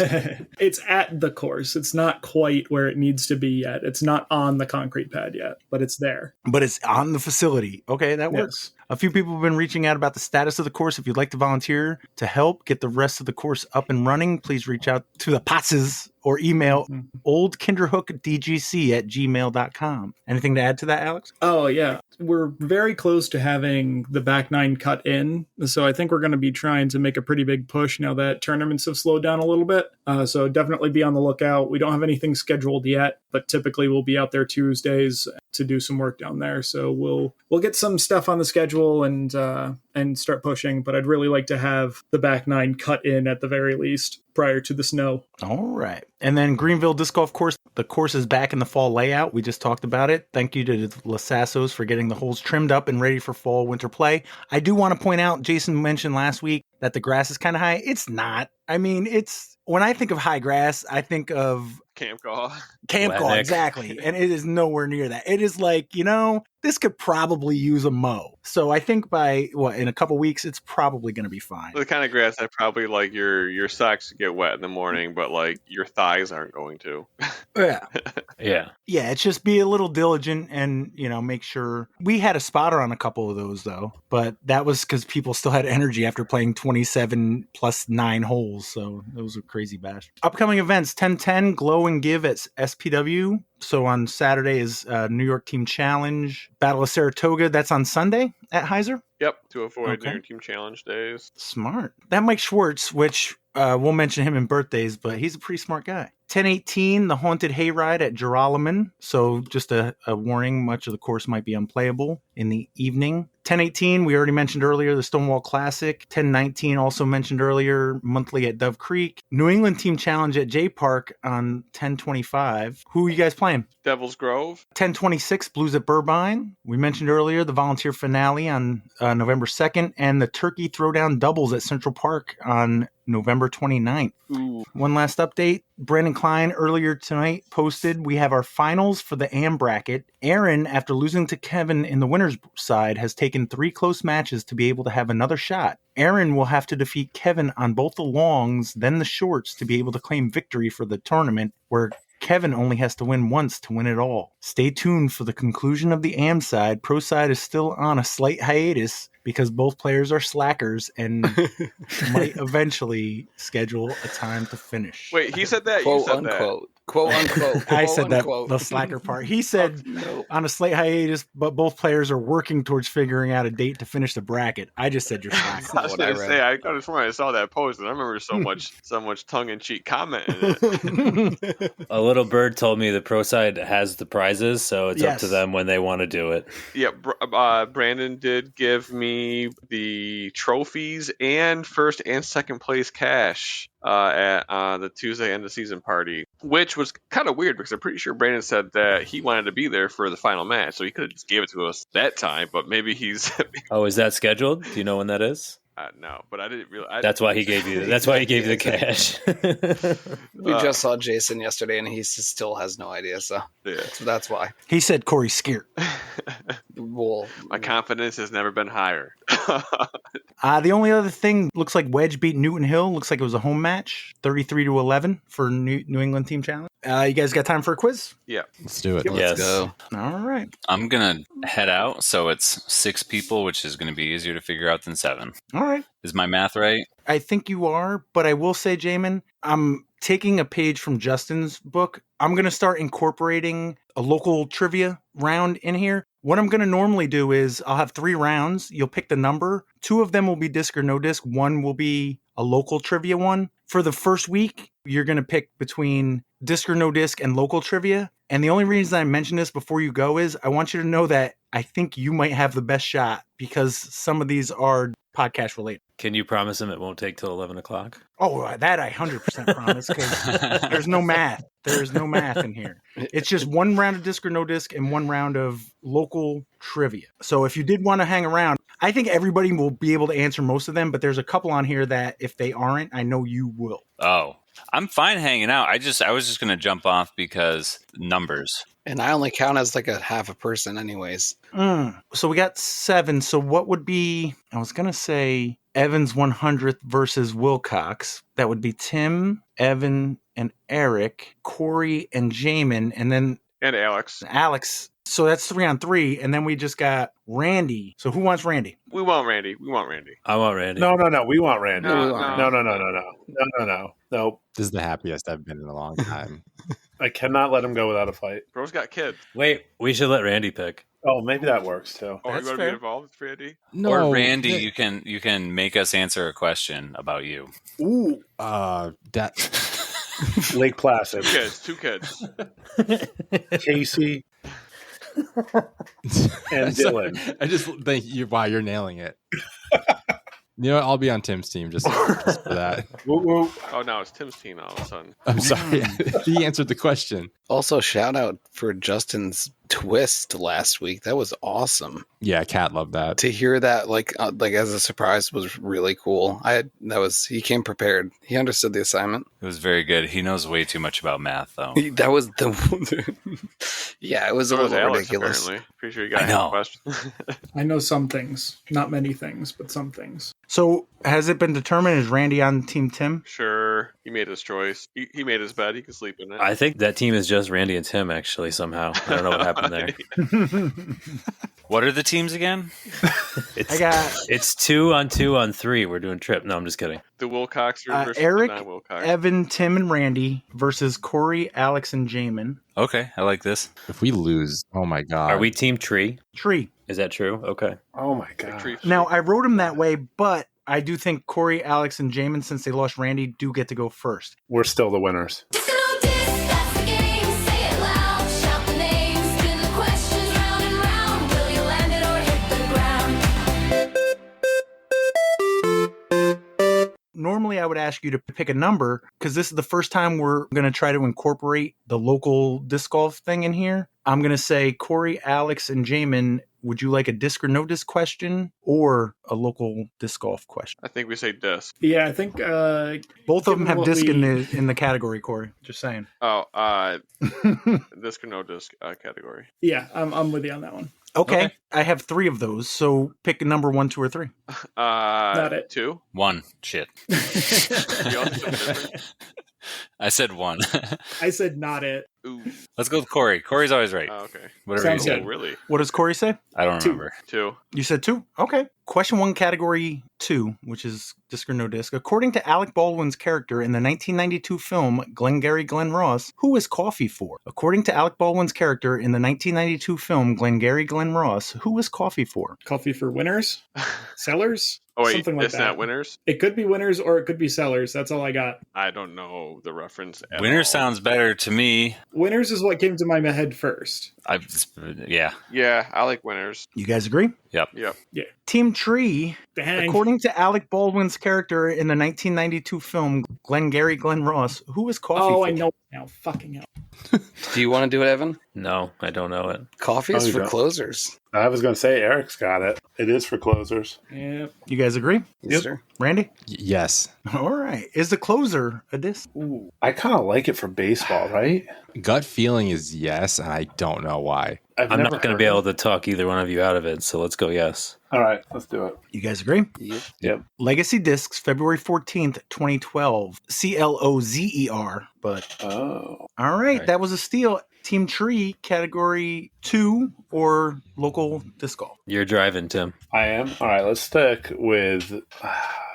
It's at the course. It's not quite where it needs to be yet. It's not on the concrete pad yet, but it's there. But it's on the facility. Okay, that works. A few people have been reaching out about the status of the course. If you'd like to volunteer to help get the rest of the course up and running, please reach out to the Passes or email oldkinderhookdgc@gmail.com. Anything to add to that, Alex? Oh, yeah. We're very close to having the back 9 cut in. So I think we're going to be trying to make a pretty big push now that tournaments have slowed down a little bit. So definitely be on the lookout. We don't have anything scheduled yet, but typically we'll be out there Tuesdays to do some work down there. So we'll get some stuff on the schedule and start pushing. But I'd really like to have the back 9 cut in at the very least prior to the snow. All right. And then Greenville Disc Golf Course. The course is back in the fall layout. We just talked about it. Thank you to the Lasassos for getting the holes trimmed up and ready for fall winter play. I do want to point out, Jason mentioned last week that the grass is kind of high. It's not. I mean, when I think of high grass, I think of Camp golf. Exactly. And it is nowhere near that. It is like, this could probably use a mow. So I think in a couple weeks, it's probably going to be fine. The kind of grass that probably like your socks get wet in the morning, but like your thighs aren't going to. Yeah. Yeah. Yeah. It's just be a little diligent and, make sure. We had a spotter on a couple of those though, but that was because people still had energy after playing 27 plus 9 holes. So it was a crazy bash. Upcoming events, 1010 Glow and Give at SPW. So on Saturday is New York Team Challenge, Battle of Saratoga. That's on Sunday at Heiser. Yep, to avoid New York Team Challenge days. Smart. That Mike Schwartz, which we'll mention him in birthdays, but he's a pretty smart guy. 1018, the Haunted Hayride at Geralaman. So just a warning, much of the course might be unplayable in the evening. 1018, we already mentioned earlier, the Stonewall Classic. 1019, also mentioned earlier, monthly at Dove Creek. New England Team Challenge at JPark on 1025. Who are you guys playing? Devil's Grove. 1026, Blues at Burbine. We mentioned earlier the volunteer finale on November 2nd, and the Turkey Throwdown doubles at Central Park on November 29th. Ooh. One last update. Brandon Klein earlier tonight posted, we have our finals for the AM bracket. Aaron, after losing to Kevin in the winner's side, has taken 3 close matches to be able to have another shot. Aaron will have to defeat Kevin on both the longs, then the shorts to be able to claim victory for the tournament, where Kevin only has to win once to win it all. Stay tuned for the conclusion of the AM side. Pro side is still on a slight hiatus because both players are slackers and might eventually schedule a time to finish. Wait, he said that? Quote you said unquote. Quote unquote. I said that, unquote. the slacker part. He said on a slight hiatus, but both players are working towards figuring out a date to finish the bracket. I just said you're slacker. I was going to say, I could have sworn I saw that post, and I remember so much tongue-in-cheek comment in it. A little bird told me the pro side has the prizes, so it's up to Yes. them when they want to do it. Yeah, Brandon did give me the trophies and first and second place cash at the Tuesday end of season party, which which was kind of weird because I'm pretty sure Brandon said that he wanted to be there for the final match, so he could have just gave it to us that time. But maybe he's. Oh, is that scheduled? Do you know when that is? No, but I didn't realize. That's why he gave you. That's why he gave you the cash. We just saw Jason yesterday, and he still has no idea. So that's why he said Corey's scared. Well, my confidence has never been higher. The only other thing looks like Wedge beat Newton Hill. Looks like it was a home match, 33-11 for New England Team Challenge. You guys got time for a quiz? Yeah, let's do it. Let's go. All right. I'm gonna head out, so it's 6 people, which is gonna be easier to figure out than 7. All right. Is my math right? I think you are, but I will say, Jaimen, I'm taking a page from Justin's book. I'm going to start incorporating a local trivia round in here. What I'm going to normally do is I'll have 3 rounds. You'll pick the number. 2 of them will be disc or no disc. 1 will be a local trivia one. For the first week, you're going to pick between disc or no disc and local trivia. And the only reason I mention this before you go is I want you to know that I think you might have the best shot because some of these are podcast related. Can you promise him it won't take till 11 o'clock? Oh, that I 100% promise because there's no math. There's no math in here. It's just 1 round of disc or no disc and 1 round of local trivia. So if you did want to hang around, I think everybody will be able to answer most of them, but there's a couple on here that if they aren't, I know you will. Oh, I'm fine hanging out. I was just going to jump off because numbers. And I only count as like a half a person anyways. So we got 7. So what would be, I was going to say Evan's 100th versus Wilcox. That would be Tim, Evan, and Erich, Corey, and Jaimen, and then... And Alex. So that's 3 on 3, and then we just got Randy. So who wants Randy? We want Randy. I want Randy. No. We want Randy. No. Nope. This is the happiest I've been in a long time. I cannot let him go without a fight. Bro's got kids. Wait, we should let Randy pick. Oh, maybe that works too. Oh, you want to be involved with Randy? No, or Randy, you can make us answer a question about you. Ooh, that Lake Placid. 2 kids. Casey and Dylan. I just think you're nailing it. You know what? I'll be on Tim's team just for that. Woo, woo. Oh, now it's Tim's team all of a sudden. I'm sorry. He answered the question. Also, shout out for Justin's twist last week. That was awesome. Yeah, Kat loved that. To hear that, like as a surprise, was really cool. He came prepared. He understood the assignment. It was very good. He knows way too much about math, though. That was yeah, it was a little Alex, ridiculous. Apparently. Pretty sure you got a question. I know some things, not many things, but some things. So has it been determined? Is Randy on Team Tim? Sure. He made his choice. He made his bed. He can sleep in it. I think that team is just Randy and Tim, actually, somehow. I don't know what happened there. What are the teams again? It's 2 on 2 on 3. We're doing trip. No, I'm just kidding. The Wilcoxers versus Erich, the non-Wilcox. Evan, Tim, and Randy versus Corey, Alex, and Jaimen. Okay, I like this. If we lose, oh my god. Are we Team Tree? Tree. Is that true? Okay. Oh my god. Now, I wrote him that way, but I do think Corey, Alex, and Jaimen, since they lost Randy, do get to go first. We're still the winners. Normally, I would ask you to pick a number because this is the first time we're going to try to incorporate the local disc golf thing in here. I'm going to say, Corey, Alex, and Jaimen, would you like a disc or no disc question or a local disc golf question? I think we say disc. Yeah, I think both of them have disc in the category, Corey. Just saying. Oh, disc or no disc category. Yeah, I'm with you on that one. Okay. I have 3 of those, so pick a number 1, 2, or 3. Not it. 2. 1. Shit. I said 1. I said not it. Ooh. Let's go with Corey. Corey's always right. Oh, okay. Whatever Sounds you said. good. Really? What does Corey say? I don't remember. 2. You said 2? Okay. Question 1, category 2, which is disc or no disc. According to Alec Baldwin's character in the 1992 film Glengarry Glen Ross, who is coffee for? According to Alec Baldwin's character in the 1992 film Glengarry Glen Ross, who is coffee for? Coffee for winners? Sellers? Oh, wait, Something like it's that. not winners? It could be winners or it could be sellers. That's all I got. I don't know the reference. preference at Winner all. sounds better to me. Winners is what came to my head first. Yeah. Yeah, I like winners. You guys agree? Yep. Team Tree, Dang. according to Alec Baldwin's character in the 1992 film Glengarry Glen Ross, who is coffee Oh, for? I know now. Fucking hell. Do you want to do it, Evan? No, I don't know it. Coffee Oh, is you for don't. closers. I was going to say Eric's got it. It is for closers. Yeah. You guys agree? Yes, sir. Randy? Yes. All right. Is the closer a disc? Ooh, I kind of like it for baseball, right? Gut feeling is yes, and I don't know why. I've I'm never not going to heard be of able to talk either one of you out of it, so let's go yes. it. All right, let's do it. You guys agree? Yep. Yep. Legacy Discs, February 14th, 2012. CLOZER. But Oh. all right, Right. that was a steal. Team Tree, category 2 or local disc golf. You're driving, Tim. I am. All right, let's stick with.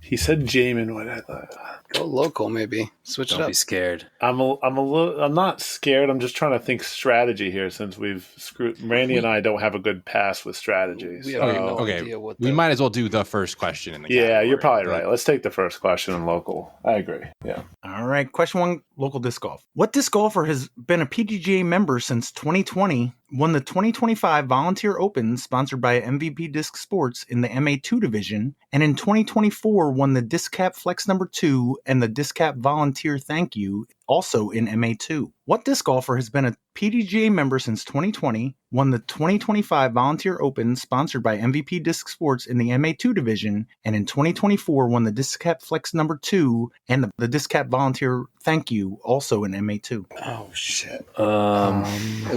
He said Jaimen. What I thought. Go local, maybe. Switch Don't it up. be scared. I'm a little. I'm not scared. I'm just trying to think strategy here since we've screwed. Randy and I don't have a good pass with strategies. We have no Okay, idea what we the- might as well do the first question in the Yeah, category. you're probably right. Let's take the first question in local. I agree. Yeah. All right, question 1, local disc golf. What disc golfer has been a PDGA member since 2020, won the 2025 Volunteer Open sponsored by MVP Disc Sports in the MA2 division, and in 2024 won the Disc Cap Flex number 2 and the Disc Cap Volunteer Thank You, also in MA2? What disc golfer has been a PDGA member since 2020, won the 2025 Volunteer Open sponsored by MVP Disc Sports in the MA2 division, and in 2024 won the Disc Cap Flex number 2 and the Disc Cap Volunteer Thank You, also in MA2? Oh, shit. Um,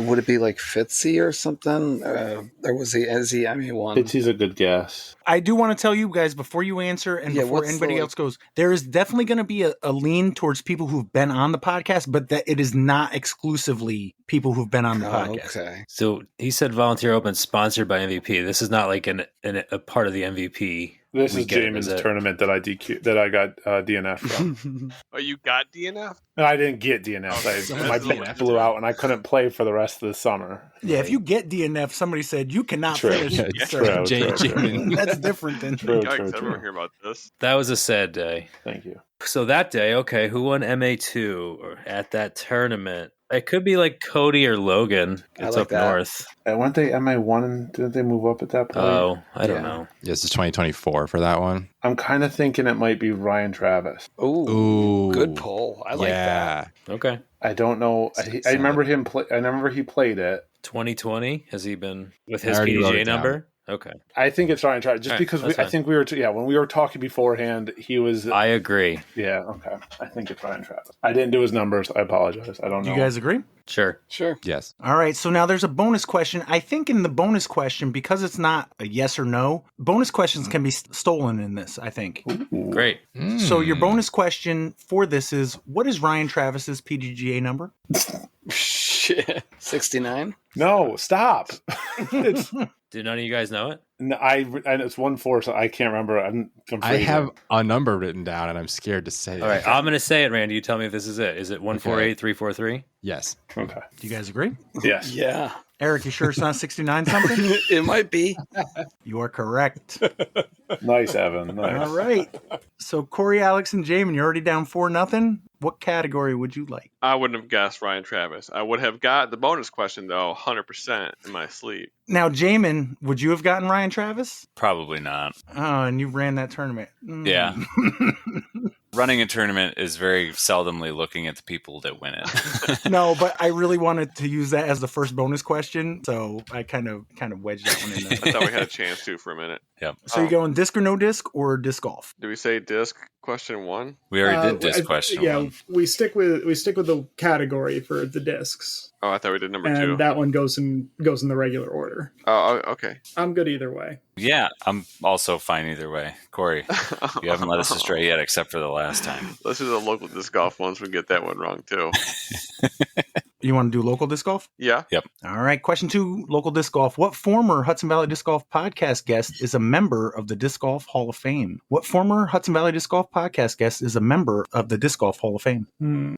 Would it be like Fitzy or something? Or was he MA1? Fitzy's a good guess. I do want to tell you guys before you answer and Yeah, before what's the, anybody like- else goes, there is definitely going to be a lean towards people who've been on the podcast, but that it is not exclusively people who've been on the podcast. Okay. so he said Volunteer Open sponsored by MVP. This is not like a part of the MVP. This We is get it, is Jaimen's it? tournament that I got DNF from. Oh, you got DNF? No, I didn't get DNF. Okay. My That's pick DNF. blew out, and I couldn't play for the rest of the summer. Yeah, if you get DNF, somebody said you cannot True. finish. Yeah, So true. Jaimen. That's different than. True, Yikes, true, I don't true. hear about this. That was a sad day. Thank you. So that day, okay, who won MA2 or at that tournament? It could be like Cody or Logan. I It's like up that. north. And weren't they MA1? And didn't they move up at that point? Oh, I don't Yeah. know. Yes, it's 2024 for that one. I'm kind of thinking it might be Ryan Travis. Ooh, Ooh. good pull. I like that. Okay. I don't know. I remember him play. I remember he played it. 2020? Has he been with I his already wrote PDGA it down. number? Okay. I think it's Ryan Travis, just All right, because that's I fine. think we were. When we were talking beforehand, he was. I agree. Yeah. Okay. I think it's Ryan Travis. I didn't do his numbers. I apologize. I don't know. You guys agree? Sure. Sure. Yes. All right, so now there's a bonus question. I think in the bonus question, because it's not a yes or no, bonus questions can be stolen in this, I think. Ooh. Great. So your Mm. bonus question for this is, what is Ryan Travis's PDGA number? Shit. 69? No, stop. It's, Did none of you guys know it? no, it's 1-4, so I can't remember. I'm I freezing. have a number written down, and I'm scared to say it. All right, I'm going to say it, Randy. You tell me if this is it. Is it 148343? Yes. Okay. Do you guys agree? Yes. Yeah. Eric, you sure it's not 69 something? It might be. You are correct. Nice, Evan. Nice. All right. So Corey, Alex, and Jaimen, you're already down 4-0. What category would you like? I wouldn't have guessed Ryan Travis. I would have got the bonus question, though, 100% in my sleep. Now, Jaimen, would you have gotten Ryan Travis? Probably not. Oh, and you ran that tournament. Mm. Yeah. Running a tournament is very seldomly looking at the people that win it. No, but I really wanted to use that as the first bonus question, so I kind of wedged that one in there. I thought we had a chance to for a minute. Yep. So you going disc or no disc or disc golf? Do we say disc question 1? We already did this I- question. Yeah, one. we stick with the category for the discs, Oh, I thought we did number and 2. that one goes in the regular order. Oh, okay. I'm good either way. Yeah, I'm also fine either way. Corey, you haven't led us astray yet, except for the last time. Let's do the local disc golf ones. We get that one wrong, too. You want to do local disc golf? Yeah. All right. Question 2, local disc golf. What former Hudson Valley Disc Golf podcast guest is a member of the Disc Golf Hall of Fame? What former Hudson Valley Disc Golf podcast guest is a member of the Disc Golf Hall of Fame?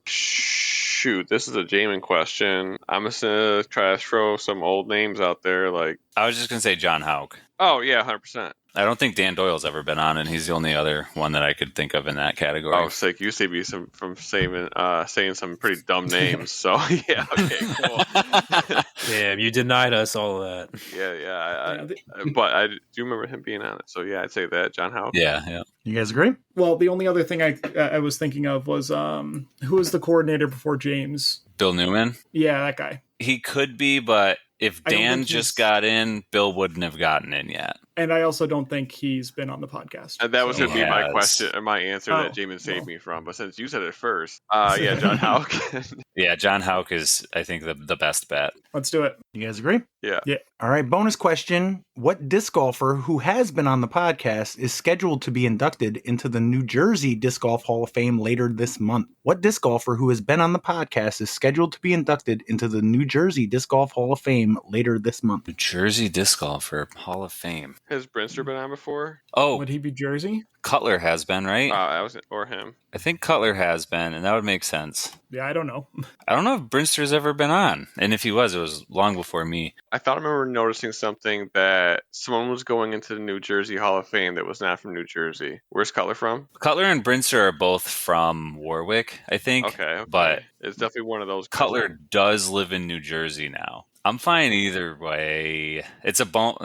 Shoot, this is a Jaimen question. I'm just going to try to throw some old names out there. Like, I was just going to say John Hauk. oh, yeah, 100%. I don't think Dan Doyle's ever been on, and he's the only other one that I could think of in that category. Oh, sick! You saved me from saying some pretty dumb names. So yeah, okay, cool. Damn, you denied us all of that. Yeah. But I do remember him being on it. So yeah, I'd say that John Houck. Yeah. You guys agree? Well, the only other thing I was thinking of was who was the coordinator before James? Bill Newman. Yeah, that guy. He could be, but if I don't Dan think just he's- got in, Bill wouldn't have gotten in yet. And I also don't think he's been on the podcast. And that was So- going to be my Yes. question, or my answer that Jaimen saved me from. But since you said it first, yeah, John Houck. Yeah, John Houck is, I think, the best bet. Let's do it. You guys agree? Yeah. All right, bonus question. What disc golfer who has been on the podcast is scheduled to be inducted into the New Jersey Disc Golf Hall of Fame later this month? What disc golfer who has been on the podcast is scheduled to be inducted into the New Jersey Disc Golf Hall of Fame later this month? New Jersey Disc Golfer Hall of Fame. Has Brinster been on before? Oh, Would he be Jersey? Cutler has been, right? Or him. I think Cutler has been, and that would make sense. Yeah, I don't know. I don't know if Brinster's ever been on. And if he was, it was long before me. I thought I remember noticing something that someone was going into the New Jersey Hall of Fame that was not from New Jersey. Where's Cutler from? Cutler and Brinster are both from Warwick, I think. Okay. But it's definitely one of those. Cutler does live in New Jersey now. I'm fine either way. It's a but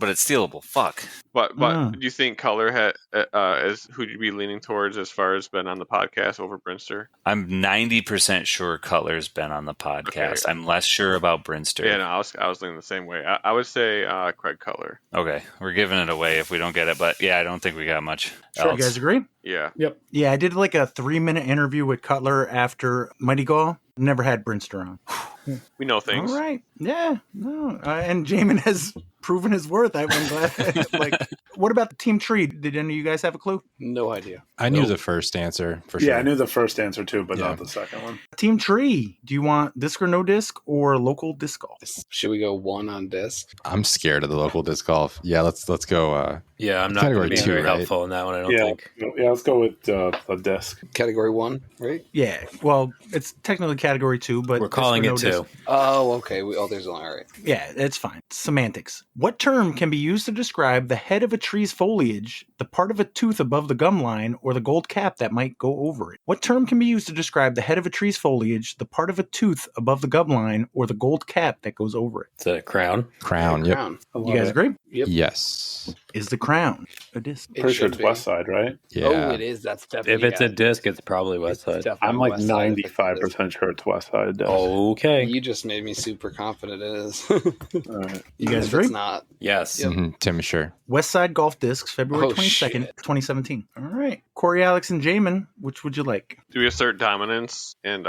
it's stealable. Fuck. But do you think Cutler is who'd you be leaning towards as far as been on the podcast over Brinster? I'm 90% sure Cutler's been on the podcast. Okay. I'm less sure about Brinster. Yeah, no, I was leaning the same way. I would say Craig Cutler. Okay, we're giving it away if we don't get it, but yeah, I don't think we got much Sure, else. you guys agree? Yeah. Yep. Yeah, I did like a 3-minute interview with Cutler after Mighty Gall. Never had Brinster on. We know things. All right. Yeah. No. And Jaimen has proven his worth. I'm glad. What about the team tree? Did any of you guys have a clue? No idea. I knew the first answer for sure. Yeah, I knew the first answer too, but not the second one. Team tree. Do you want disc or no disc or local disc golf? Should we go one on disc? I'm scared of the local disc golf. Yeah, let's go. Yeah, I'm not going to Category be two, very right? helpful in that one, I don't think. Yeah, let's go with a disc. Category 1, right? Yeah. Well, it's technically category 2, but We're disc calling or no it 2. disc. Oh, okay. There's one. All right. Yeah, it's fine. Semantics. What term can be used to describe the head of a tree's foliage, the part of a tooth above the gum line, or the gold cap that might go over it? What term can be used to describe the head of a tree's foliage, the part of a tooth above the gum line, or the gold cap that goes over it? It's a crown. Crown. Yep. Crown. You guys agree? Yep. Yes. Is the crown a disc? Pretty sure should it's be. West Side, right? Yeah. Oh, it is. That's definitely. If it's a disc, it's probably West Side. I'm like 95% sure it's West Side. Disc. Okay. You just made me super confident it is. All right. You guys If agree? It's not. Yes. Yep. Tim is sure. West Side Golf Discs, February Oh, 22nd, shit. 2017. All right. Corey, Alex, and Jaimen, which would you like? Do we assert dominance and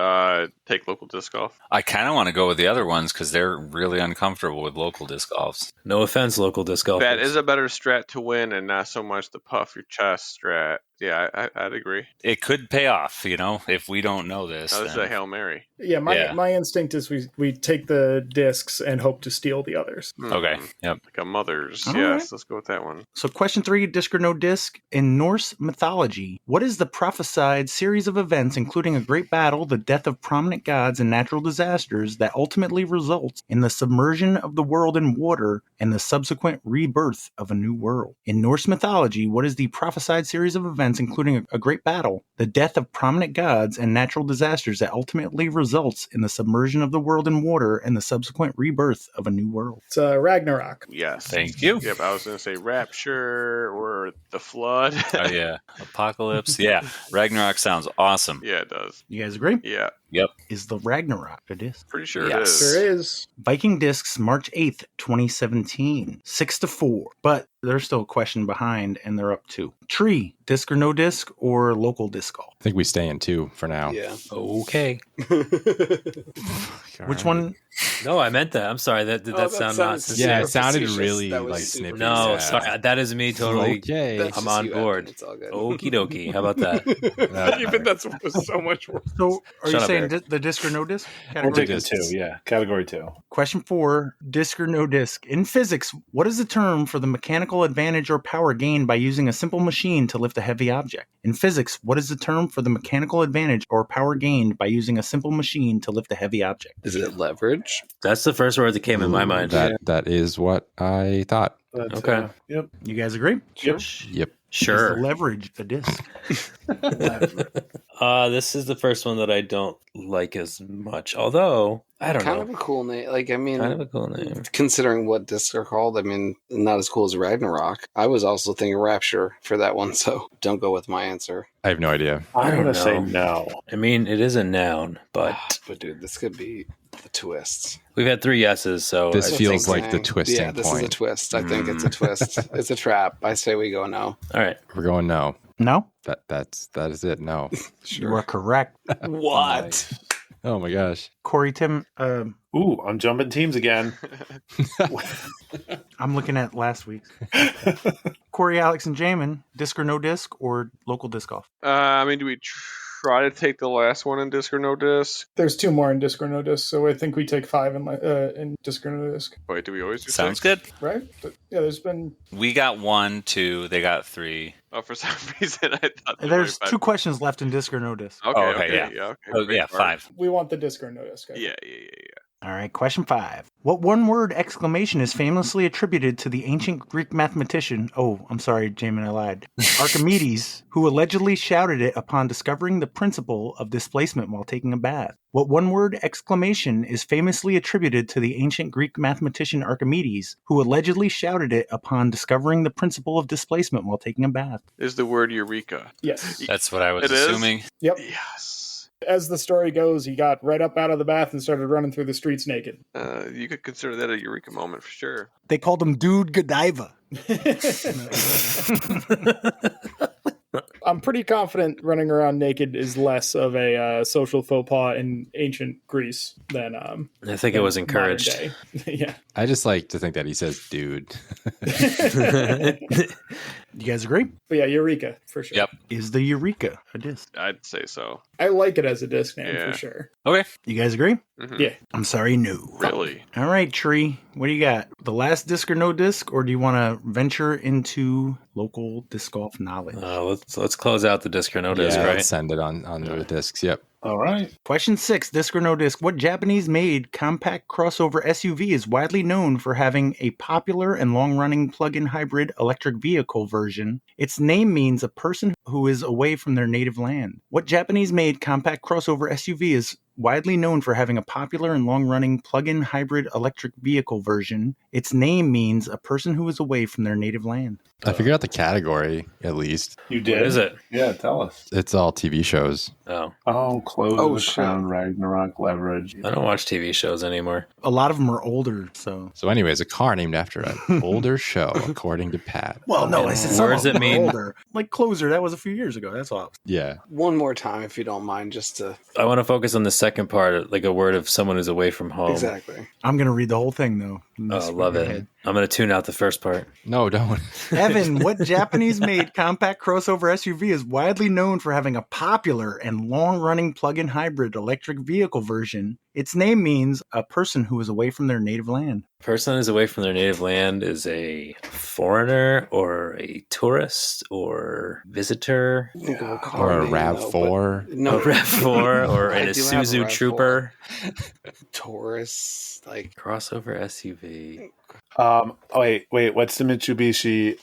take local disc golf? I kind of want to go with the other ones because they're really uncomfortable with local disc golfs. No offense, local disc golfers. That is a better strat to win and not so much the puff your chest strat. Yeah, I'd agree. It could pay off, if we don't know this. This is a Hail Mary. Yeah, my instinct is we take the discs and hope to steal the others. Okay. Yep. Like a mother's. All Yes, right. let's go with that one. So, question 3, disc or no disc? In Norse mythology, what is the prophesied series of events, including a great battle, the death of prominent gods, and natural disasters, that ultimately results in the submersion of the world in water and the subsequent rebirth of a new world? In Norse mythology, what is the prophesied series of events, including a great battle, the death of prominent gods, and natural disasters that ultimately results in the submersion of the world in water and the subsequent rebirth of a new world? It's Ragnarok. Yes. Thank you. Yep, I was going to say Rapture or the Flood. Oh, yeah. Apocalypse. Yeah. Ragnarok sounds awesome. Yeah, it does. You guys agree? Yeah, Yep. Is the Ragnarok a disc? pretty sure Yes. it is. Sure is. Viking Discs, March 8th, 2017. 6-4. But there's still a question behind, and they're up 2. Tree, disc or no disc, or local disc golf? I think we stay in 2 for now. Yeah. Okay. Which one? No, I meant that. I'm sorry. Did that that sound sounds- not Yeah, sincere? it sounded Facetious. really That was like super snippy. No, Yeah. sorry. That is me totally. Okay. That's I'm just on you board. acting. It's all good. Okie dokie. How about that? Even that's so much worse. So, are Shut you up, saying Eric. the disc or no disc? We're Category? taking 2, yeah. Category 2. Question 4, disc or no disc? In physics, what is the term for the mechanical advantage or power gained by using a simple machine to lift a heavy object? In physics, what is the term for the mechanical advantage or power gained by using a simple machine to lift a heavy object? Is it leverage? That's the first word that came in my mind. That is what I thought. Okay. Yep. You guys agree? Yep. Yep. Sure. Is the leverage a disc? This is the first one that I don't like as much. Although I don't know. Kind of a cool name. Like, I mean, Kind of a cool name. considering what discs are called, I mean, not as cool as Ragnarok. I was also thinking Rapture for that one, so don't go with my answer. I have no idea. I'm don't going to say know. no. I mean, it is a noun, but But dude, this could be the twist. we've had 3 yeses, so This I feels think- like the twisting Yeah, this is a point. twist. I think it's a twist. It's a trap. I say we go no. All right. We're going no. No? That is it. No. You are correct. What? Oh my gosh. Corey, Tim, Ooh, I'm jumping teams again. I'm looking at last week's. Corey, Alex, and Jaimen, disc or no disc or local disc golf? I mean, do we try to take the last one in disc or no disc? There's 2 more in disc or no disc, so I think we take 5 in disc or no disc, Wait, do we always do Sounds 6? good. right? But, yeah, there's been We got 1, 2. They got 3. Oh, for some reason, I thought There's 2 questions left in disc or no disc. Okay, Oh, okay, okay, yeah. yeah. Okay, Oh, great yeah, part. 5. we want the disc or no disc. I think. Yeah. All right, question 5. What one-word exclamation is famously attributed to the ancient Greek mathematician, I'm sorry, Jaimen, I lied, Archimedes, who allegedly shouted it upon discovering the principle of displacement while taking a bath? What one-word exclamation is famously attributed to the ancient Greek mathematician Archimedes, who allegedly shouted it upon discovering the principle of displacement while taking a bath? Is the word eureka? Yes. That's what I was It is? assuming. Yep. Yes. As the story goes, he got right up out of the bath and started running through the streets naked. You could consider that a eureka moment for sure. They called him Dude Godiva. I'm pretty confident running around naked is less of a social faux pas in ancient Greece than I think it was encouraged. modern day. Yeah. I just like to think that he says dude. You guys agree? But yeah, Eureka, for sure. Yep. Is the Eureka a disc? I'd say so. I like it as a disc name, Yeah. for sure. Okay. You guys agree? Mhm. Yeah. I'm sorry, no. Really? All right, Tree. What do you got? The last disc or no disc, or do you want to venture into local disc golf knowledge? Let's close out the disc or no disc, Yeah, right? let's send it on the discs. Yep. All right. Question 6, disc or no disc. What Japanese-made compact crossover SUV is widely known for having a popular and long-running plug-in hybrid electric vehicle version? Its name means a person who is away from their native land. What Japanese-made compact crossover SUV is widely known for having a popular and long-running plug-in hybrid electric vehicle version? Its name means a person who is away from their native land. I figured out the category at least. You did? What is it? Yeah, tell us. It's all TV shows. Oh, Oh, Close Oh, of the shit. Crown, Ragnarok, Leverage. I don't watch TV shows anymore. A lot of them are older, so... So, anyways, a car named after an older show, according to Pat. Well, no, I said some Words of them that are mean- older. Like Closer, that was a few years ago. That's all. Yeah. One more time, if you don't mind, just to I want to focus on the second part, like a word of someone who's away from home. exactly. I'm going to read the whole thing, though. Oh, love it. I'm going to tune out the first part. No, don't. Evan, what Japanese-made compact crossover SUV is widely known for having a popular and long-running plug-in hybrid electric vehicle version? Its name means a person who is away from their native land. Person who's away from their native land is a foreigner or a tourist or visitor, Think of a car Or a name, though, RAV4. but- No, a RAV4 or I an do have a Isuzu RAV4. Trooper. Taurus, like Crossover SUV. Wait. What's the Mitsubishi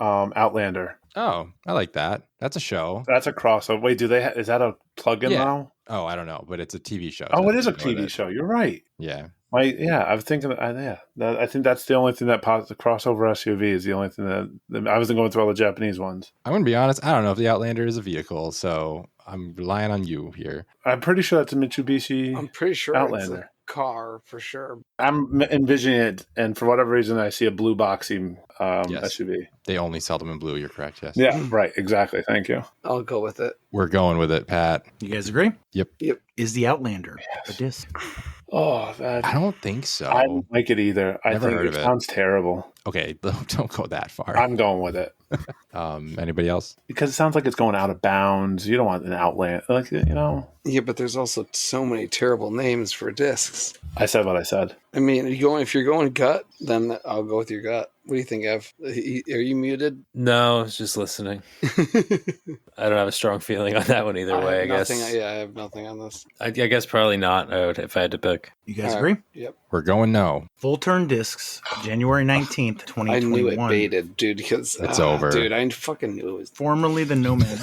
Outlander? Oh, I like that. That's a show. That's a crossover. Wait, is that a plug-in Yeah. now? Oh, I don't know, but it's a TV show. Oh, so it is a I know TV that. show. You're right. Yeah. I was thinking. I think that's the only thing that the crossover SUV is the only thing that I wasn't going through all the Japanese ones. I'm going to be honest. I don't know if the Outlander is a vehicle, so I'm relying on you here. I'm pretty sure that's a Mitsubishi I'm pretty sure Outlander. it's a car for sure. I'm envisioning it, and for whatever reason, I see a blue boxy Yes. SUV. They only sell them in blue. You're correct. Yes. Yeah, right. Exactly. Thank you. I'll go with it. We're going with it, Pat. You guys agree? Yep. Is the Outlander a disc? Oh, I don't think so. I don't like it either. I Never think heard it of it. sounds terrible. Okay, don't go that far. I'm going with it Anybody else? because it sounds like it's going out of bounds. You don't want an Outlander, Yeah, but there's also so many terrible names for discs. I said what I said. I mean, if you're going gut, then I'll go with your gut. What do you think, Ev? Are you muted? No, I was just listening. I don't have a strong feeling on that one either way, I guess. Yeah, I have nothing on this. I guess probably not, if I had to pick. You guys All right. agree? Yep. We're going no. Full turn discs, January 19th, 2021. I knew it baited, dude, because It's over. Dude, I fucking knew it was. Formerly the Nomad.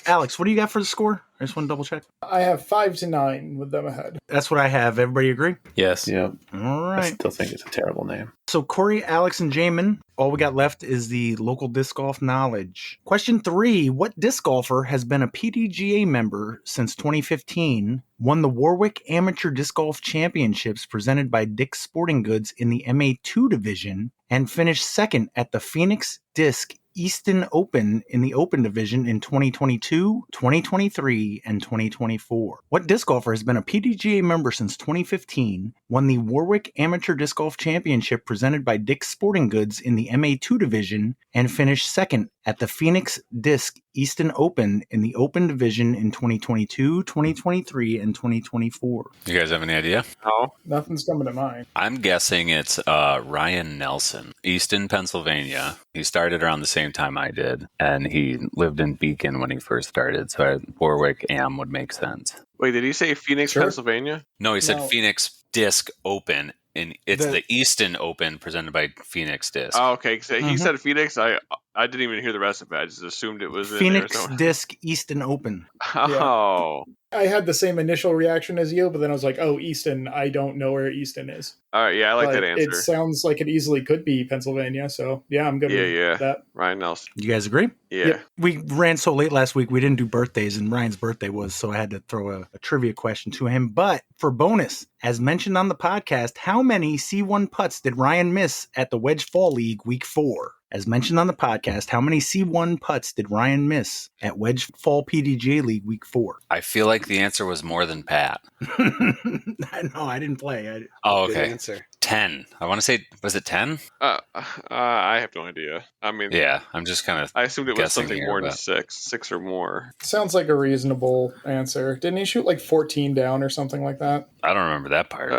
Alex, what do you got for the score? I just want to double check. I have 5-9 with them ahead. That's what I have. Everybody agree? Yes. Yeah. All I right. still think it's a terrible name. So Corey, Alex, and Jaimen, all we got left is the local disc golf knowledge. Question 3. What disc golfer has been a PDGA member since 2015, won the Warwick Amateur Disc Golf Championships presented by Dick's Sporting Goods in the MA2 division, and finished second at the Phoenix Disc Easton Open in the Open division in 2022, 2023, and 2024? What disc golfer has been a PDGA member since 2015, won the Warwick Amateur Disc Golf Championship presented by Dick's Sporting Goods in the MA2 division, and finished second at the Phoenix Disc Easton Open in the Open division in 2022, 2023, and 2024? You guys have any idea? No. Nothing's coming to mind. I'm guessing it's Ryan Nelson, Easton, Pennsylvania. He started around the same time I did, and he lived in Beacon when he first started, so Warwick Am would make sense. Wait, did he say Phoenix, Sure. Pennsylvania? No, he said No. Phoenix Disc Open, and it's The- the Easton Open presented by Phoenix Disc. Oh, okay. 'Cause he Mhm. said Phoenix. I didn't even hear the rest of it. I just assumed it was in Phoenix Arizona. Disc Easton Open. Oh. I had the same initial reaction as you, but then I was like, oh, Easton. I don't know where Easton is. All right. Yeah, I like But that answer. It sounds like it easily could be Pennsylvania. So, yeah, I'm good with that. Ryan Nelson. You guys agree? Yeah. Yep. We ran so late last week, we didn't do birthdays, and Ryan's birthday was, so I had to throw a trivia question to him. But for bonus, as mentioned on the podcast, how many C1 putts did Ryan miss at the Wedge Fall League Week 4? As mentioned on the podcast, how many C1 putts did Ryan miss at Wedge Fall PDGA League Week 4? I feel like the answer was more than Pat. No, I didn't play. Oh, Good okay. answer. 10. I want to say, was it 10? I have no idea. I mean, Yeah, I'm just kind of. I assumed it was guessing something here, more than but- 6 or more. Sounds like a reasonable answer. Didn't he shoot like 14 down or something like that? I don't remember that part.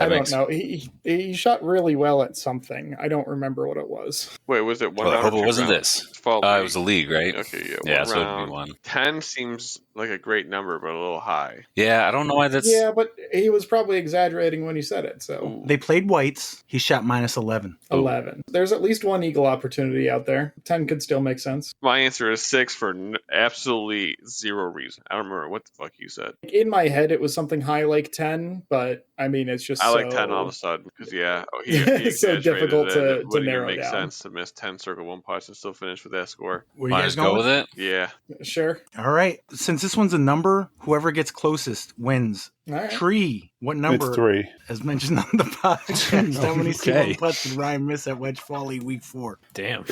I don't know. He shot really well at something. I don't remember what it was. Wait, was it one Well, I round? hope or it two wasn't rounds? this. Fall It league. was a league, right? Okay, yeah. Yeah, one so it'd be round. one. 10 seems like a great number, but a little high. Yeah, I don't know why that's. Yeah, but he was probably exaggerating when he said it. So They played whites. He shot minus 11. 11. There's at least one eagle opportunity out there. 10 could still make sense. My answer is 6 for absolutely zero reason. I don't remember what the fuck you said. In my head, it was something high like 10, but I mean, it's just I like so- 10 all of a sudden because, yeah, he It's so exaggerated difficult it. to It wouldn't even narrow make down. sense to miss 10 circle 1 putts and still finish with that score. Where you Might guys as go going with it. Yeah. Sure. All right. Since this one's a number, whoever gets closest wins. All right. Tree, what number? It's 3. As mentioned on the podcast, how many Okay. C1 putts did Ryan miss at Wedge Fall League Week 4? Damn.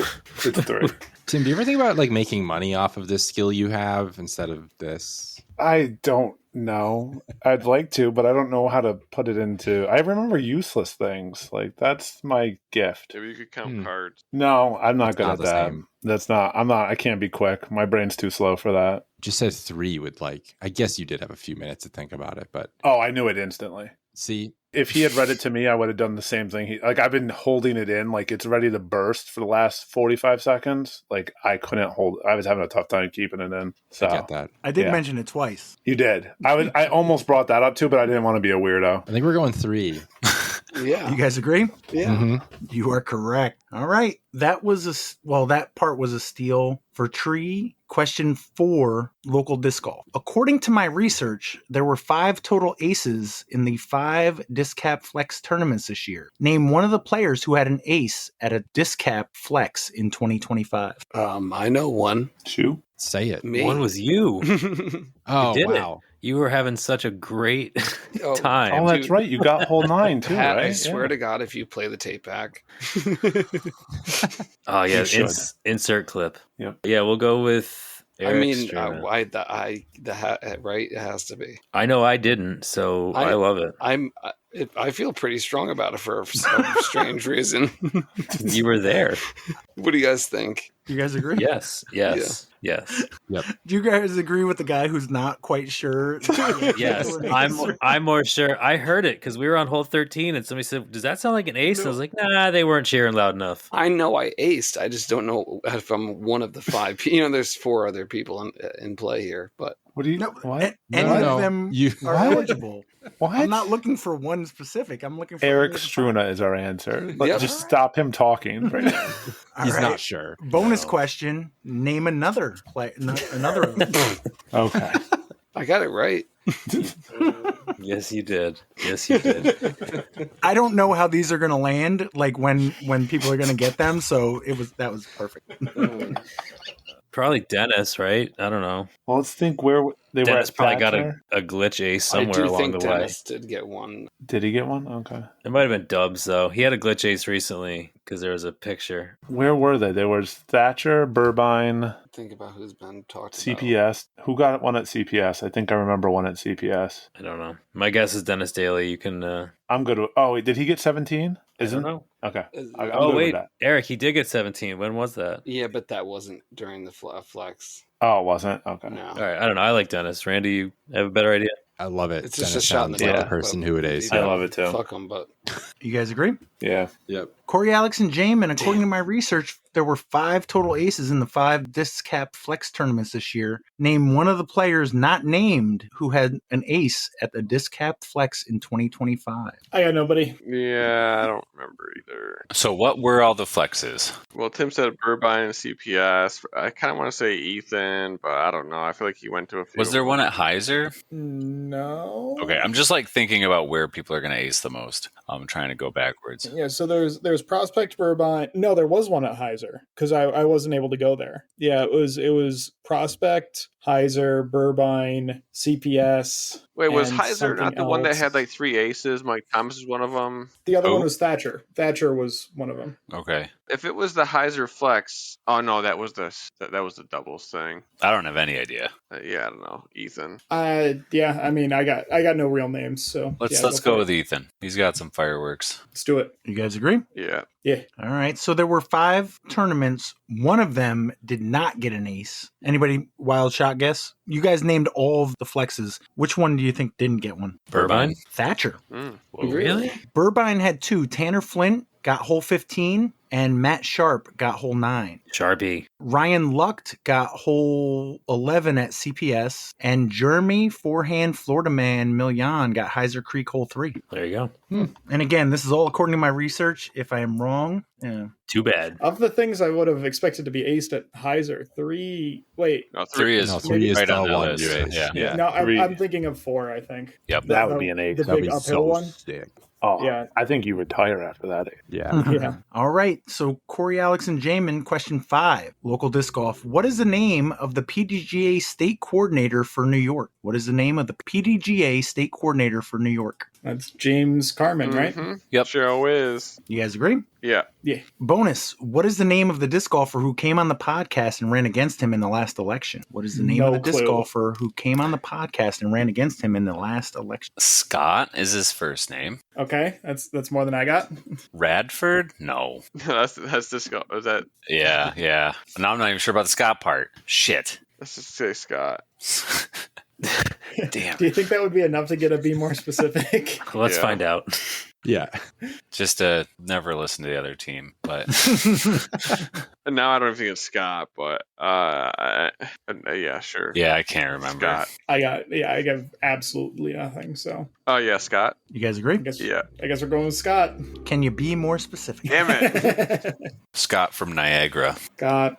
It's 3. Tim, do you ever think about like making money off of this skill you have instead of this? I don't know. I'd like to, but I don't know how to put it into. I remember useless things. Like that's my gift. Maybe you could count cards. No, I'm not good Not at the that. same. That's not. I'm not. I can't be quick. My brain's too slow for that. Just said 3 with like, I guess you did have a few minutes to think about it, but Oh, I knew it instantly. see, If he had read it to me, I would have done the same thing. I've been holding it in, like it's ready to burst for the last 45 seconds. Like I couldn't hold. I was having a tough time keeping it in. So I get that. I did Yeah. mention it twice. you did. I almost brought that up too, but I didn't want to be a weirdo. I think we're going 3. Yeah. You guys agree? Yeah. Mhm. You are correct. All right. That was that part was a steal for Tree. Question 4, local disc golf. According to my research, there were 5 total aces in the 5 Disc Cap Flex tournaments this year. Name one of the players who had an ace at a Disc Cap Flex in 2025. I know one. Shoe. Say it. Me. One was you. Oh, did it. wow. You were having such a great Oh, time. Oh, that's dude. right. You got hole 9 too, Pat, right? I swear Yeah. to God, if you play the tape back. Oh yeah, You should. insert clip. Yep. Yeah, we'll go with. I mean, Jaimen. right? It has to be. I know I didn't, so I love it. I'm I feel pretty strong about it for some strange reason. You were there. What do you guys think? Do you guys agree? Yes. Yes. Yes. Yep. Do you guys agree with the guy who's not quite sure? Yes. I'm more sure. I heard it because we were on hole 13 and somebody said, "Does that sound like an ace?" And I was like, "Nah, they weren't cheering loud enough." I know I aced. I just don't know if I'm one of the 5. There's 4 other people in play here, but What do you? No, What? any No. of them You- are What? eligible. What? I'm not looking for one specific. I'm looking for Erich any of the Struna is our answer. Yep. Just stop him talking right now. five. All He's right. not sure. Bonus question: name another play. Another of them. Okay. I got it right. Yes, you did. Yes, you did. I don't know how these are going to land. Like when people are going to get them. So that was perfect. Probably Dennis, right? I don't know. Well, let's think where they Dennis were. At probably got Thatcher. a glitch ace I somewhere do along think the way. Dennis did get one. Did he get one? Okay. It might have been Dubs though. He had a glitch ace recently because there was a picture. Where were they? There was Thatcher, Burbine, Think about who's been talked about. CPS. Who got one at CPS? I think I remember one at CPS. I don't know. My guess is Dennis Daly. You can. I'm good with. Oh, wait, did he get 17? I don't know. Okay. I'm Oh good wait, with that. Eric, he did get 17. When was that? Yeah, but that wasn't during the flex. Oh, it wasn't? Okay. No. All right, I don't know. I like Dennis. Randy, you have a better idea? I love it. It's just Dennis a shot in the sounds like dark. the person who would ace. I love it too. Fuck them, but You guys agree? Yeah. Yep. Corey, Alex, and Jaimen, according to my research, there were 5 total aces in the 5 disc cap flex tournaments this year. Name one of the players not named who had an ace at the disc cap flex in 2025. I got nobody. Yeah, I don't remember either. So what were all the flexes? Well, Tim said Burbine and CPS. I kind of want to say Ethan, but I don't know. I feel like he went to a few. Was there one at Heiser? No. Okay, I'm just like thinking about where people are going to ace the most. I'm trying to go backwards. Yeah, so there's Prospect Burbine. No, there was one at Heiser because I wasn't able to go there. Yeah, it was Prospect, Heiser, Burbine, CPS. Wait, was and Heiser something not the one that else. had like 3 aces? Mike Thomas is one of them. The other Oh. one was Thatcher. Thatcher was one of them. Okay. If it was the Heiser Flex, oh no, that was the doubles thing. I don't have any idea. Yeah, I don't know, Ethan. Yeah, I mean, I got no real names, so Let's yeah, go for with it. Ethan. He's got some fireworks. Let's do it. You guys agree? Yeah. Yeah. All right. So there were 5 tournaments. One of them did not get an ace. Anybody wild shot guess? You guys named all of the flexes. Which one do you think didn't get one? Burbine? Thatcher. Mm. Really? Burbine had 2. Tanner Flint got hole 15, and Matt Sharp got hole 9. Sharpie. Ryan Lucht got hole 11 at CPS, and Jeremy Forehand Florida Man Million got Heiser Creek hole 3. There you go. And again, this is all according to my research. If I am wrong, Too bad. Of the things I would have expected to be aced at Heiser, 3. Wait. No, 3 is No, 3 is right the on the one. list. you ace. Yeah. No, three. I'm thinking of 4, I think. Yep. That would be an ace. The That'd big be uphill so one. sick. Oh, Yeah. I think you retire after that. Yeah. Yeah. All right. So Corey, Alex, and Jaimen, question 5. Local disc golf. What is the name of the PDGA state coordinator for New York? What is the name of the PDGA state coordinator for New York? That's James Carmen, right? Mhm. Yep. Sure is. You guys agree? Yeah. Bonus. What is the name of the disc golfer who came on the podcast and ran against him in the last election? What is the name of No the disc clue. golfer who came on the podcast and ran against him in the last election? Scott is his first name. Okay, that's more than I got. Radford? No. that's this go. Is that? Yeah. Now I'm not even sure about the Scott part. Shit. Let's just say Scott. Damn. Do you think that would be enough to get a be more specific? Let's Yeah. find out. Yeah. Just to never listen to the other team. But And now I don't even think it's Scott, but yeah, sure. yeah, I can't remember. Scott. I got absolutely nothing. So Oh yeah, Scott. You guys agree? Yeah. I guess we're going with Scott. Can you be more specific? Damn it. Scott from Niagara. Scott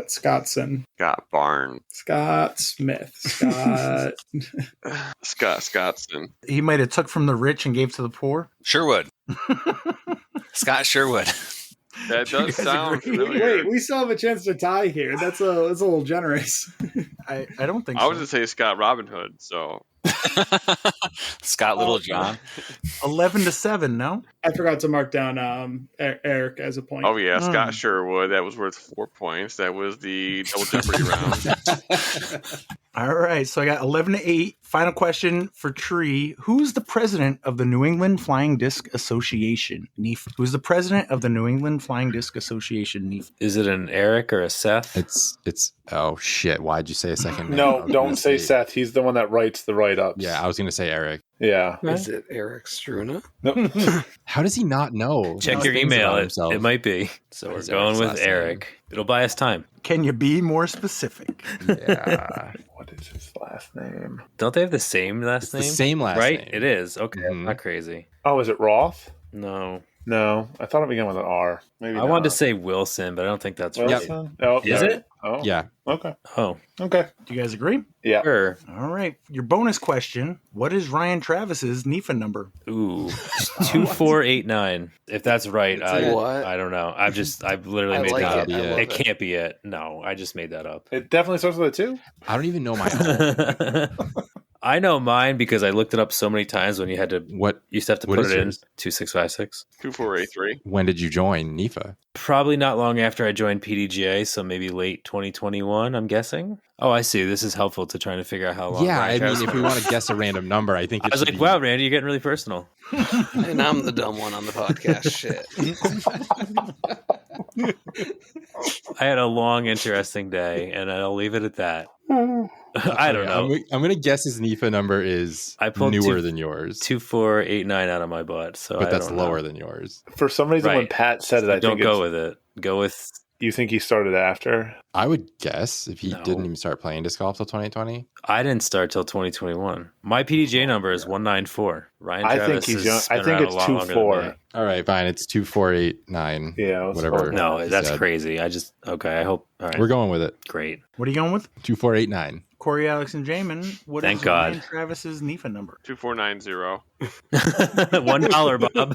Scottson, Scott Barnes. Scott Smith, Scott. Scott Scottson. He might have took from the rich and gave to the poor. Sherwood. Scott Sherwood. That You does guys sound agree? familiar. Wait, we still have a chance to tie here. That's a little generous. I don't think I so. was going to say Scott Robin Hood, so Scott Littlejohn. 11-7. No. I forgot to mark down Erich as a point. Oh yeah, Scott Sherwood. That was worth 4 points. That was the double jeopardy round. All right, so I got 11-8. Final question for Tree. Who's the president of the New England Flying Disc Association? Neef. Who's the president of the New England Flying Disc Association? Neef. Is it an Erich or a Seth? It's oh shit, why'd you say a second name? No, don't say Seth. He's the one that writes the write-ups. Yeah, I was going to say Erich. Yeah. Is it Erich Struna? No. How does he not know? Check He your thinks email. about It himself. might be. So we're Is going Erich's with last name? Erich. It'll buy us time. Can you be more specific? Yeah. What is his last name? Don't they have the same last It's name? the same last right? name. It is. Okay, I'm Mhm. not crazy. Oh, is it Roth? No. No, I thought it began with an R. Maybe I wanted to not. say Wilson, but I don't think that's right. Wilson? Oh, Is yeah. it? Oh, Yeah. Okay. Oh, Okay. Do you guys agree? Yeah. sure. All right. Your bonus question. What is Ryan Travis's NIFA number? Ooh, 2489. If that's right, What? I don't know. I've literally I made like that it. up. I love It it. can't be it. No, I just made that up. It definitely starts with a 2. I don't even know my own. I know mine because I looked it up so many times when you had to. What? You used to have to What put is it in yours? 2656. 2483. When did you join NIFA? Probably not long after I joined PDGA, so maybe late 2021. I'm guessing. Oh, I see. This is helpful to trying to figure out how long. Yeah, Ryan I Travis mean, if we was. want to guess a random number, I think I it was should like, be. "Wow, Randy, you're getting really personal." And I'm the dumb one on the podcast. Shit. I had a long, interesting day, and I'll leave it at that. I don't know. I'm going to guess his NIFA number is I pulled newer than yours, 2489 out of my butt, so but I that's don't know. lower than yours. For some reason, when Right. Pat said it, I Don't think go with it. Go with You think he started after? I would guess if he No. didn't even start playing disc golf till 2020. I didn't start till 2021. My PDJ number is 194. Ryan I Travis think he's has young. I been think around it's a lot longer than 24. me. All right, fine. It's 2489. Yeah, let's whatever. go. No, he that's said. crazy. I just okay. I hope. All right, We're going with it. great. What are you going with? 2489. Corey, Alex, and Jaimen. What Thank is God. Ryan Travis's NIFA number? 2490. $1, Bob.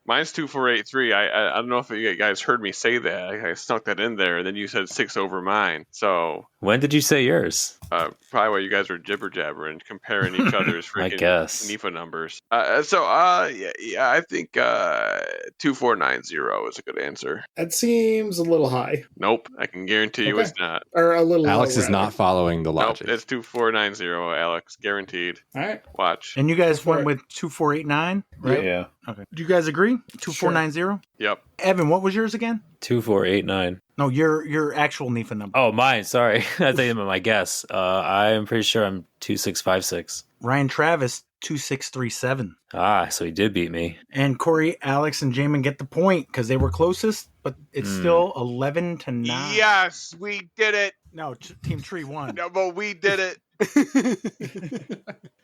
Mine's 2483. I don't know if you guys heard me say that. I snuck that in there, and then you said 6 over mine. So When did you say yours? probably while you guys were jibber jabbering, comparing each other's I freaking guess. NIFA numbers. Yeah, I think 2490 is a good answer. That seems a little high, Nope, I can guarantee you Okay. it's not. or a little. Alex low, is not rather. following the Nope, logic. it's 2490, Alex, guaranteed. All right. Watch. And you guys Go for went it. with 2489, right? Yeah. Okay. Do you guys agree? 2490? Yep. Evan, what was yours again? 2489. No, your actual NIFA number. Oh, mine. Sorry, I think my guess. I am pretty sure I'm 2656. Ryan Travis, 2637. Ah, so he did beat me. And Corey, Alex, and Jaimen get the point because they were closest, but it's still 11-9. Yes, we did it. No, Team Tree won. No, but we did it.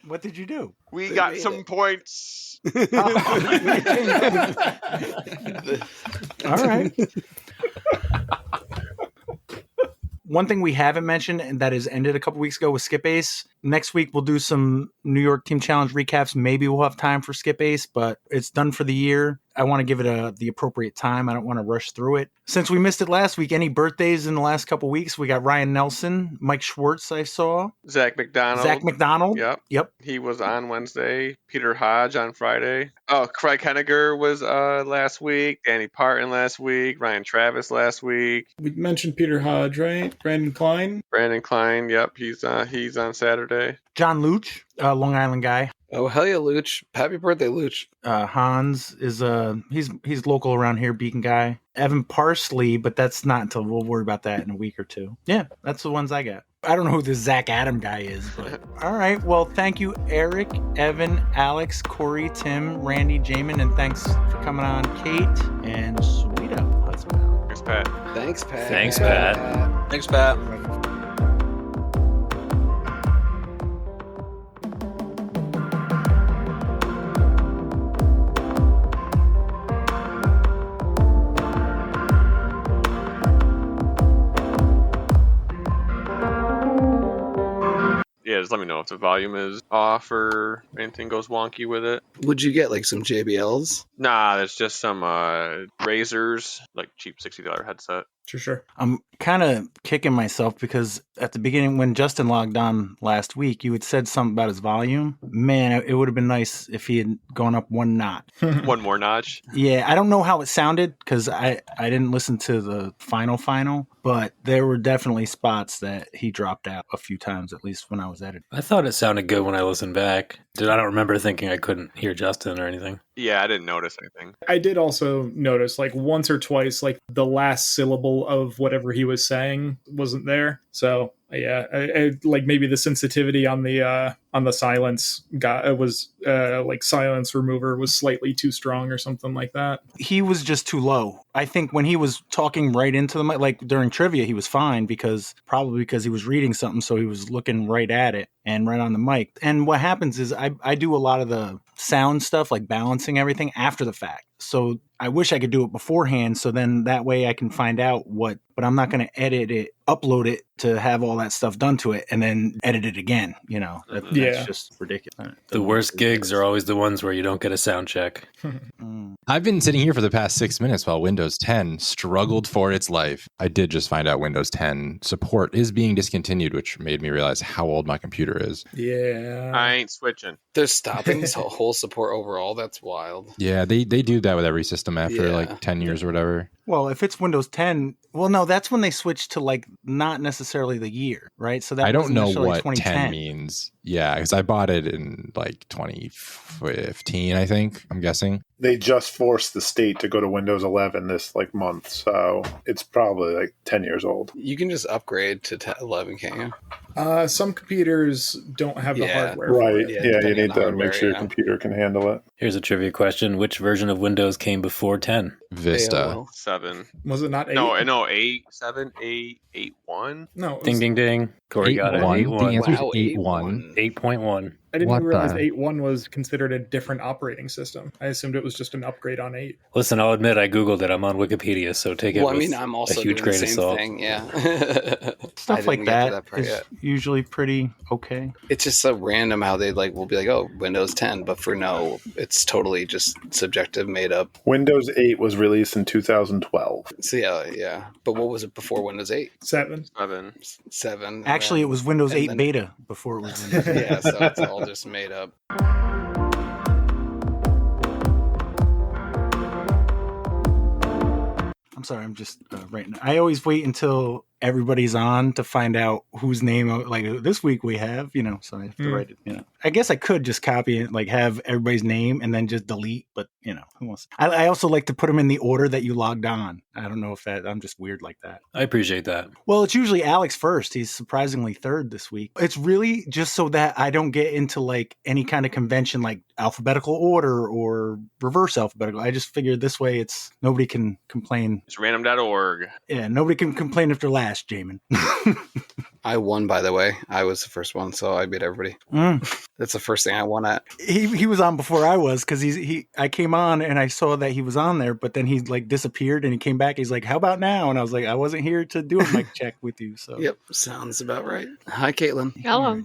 What did you do? We got some points. All right. One thing we haven't mentioned and that has ended a couple weeks ago was Skip Ace. Next week we'll do some New York Team Challenge recaps. Maybe we'll have time for Skip Ace, but it's done for the year. I want to give it the appropriate time. I don't want to rush through it. Since we missed it last week, any birthdays in the last couple weeks? We got Ryan Nelson, Mike Schwartz I saw, Zach McDonald. Zach McDonald. Yep. He was on Wednesday. Peter Hodge on Friday. Oh, Craig Henniger was last week. Danny Partin last week. Ryan Travis last week. We mentioned Peter Hodge, right? Brandon Klein. Brandon Klein. Yep, he's on Saturday. John Luch, Long Island guy. Oh, hell yeah, Luch. Happy birthday, Luch. Hans is he's local around here, Beacon guy. Evan Parsley, but that's not until we'll worry about that in a week or two. Yeah, that's the ones I got. I don't know who this Zach Adam guy is, but all right. Well, thank you, Erich, Evan, Alex, Corey, Tim, Randy, Jaimen, and thanks for coming on, Kate and Sweeto. Hudson. Thanks, Pat. Thanks, Pat. Thanks, Pat. Thanks, Pat. Yeah, just let me know if the volume is off or anything goes wonky with it. Would you get like some JBLs? Nah, there's just some Razors, like cheap $60 headset. Sure. I'm kind of kicking myself because at the beginning, when Justin logged on last week, you had said something about his volume. Man, it would have been nice if he had gone up one notch. One more notch. Yeah, I don't know how it sounded because I didn't listen to the final, but there were definitely spots that he dropped out a few times, at least when I was editing. I thought it sounded good when I listened back. I don't remember thinking I couldn't hear Justin or anything. Yeah, I didn't notice anything. I did also notice, like, once or twice, like, the last syllable of whatever he was saying wasn't there. So, yeah, I like maybe the sensitivity on the silence like silence remover was slightly too strong or something like that. He was just too low. I think when he was talking right into the mic, like during trivia, he was fine because he was reading something, so he was looking right at it and right on the mic. And what happens is I do a lot of the sound stuff, like balancing everything after the fact. So I wish I could do it beforehand, so then that way I can find out but I'm not going to edit it, upload it to have all that stuff done to it, and then edit it again. That's just ridiculous. The worst gigs are always the ones where you don't get a sound check. I've been sitting here for the past 6 minutes while Windows 10 struggled for its life. I did just find out Windows 10 support is being discontinued, which made me realize how old my computer is. Yeah. I ain't switching. They're stopping this whole support overall. That's wild. Yeah, they do that with every system after like 10 years or whatever. Well, if it's Windows 10, well, no, that's when they switch to like not necessarily the year, right? So that I don't know what 2010 10 means. Yeah, because I bought it in like 2015, I think. I'm guessing. They just forced the state to go to Windows 11 this like month, so it's probably like 10 years old. You can just upgrade to 11, can't you? Some computers don't have the hardware. Right. Yeah, Yeah, you depending need on the to hardware, make sure your yeah. computer can handle it. Here's a trivia question. Which version of Windows came before 10? Vista. AOL. 7. Was it not 8? No, 8, 7, 8, 8, 1. No. It was, Ding, ding, ding. Corey got it. 8.1. The 8.1. answer is Wow, 8.1. 8.1. I didn't What even realize the- 8.1 was considered a different operating system. I assumed it was just an upgrade on 8. Listen, I'll admit I Googled it. I'm on Wikipedia, so take it Well, I with mean, I'm also a huge doing grain the of same salt. thing. Yeah. Stuff I like didn't get to that part is yet. usually pretty okay. It's just so random how they will be like, oh, Windows 10, but for no, it's totally just subjective, made up. Windows 8 was released in 2012. So yeah. But what was it before Windows 8? 7. 7. 7. Actually, it was Windows and 8 then- beta before it was Windows 8. Yeah, so it's all just made up. I'm sorry, I'm just writing. I always wait until everybody's on to find out whose name, like this week we have, so I have to write it, I guess I could just copy it, like have everybody's name and then just delete, but who wants? I also like to put them in the order that you logged on. I don't know if I'm just weird like that. I appreciate that. Well, it's usually Alex first. He's surprisingly third this week. It's really just so that I don't get into like any kind of convention like alphabetical order or reverse alphabetical. I just figured this way nobody can complain. It's random.org. Yeah, nobody can complain if they're last, Jaimen. I won, by the way. I was the first one, so I beat everybody. That's the first thing I won at. He was on before I was because I came on and I saw that he was on there, but then he like disappeared and he came back. He's like, "How about now?" And I was like, "I wasn't here to do a mic check with you." So Yep, sounds about right. Hi, Kaitlyn. Hello.